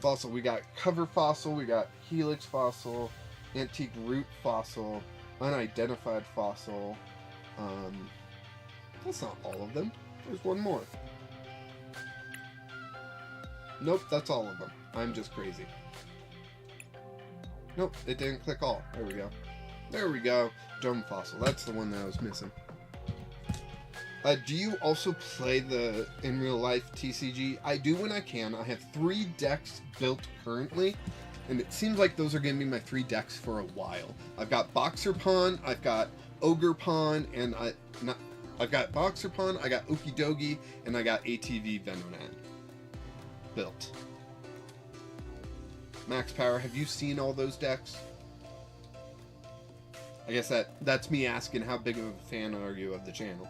A: Fossil, we got Cover Fossil, we got Helix Fossil, Antique Root Fossil, Unidentified Fossil. That's not all of them. There's one more. Nope, that's all of them. I'm just crazy. Nope, it didn't click all. There we go. There we go. Dome Fossil. That's the one that I was missing. Do you also play the in real life TCG? I do when I can. I have 3 decks built currently, and it seems like those are going to be my 3 decks for a while. I've got Boxer Pawn, I've got Ogre Pawn, and I've got Boxer Pawn, I got Okidogi, and I got ATV Venonat built. Max Power, have you seen all those decks? I guess that's me asking how big of a fan are you of the channel.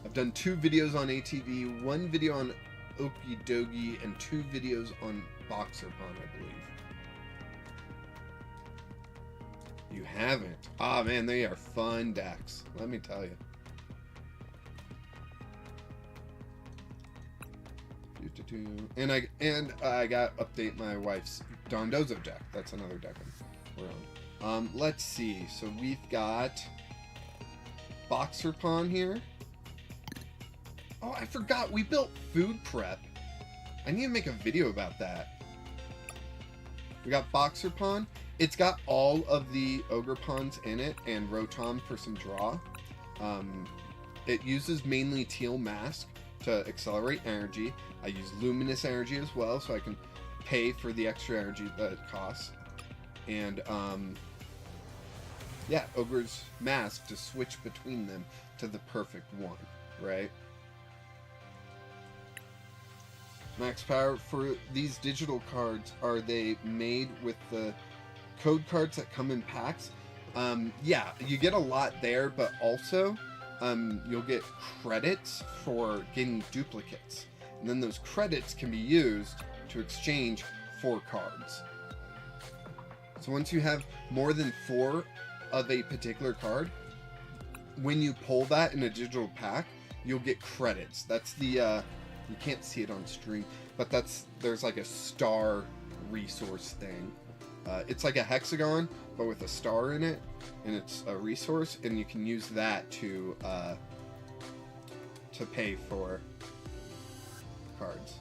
A: I've done 2 videos on ATV, 1 video on Okidogi, and 2 videos on Boxer Pawn, I believe. You haven't? Ah, man, they are fun decks. Let me tell you. And I got update my wife's Dondozo deck. That's another deck we're on. Let's see. So we've got Boxer Pawn here. Oh, I forgot. We built Food Prep. I need to make a video about that. We got Boxer Pawn. It's got all of the Ogre Pawns in it and Rotom for some draw. It uses mainly Teal Mask to accelerate energy. I use Luminous Energy as well, so I can pay for the extra energy that it costs. And, yeah, Ogre's Mask to switch between them to the perfect one, right? Max Power, for these digital cards, are they made with the code cards that come in packs? Yeah, you get a lot there, but also you'll get credits for getting duplicates. And then those credits can be used to exchange for cards. So once you have more than 4 of a particular card, when you pull that in a digital pack, you'll get credits. That's the, you can't see it on stream, but there's like a star resource thing. It's like a hexagon, but with a star in it, and it's a resource, and you can use that to pay for cards.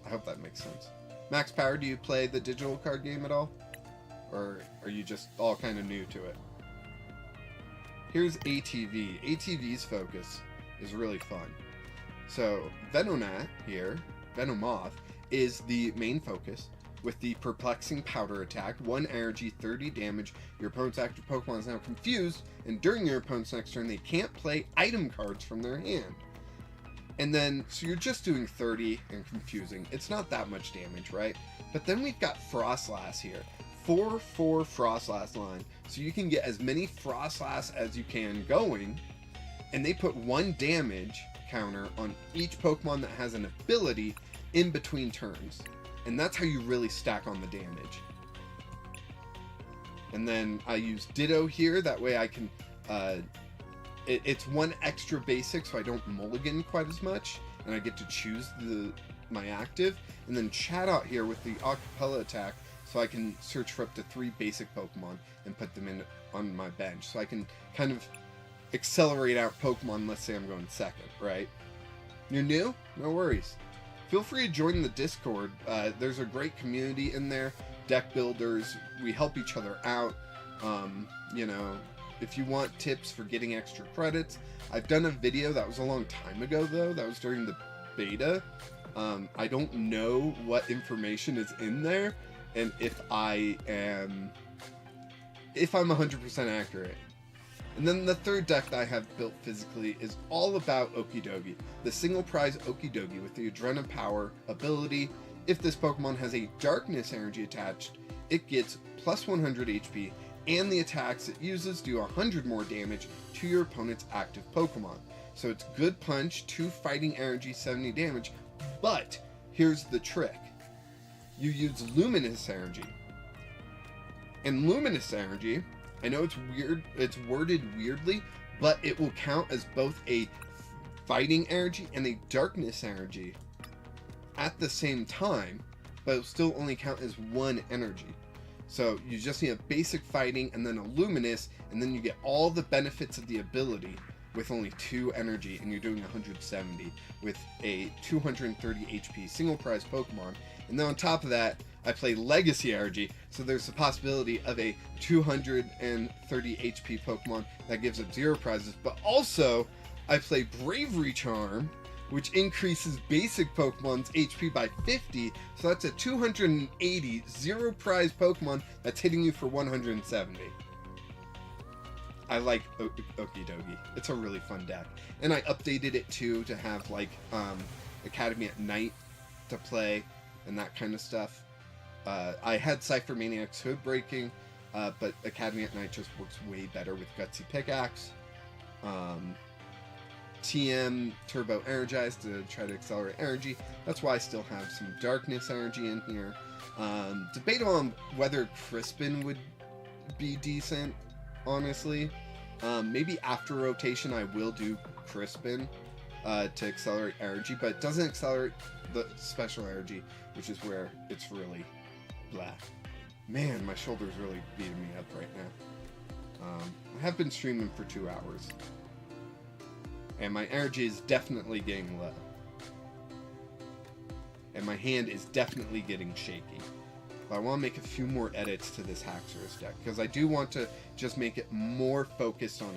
A: I hope that makes sense. Max Power, do you play the digital card game at all? Or are you just all kind of new to it? Here's ATV. ATV's focus is really fun. So Venonat here, Venomoth, is the main focus with the Perplexing Powder attack. 1 energy, 30 damage. Your opponent's active Pokemon is now confused, and during your opponent's next turn, they can't play item cards from their hand. And then, so you're just doing 30 and confusing. It's not that much damage, right? But then we've got Frostlass here. 4/4 Frostlass line. So you can get as many Frostlass as you can going, and they put 1 damage counter on each Pokemon that has an ability in between turns. And that's how you really stack on the damage. And then I use Ditto here, that way I can, it's 1 extra basic, so I don't mulligan quite as much, and I get to choose my active. And then Chat Out here with the Acapella attack, so I can search for up to 3 basic Pokemon and put them in on my bench. So I can kind of accelerate out Pokemon, let's say I'm going second, right? You're new? No worries. Feel free to join the Discord. There's a great community in there. Deck builders. We help each other out. You know, if you want tips for getting extra credits. I've done a video, that was a long time ago though. That was during the beta. I don't know what information is in there, and if I'm 100% accurate. And then the third deck that I have built physically is all about Okidogi. The single prize Okidogi with the Adrena Power ability If this Pokemon has a darkness energy attached, it gets plus 100 HP, and the attacks it uses do 100 more damage to your opponent's active Pokemon. So it's good punch, 2 fighting energy, 70 damage, but here's the trick. You use luminous energy. And luminous energy, I know it's weird, it's worded weirdly, but it will count as both a fighting energy and a darkness energy at the same time, but it'll still only count as one energy. So you just need a basic fighting and then a luminous, and then you get all the benefits of the ability with only 2 energy, and you're doing 170 with a 230 HP single prize Pokemon. And then on top of that, I play Legacy energy, so there's the possibility of a 230 HP Pokemon that gives up 0 prizes, but also I play Bravery Charm, which increases basic Pokemon's HP by 50, so that's a 280 0 prize Pokemon that's hitting you for 170. I like Okidogi. It's a really fun deck. And I updated it too to have like Academy at Night to play and that kind of stuff. I had Cypher Maniac's Hood Breaking, but Academy at Night just works way better with Gutsy Pickaxe. TM Turbo Energized to try to accelerate energy. That's why I still have some Darkness energy in here. Debatable on whether Crispin would be decent, honestly. Maybe after rotation I will do Crispin to accelerate energy, but it doesn't accelerate the special energy, which is where it's really blah. Man, my shoulder's really beating me up right now. I have been streaming for 2 hours. And my energy is definitely getting low. And my hand is definitely getting shaky. But I want to make a few more edits to this Haxorus deck, because I do want to just make it more focused on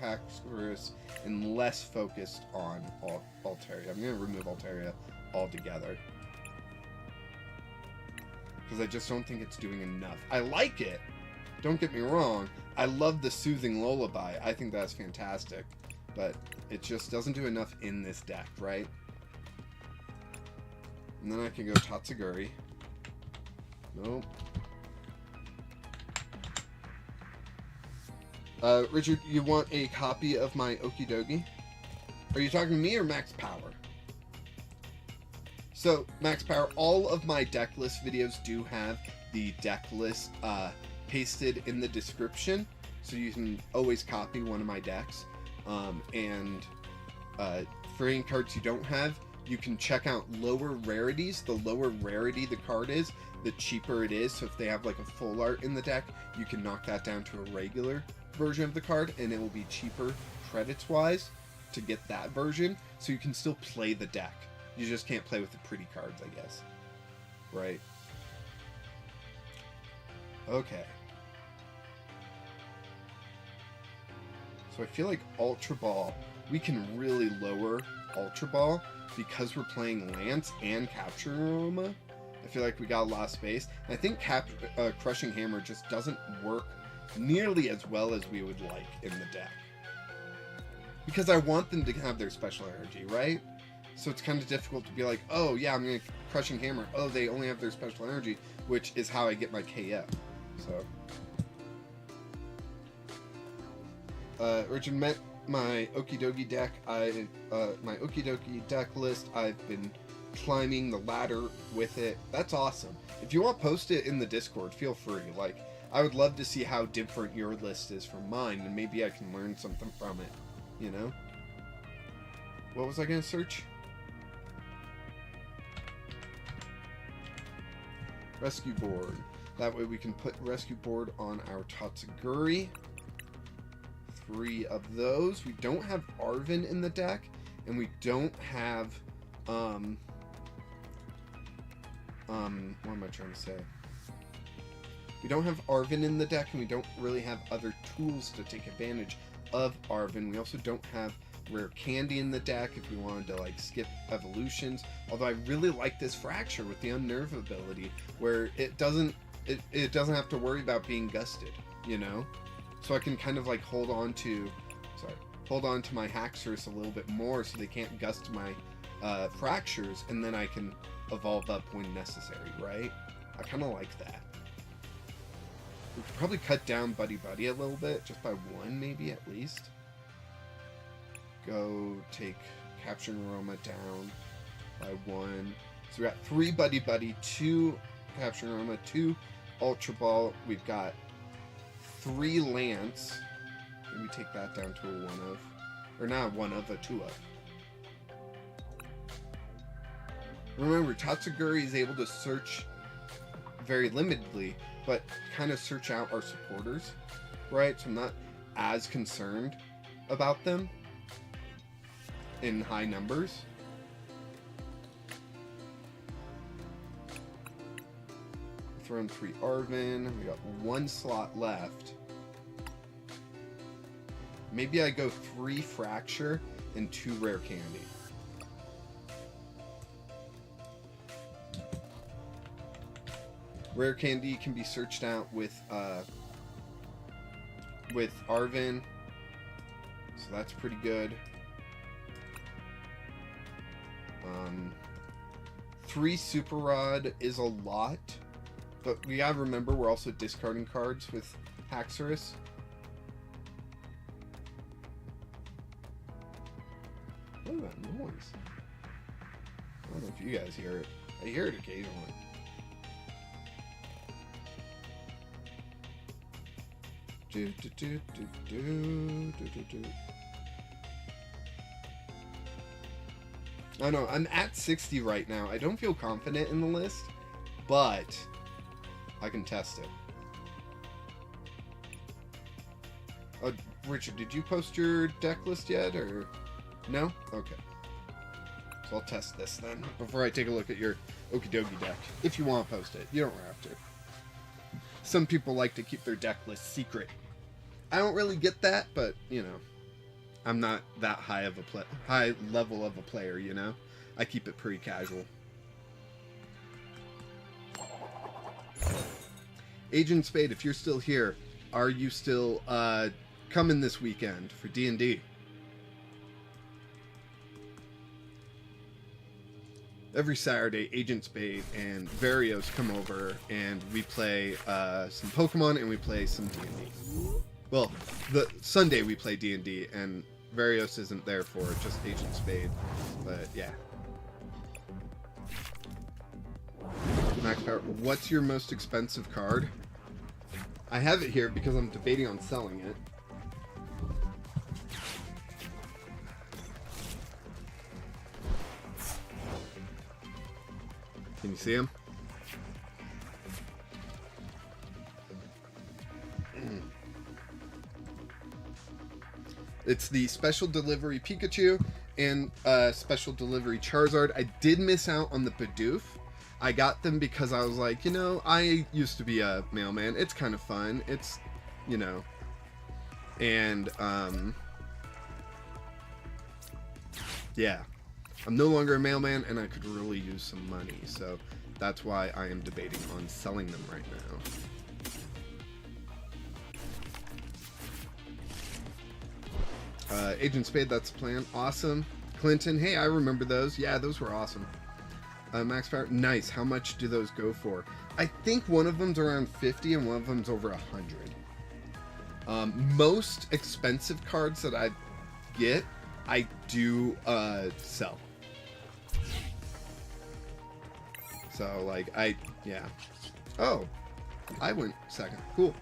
A: Haxorus and less focused on Altaria. I'm going to remove Altaria altogether, because I just don't think it's doing enough. I like it, don't get me wrong. I love the Soothing Lullaby. I think that's fantastic. But it just doesn't do enough in this deck, right? And then I can go Tatsuguri. Nope. Richard, you want a copy of my Okidogi? Are you talking to me or Max Power? So, Max Power, all of my deck list videos do have the deck list pasted in the description, so you can always copy one of my decks. For any cards you don't have, you can check out lower rarities. The lower rarity the card is, the cheaper it is. So if they have like a full art in the deck, you can knock that down to a regular version of the card, and it will be cheaper credits wise to get that version. So you can still play the deck. You just can't play with the pretty cards, I guess. Right? Okay. So I feel like Ultra Ball, we can really lower Ultra Ball because we're playing Lance and Capture Aroma. I feel like we got a lot of space. And I think Crushing Hammer just doesn't work nearly as well as we would like in the deck. Because I want them to have their special energy, right? So it's kind of difficult to be like, oh yeah, I'm going to Crushing Hammer. Oh, they only have their special energy, which is how I get my KO. So... Richard met my Okidogi deck. My Okidogi deck list, I've been climbing the ladder with it. That's awesome. If you want to post it in the Discord, feel free. Like, I would love to see how different your list is from mine, and maybe I can learn something from it, you know? What was I going to search? Rescue board. That way we can put rescue board on our Tatsuguri. 3 of those. We don't have Arven in the deck, and we don't have what am I trying to say? We don't have Arven in the deck, and we don't really have other tools to take advantage of Arven. We also don't have Rare Candy in the deck if we wanted to like skip evolutions. Although I really like this Fracture with the Unnerve ability, where it doesn't have to worry about being gusted, you know? So I can kind of like hold on to my Haxorus a little bit more so they can't gust my Fractures, and then I can evolve up when necessary, right? I kind of like that. We could probably cut down Buddy Buddy a little bit, just by one maybe at least. Go take Capturing Aroma down by one. So we got 3 Buddy Buddy, 2 Capturing Aroma, 2 Ultra Ball. We've got 3 Lance. Maybe take that down to a 1 of. Or not a 1 of, a 2 of. Remember, Tatsuguri is able to search very limitedly, but kind of search out our supporters, right? So I'm not as concerned about them in high numbers. Throw in 3 Arvin. We got 1 slot left. Maybe I go 3 Fracture and 2 Rare Candy. Rare Candy can be searched out with Arvin, so that's pretty good. 3 Super Rod is a lot, but we gotta remember we're also discarding cards with Haxorus. What is that noise? I don't know if you guys hear it. I hear it occasionally. I know, I'm at 60 right now. I don't feel confident in the list, but I can test it. Richard, did you post your deck list yet, or no? Okay. So I'll test this then, before I take a look at your Okie Dokie deck. If you want to post it. You don't have to. Some people like to keep their deck list secret. I don't really get that, but, you know, I'm not that high level of a player, you know? I keep it pretty casual. Agent Spade, if you're still here, are you still coming this weekend for D&D? Every Saturday, Agent Spade and Varios come over, and we play some Pokemon, and we play some D&D. Well, the Sunday we play D&D, and Varios isn't there for it, just Agent Spade. But, yeah. Max Power, what's your most expensive card? I have it here because I'm debating on selling it. Can you see him? It's the Special Delivery Pikachu and Special Delivery Charizard. I did miss out on the Bidoof. I got them because I was like, you know, I used to be a mailman. It's kind of fun. It's, you know, and yeah. I'm no longer a mailman, and I could really use some money, so that's why I am debating on selling them right now. Agent Spade, that's the plan. Awesome. Clinton, hey, I remember those. Yeah, those were awesome. Max Power, nice. How much do those go for? I think one of them's around 50 and one of them's over 100. Most expensive cards that I get, I do sell. So, like, yeah. Oh, I went second. Cool.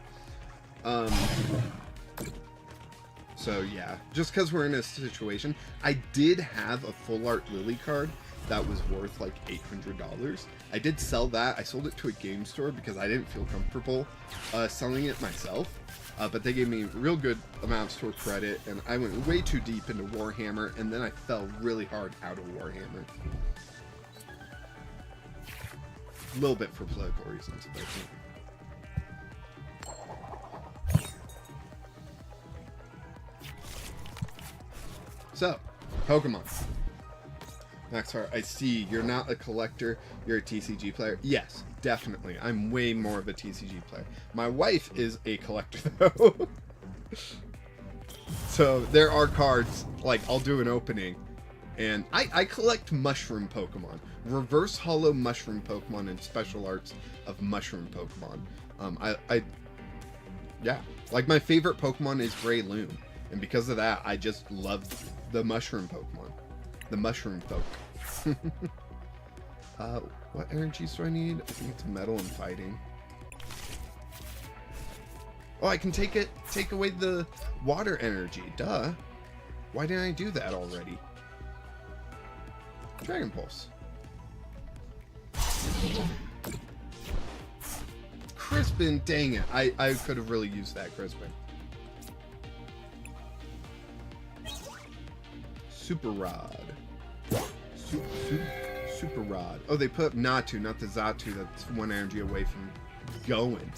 A: So, yeah. Just because we're in a situation, I did have a Full Art Lily card that was worth, like, $800. I did sell that. I sold it to a game store because I didn't feel comfortable selling it myself. But they gave me real good amount of store credit, and I went way too deep into Warhammer, and then I fell really hard out of Warhammer. A little bit for political reasons, but so, Pokemon. Maxar, I see you're not a collector, you're a TCG player. Yes, definitely. I'm way more of a TCG player. My wife is a collector, though. So, there are cards, like, I'll do an opening, And I collect mushroom Pokemon. Reverse Hollow mushroom Pokemon and special arts of mushroom Pokemon. Yeah. Like, my favorite Pokemon is Breloom. And because of that, I just love the mushroom Pokemon. The mushroom folk. What energies do I need? I think it's metal and fighting. Oh, I can take away the water energy. Duh. Why didn't I do that already? Dragon Pulse. Crispin, dang it. I could have really used that Crispin. Super Rod. Super Rod. Oh, they put up Natu, not the Xatu. That's one energy away from going.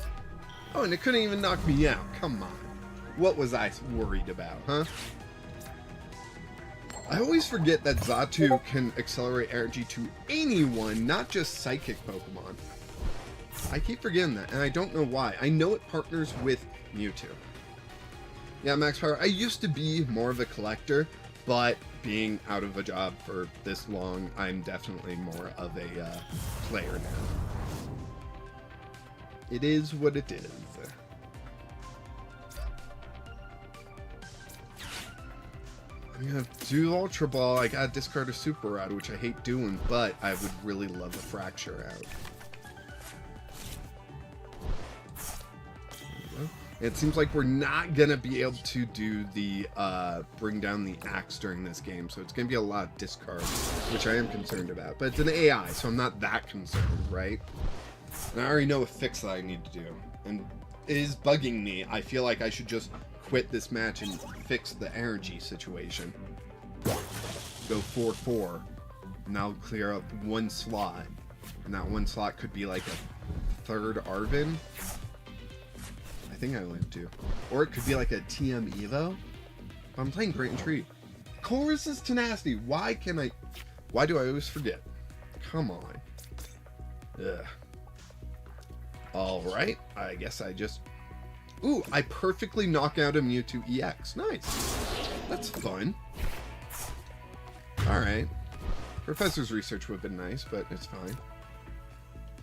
A: Oh, and it couldn't even knock me out. Come on. What was I worried about, huh? I always forget that Xatu can accelerate energy to anyone, not just psychic Pokemon. I keep forgetting that, and I don't know why. I know it partners with Mewtwo. Yeah, Max Power, I used to be more of a collector, but being out of a job for this long, I'm definitely more of a player now. It is what it is. I'm gonna do Ultra Ball. I gotta discard a Super Rod, which I hate doing, but I would really love a Fracture out. It seems like we're not gonna be able to do the bring down the axe during this game, so it's gonna be a lot of discards, which I am concerned about. But it's an AI, so I'm not that concerned, right? And I already know a fix that I need to do, and it is bugging me. I feel like I should just quit this match and fix the energy situation. Go 4-4, and that'll clear up one slot, and that one slot could be like a third Arven. I think I went to. Or it could be like a TM Evo. I'm playing Great Intrigue. Chorus's Tenacity. Why do I always forget? Come on. Ugh. Alright. I guess I just... Ooh, I perfectly knock out a Mewtwo EX. Nice. That's fun. Alright. Professor's research would have been nice, but it's fine.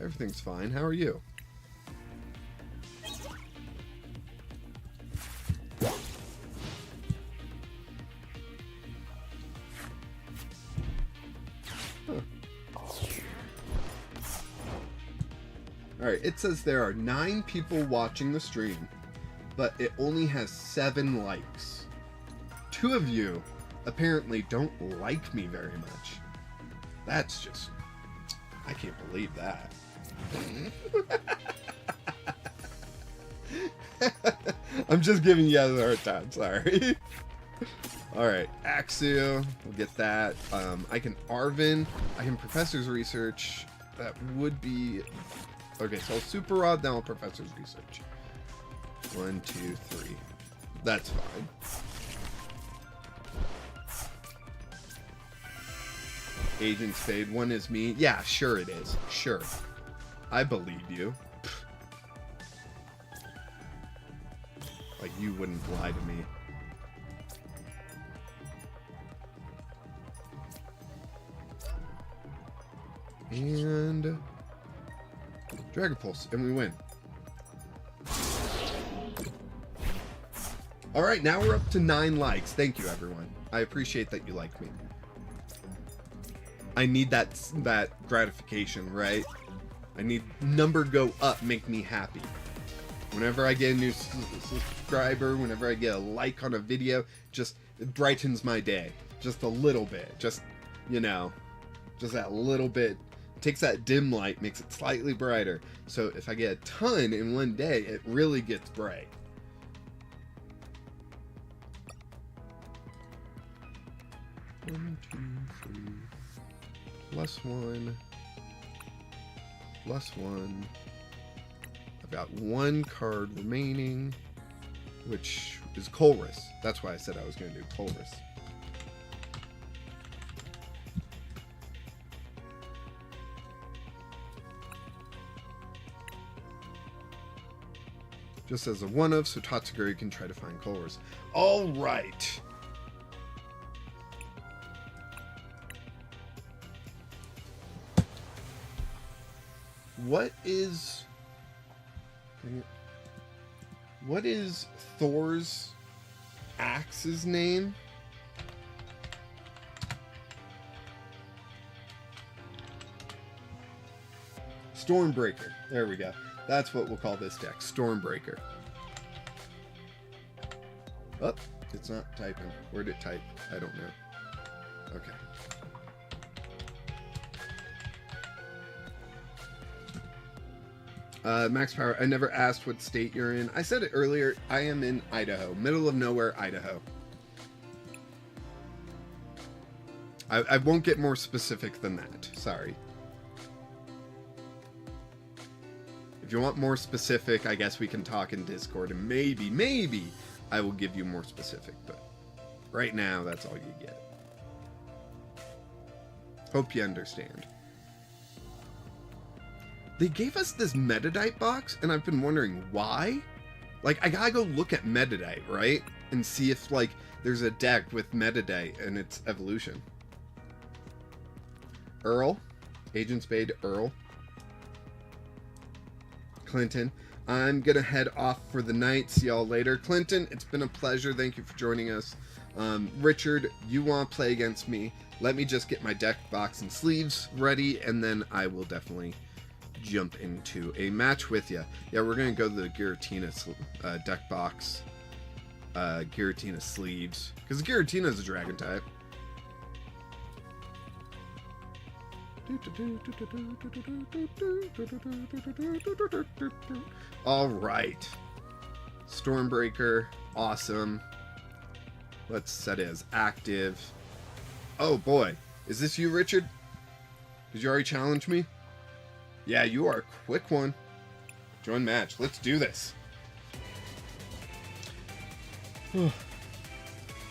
A: Everything's fine. How are you? Alright, it says there are 9 people watching the stream, but it only has 7 likes. 2 of you apparently don't like me very much. That's just... I can't believe that. I'm just giving you guys a hard time, sorry. Alright, Axew, we'll get that. I can Arven, I can Professor's Research. That would be... Okay, so I'll Super Rod, then I'll Professor's Research. 1, 2, 3. That's fine. Agent Spade, 1 is me. Yeah, sure it is. Sure. I believe you. Like, you wouldn't lie to me. And... Dragon Pulse, and we win. Alright, now we're up to 9 likes. Thank you, everyone. I appreciate that you like me. I need that gratification, right? I need number go up, make me happy. Whenever I get a new subscriber, whenever I get a like on a video, just it brightens my day. Just a little bit. Just, you know, just that little bit. Takes that dim light, makes it slightly brighter. So if I get a ton in one day, it really gets bright. One, 2, 3. +1. +1. I've got 1 card remaining, which is Colress. That's why I said I was going to do Colress. Just as a one-of, so Tatsuguri can try to find Colress. All right. What is Thor's axe's name? Stormbreaker. There we go. That's what we'll call this deck. Stormbreaker. Oh, it's not typing. Where'd it type? I don't know. Okay. Max Power, I never asked what state you're in. I said it earlier. I am in Idaho. Middle of nowhere, Idaho. I won't get more specific than that. Sorry. If you want more specific, I guess we can talk in Discord, and maybe I will give you more specific, but right now, that's all you get. Hope you understand. They gave us this Metadite box, and I've been wondering why. Like, I gotta go look at Metadite, right? And see if, like, there's a deck with Metadite and its evolution. Earl. Agent Spade, Earl. Clinton. I'm gonna head off for the night. See y'all later. Clinton, it's been a pleasure. Thank you for joining us. Richard, you want to play against me? Let me just get my deck box and sleeves ready, and then I will definitely jump into a match with you. Yeah, we're gonna go to the Giratina deck box, Giratina sleeves, because Giratina is a dragon type. All right, Stormbreaker, awesome. Let's set it as active. Oh boy, is this you, Richard? Did you already challenge me? Yeah, you are a quick one. Join match. Let's do this.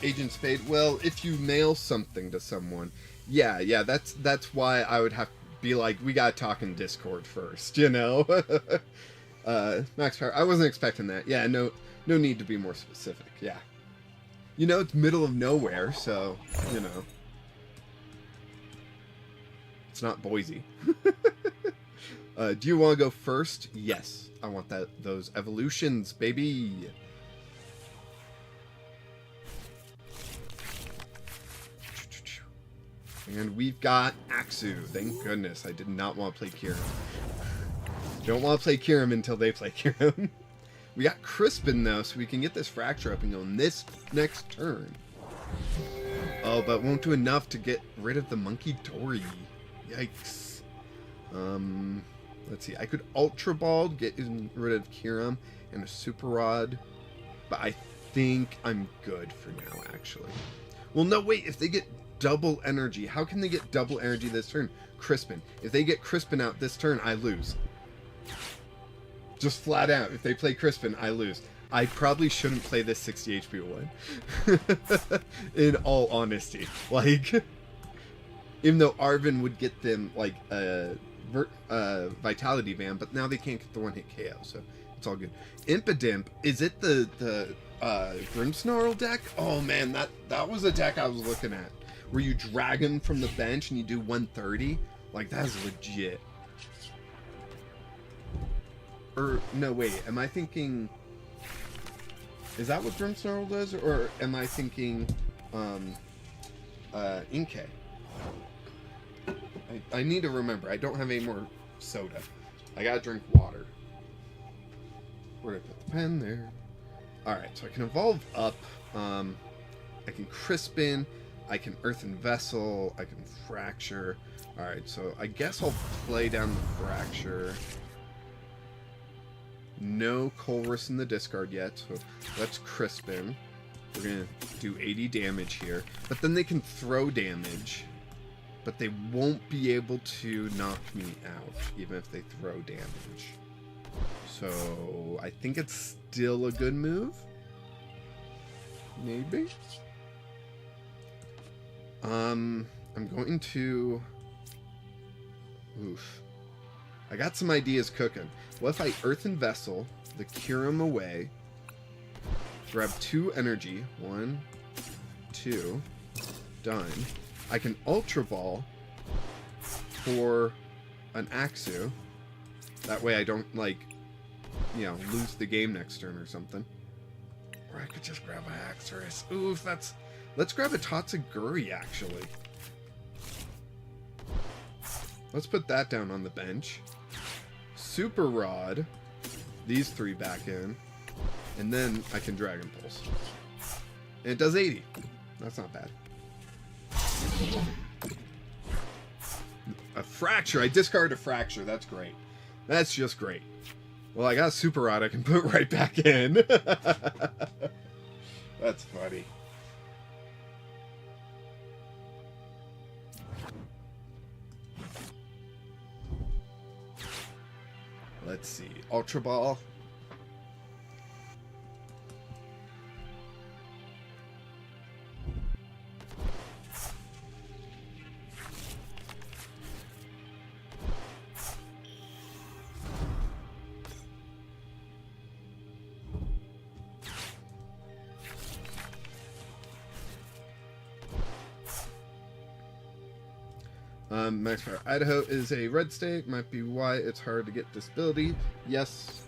A: Agent Spade. Well, if you mail something to someone, yeah, that's why I would have to be like, we gotta talk in Discord first, you know? Max Power. I wasn't expecting that. Yeah, no need to be more specific. Yeah. You know, it's middle of nowhere, so, you know. It's not Boise. Do you want to go first? Yes, I want those evolutions, baby. And we've got Axu. Thank goodness. I did not want to play Kirim. Don't want to play Kirim until they play Kirim. We got Crispin, though, so we can get this Fracture up and go on this next turn. Oh, but won't do enough to get rid of the Monkey Dory. Yikes. Let's see. I could Ultra Ball to get rid of Kirim and a Super Rod, but I think I'm good for now, actually. Well, no, wait. If they get double energy, how can they get double energy this turn? Crispin. If they get Crispin out this turn, I lose. Just flat out. If they play Crispin, I lose. I probably shouldn't play this 60 HP one. In all honesty. Like, even though Arvin would get them, like, Vitality Van, but now they can't get the one-hit KO, so it's all good. Impidimp, is it the Grimmsnarl deck? Oh man, that was a deck I was looking at. Where you drag him from the bench and you do 130? Like, that's legit. Or, no, wait, am I thinking... Is that what Grimmsnarl does? Or am I thinking, Inkay? I need to remember. I don't have any more soda. I gotta drink water. Where did I put the pen? There. Alright, so I can evolve up. I can Crispin. I can Earthen Vessel. I can Fracture. Alright, so I guess I'll play down the Fracture. No Colress in the discard yet, so let's Crispin. We're gonna do 80 damage here. But then they can throw damage. But they won't be able to knock me out, even if they throw damage. So, I think it's still a good move. Maybe? I'm going to... Oof. I got some ideas cooking. What if I Earthen Vessel, the Kirim away, grab 2 energy, 1, 2, done. I can Ultra Ball for an Axu, That way I don't, like, you know, lose the game next turn or something. Or I could just grab a Haxorus. Oof, that's... Let's grab a Tatsuguri, actually. Let's put that down on the bench. Super Rod. These 3 back in. And then I can Dragon Pulse. And it does 80. That's not bad. A Fracture. I discarded a Fracture. That's great. That's just great. Well, I got a Super Rod I can put right back in. That's funny. Let's see. Ultra Ball. Max Fire. Idaho is a red state. Might be why it's hard to get disability. Yes.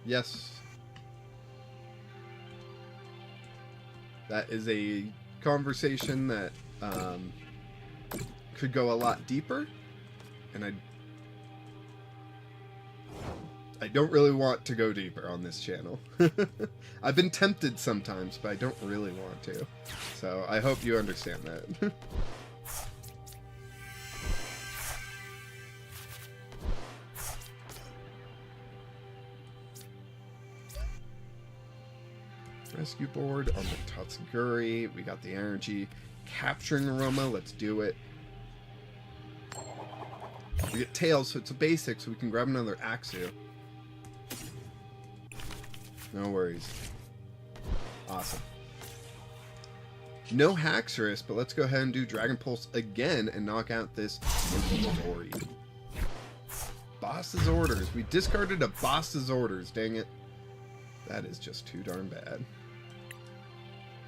A: Yes. That is a conversation that could go a lot deeper. And I don't really want to go deeper on this channel. I've been tempted sometimes, but I don't really want to. So I hope you understand that. Rescue board on the Tatsuguri. We got the energy. Capturing Aroma. Let's do it. We get Tails, so it's a basic, so we can grab another Axu. No worries. Awesome. No Haxorus, but let's go ahead and do Dragon Pulse again and knock out this Story. Boss's Orders. We discarded a Boss's Orders. Dang it. That is just too darn bad.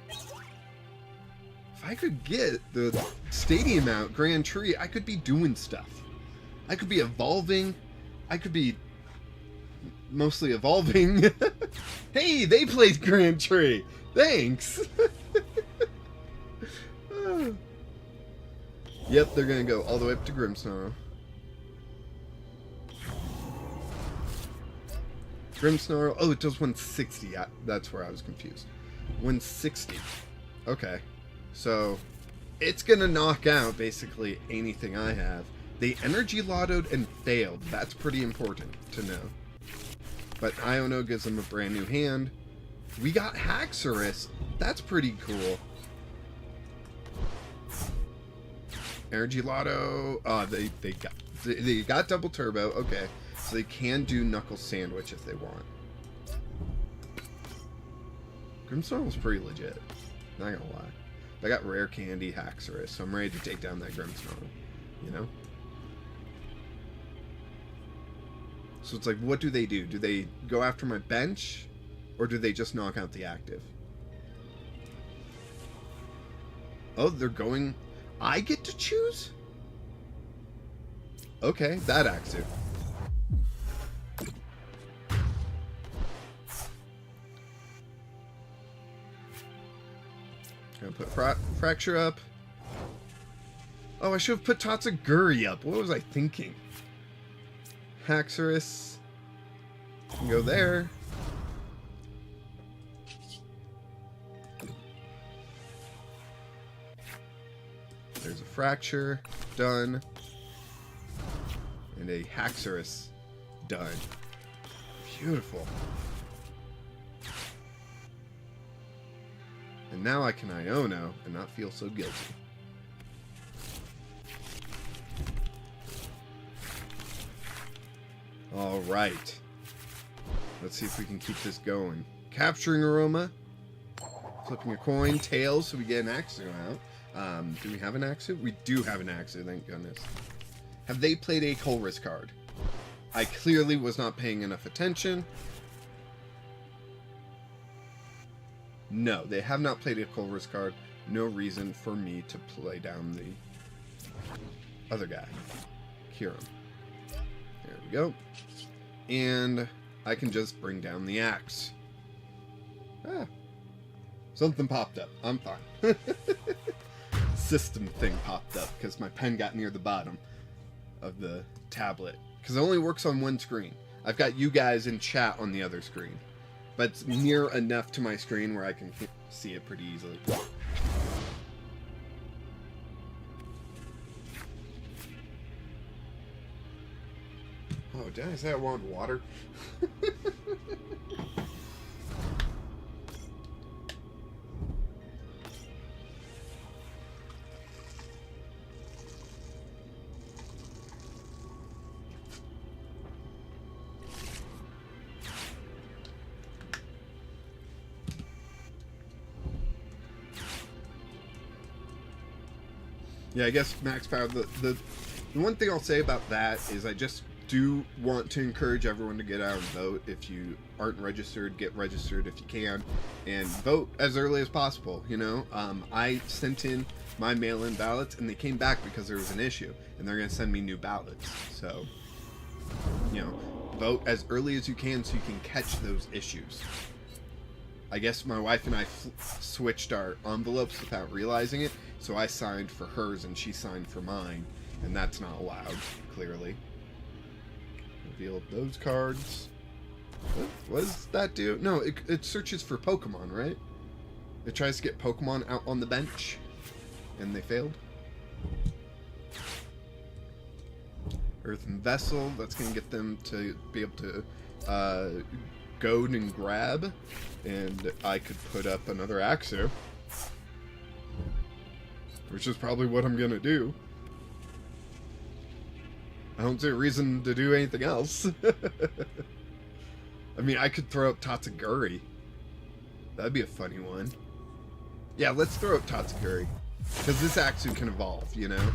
A: If I could get the stadium out, Grand Tree, I could be doing stuff. I could be evolving. I could be mostly evolving. Hey, they played Grand Tree. Thanks. Yep, they're going to go all the way up to Grimmsnarl. Grimmsnarl. Oh, it does 160. That's where I was confused. 160. Okay. So, it's going to knock out basically anything I have. They energy lottoed and failed. That's pretty important to know. But Iono gives them a brand new hand. We got Haxorus. That's pretty cool. Energy Lotto. They got double turbo. Okay. So they can do Knuckle Sandwich if they want. Grimmsnarl was pretty legit. Not gonna lie. I got Rare Candy Haxorus, so I'm ready to take down that Grimmsnarl. You know? So it's like, what do they do? Do they go after my bench? Or do they just knock out the active? Oh, they're going... I get to choose? Okay, that Axu. Gonna put Fracture up. Oh, I should have put Tatsuguri up. What was I thinking? Haxorus. Can go there. There's a Fracture. Done. And a Haxorus. Done. Beautiful. And now I can Iono and not feel so guilty. Alright. Let's see if we can keep this going. Capturing Aroma. Flipping a coin. Tails, so we get an Axu out. Do we have an Axu? We do have an Axu, thank goodness. Have they played a Colress card? I clearly was not paying enough attention. No, they have not played a Colress card. No reason for me to play down the other guy, Kiram. There we go. And I can just bring down the axe. Ah. Something popped up. I'm fine. System thing popped up because my pen got near the bottom of the tablet. Because it only works on one screen. I've got you guys in chat on the other screen. But it's near enough to my screen where I can see it pretty easily. Oh, did I say I wanted water? Yeah, I guess max power. The one thing I'll say about that is I just do want to encourage everyone to get out and vote. If you aren't registered, get registered if you can, and vote as early as possible. You know, I sent in my mail-in ballots, and they came back because there was an issue, and they're going to send me new ballots. So, you know, vote as early as you can so you can catch those issues. I guess my wife and I switched our envelopes without realizing it, so I signed for hers and she signed for mine, and that's not allowed, clearly. Reveal those cards. What does that do? No, it searches for Pokemon, right? It tries to get Pokemon out on the bench, and they failed. Earthen Vessel, that's going to get them to be able to goad and grab, and I could put up another Axu, which is probably what I'm going to do. I don't see a reason to do anything else. I mean, I could throw up Tatsuguri. That'd be a funny one. Yeah, let's throw up Tatsuguri. Because this Axu can evolve, you know?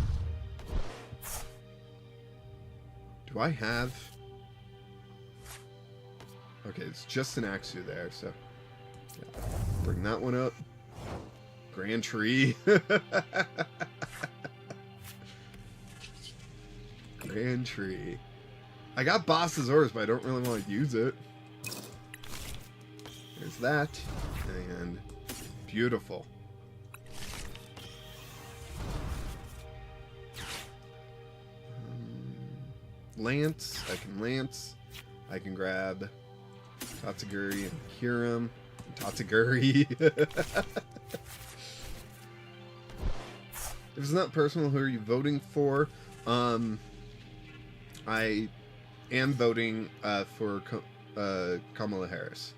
A: Do I have... Okay, it's just an Axu there, so... Yeah. Bring that one up. Grand Tree. Grand Tree. I got Boss's Ores, but I don't really want to use it. There's that. And beautiful. Lance. I can Lance. I can grab Tatsuguri and Hiram. Tatsuguri. If it's not personal, who are you voting for? I am voting for Kamala Harris.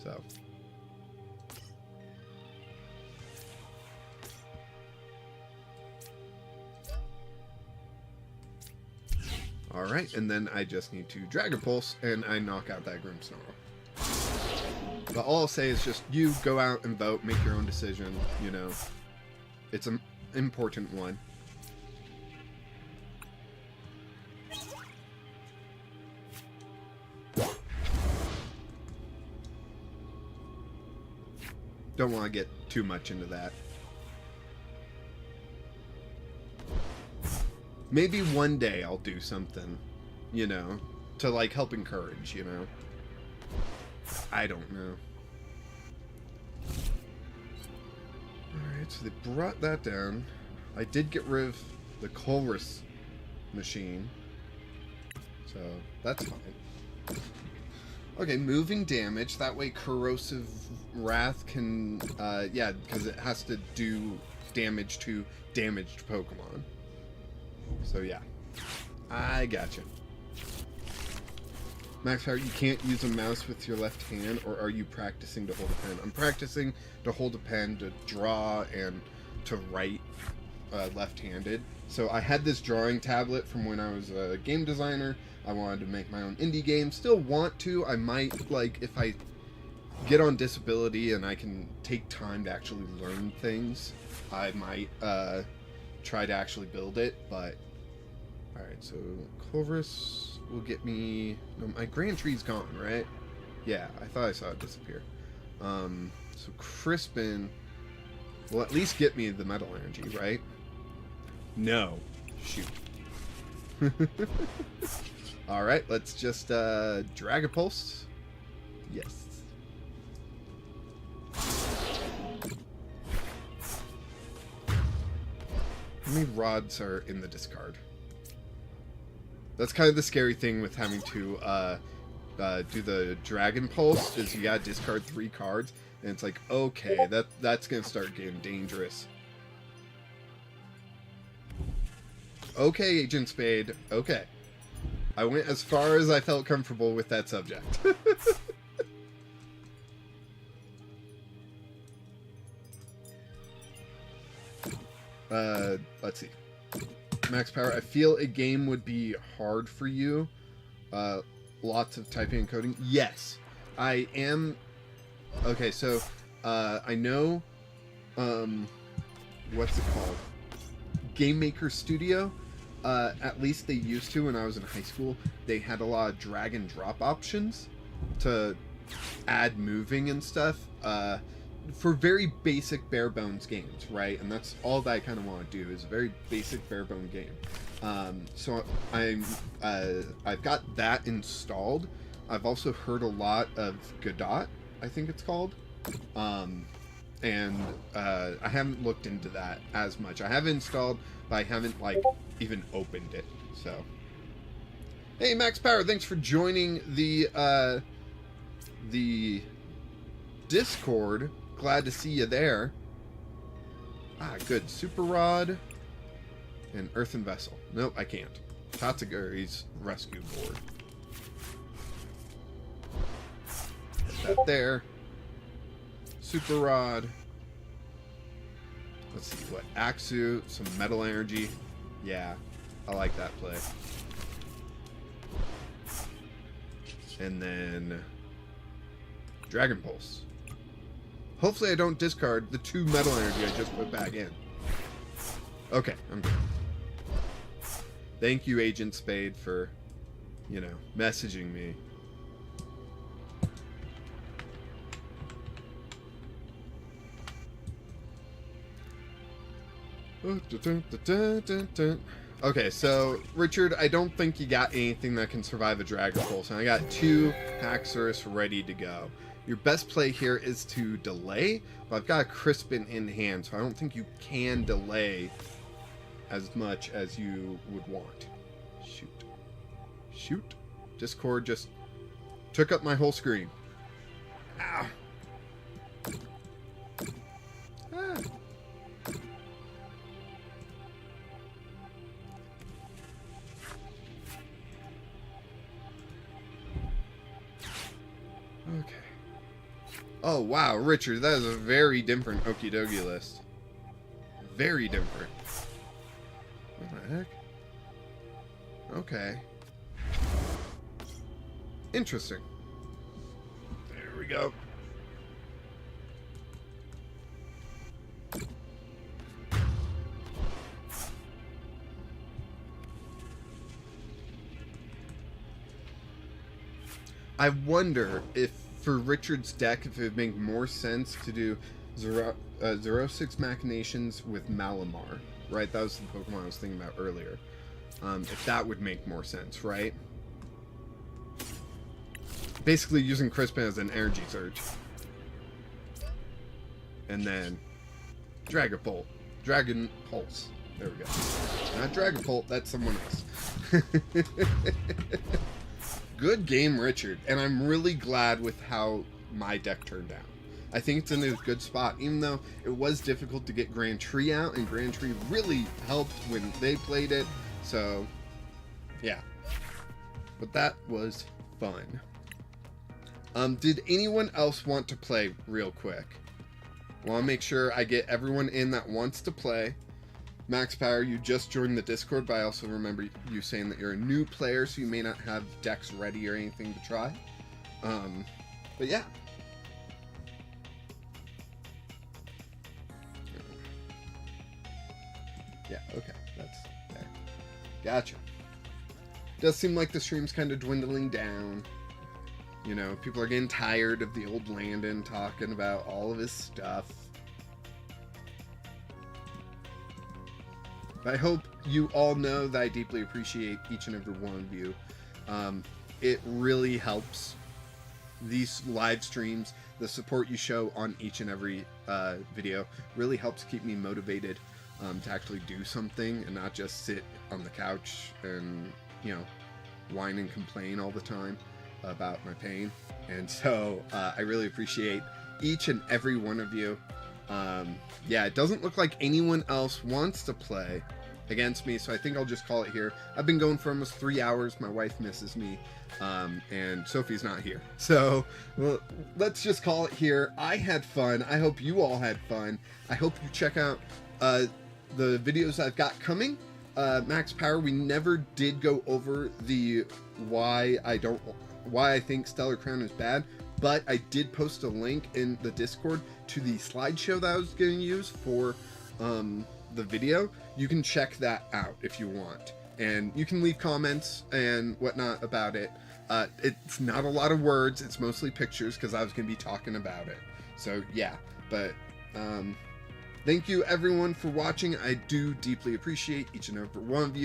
A: So. Alright, and then I just need to Dragon Pulse, and I knock out that Grimmsnarl. But all I'll say is just, you go out and vote, make your own decision, you know. It's an important one. Don't want to get too much into that. Maybe one day I'll do something, you know, to like help encourage, you know. I don't know. Alright, so they brought that down. I did get rid of the Colress machine. So, that's fine. Okay, moving damage. That way Corrosive Wrath can, yeah, because it has to do damage to damaged Pokemon. So, yeah. I gotcha. Max Power, you can't use a mouse with your left hand, or are you practicing to hold a pen? I'm practicing to hold a pen, to draw, and to write left-handed. So I had this drawing tablet from when I was a game designer. I wanted to make my own indie game. Still want to. I might, like, if I get on disability and I can take time to actually learn things, I might try to actually build it, but... Alright, so Clovis will get me... No, my Grand Tree's gone, right? Yeah, I thought I saw it disappear. So Crispin will at least get me the Metal Energy, right? No. Shoot. Alright, let's just drag a pulse. Yes. How many rods are in the discard? That's kind of the scary thing with having to do the Dragon Pulse, is you gotta discard 3 cards, and it's like, okay, that's gonna start getting dangerous. Okay, Agent Spade, okay. I went as far as I felt comfortable with that subject. Let's see. Max Power, I feel a game would be hard for you. Lots of typing and coding. Yes, I am. Okay, so I know, what's it called? Game Maker Studio. At least they used to when I was in high school. They had a lot of drag and drop options to add moving and stuff for very basic bare bones games, right? And that's all that I kind of want to do, is a very basic bare bone game. So I've got that installed. I've also heard a lot of Godot, I think it's called. And I haven't looked into that as much. I have installed, but I haven't like even opened it. So, hey, Max Power, thanks for joining the Discord. Glad to see you there. Ah, good. Super Rod and Earthen Vessel. Nope, I can't. Tatsuguri's rescue board. Put that there. Super Rod. Let's see, what? Axu, some Metal Energy. Yeah, I like that play. And then Dragon Pulse. Hopefully I don't discard the 2 Metal Energy I just put back in. Okay, I'm good. Thank you, Agent Spade, for, you know, messaging me. Okay, so Richard, I don't think you got anything that can survive a Dragon Pulse, and I got 2 Haxorus ready to go. Your best play here is to delay, but I've got a Crispin in hand, so I don't think you can delay as much as you would want. Shoot. Shoot. Discord just took up my whole screen. Ow. Ah. Okay. Oh, wow, Richard, that is a very different Okie Dokie list. Very different. What the heck? Okay. Interesting. There we go. I wonder if, for Richard's deck, if it would make more sense to do 0-6 Machinations with Malamar, right? That was the Pokemon I was thinking about earlier. If that would make more sense, right? Basically using Crispin as an energy surge. And then Dragon Pulse. There we go. Not Dragon Pulse, that's someone else. Good game, Richard, and I'm really glad with how my deck turned out. I think it's in a good spot, even though it was difficult to get Grand Tree out, and Grand Tree really helped when they played it, so yeah. But that was fun. Did anyone else want to play real quick? I want to make sure I get everyone in that wants to play. Max Power, you just joined the Discord, but I also remember you saying that you're a new player, so you may not have decks ready or anything to try. But yeah. Yeah, okay, that's there. Gotcha. Does seem like the stream's kind of dwindling down. You know, people are getting tired of the old Landon talking about all of his stuff. But I hope you all know that I deeply appreciate each and every one of you. It really helps these live streams, the support you show on each and every video really helps keep me motivated to actually do something and not just sit on the couch and, you know, whine and complain all the time about my pain. And so I really appreciate each and every one of you. Yeah, it doesn't look like anyone else wants to play against me, so I think I'll just call it here. I've been going for almost 3 hours. My wife misses me, and Sophie's not here. So well, let's just call it here. I had fun. I hope you all had fun. I hope you check out the videos I've got coming. Max Power, we never did go over the why I think Stellar Crown is bad, but I did post a link in the Discord to the slideshow that I was going to use for the video. You can check that out if you want, and you can leave comments and whatnot about it. It's not a lot of words, it's mostly pictures because I was going to be talking about it. So yeah, but thank you everyone for watching. I do deeply appreciate each and every one of you.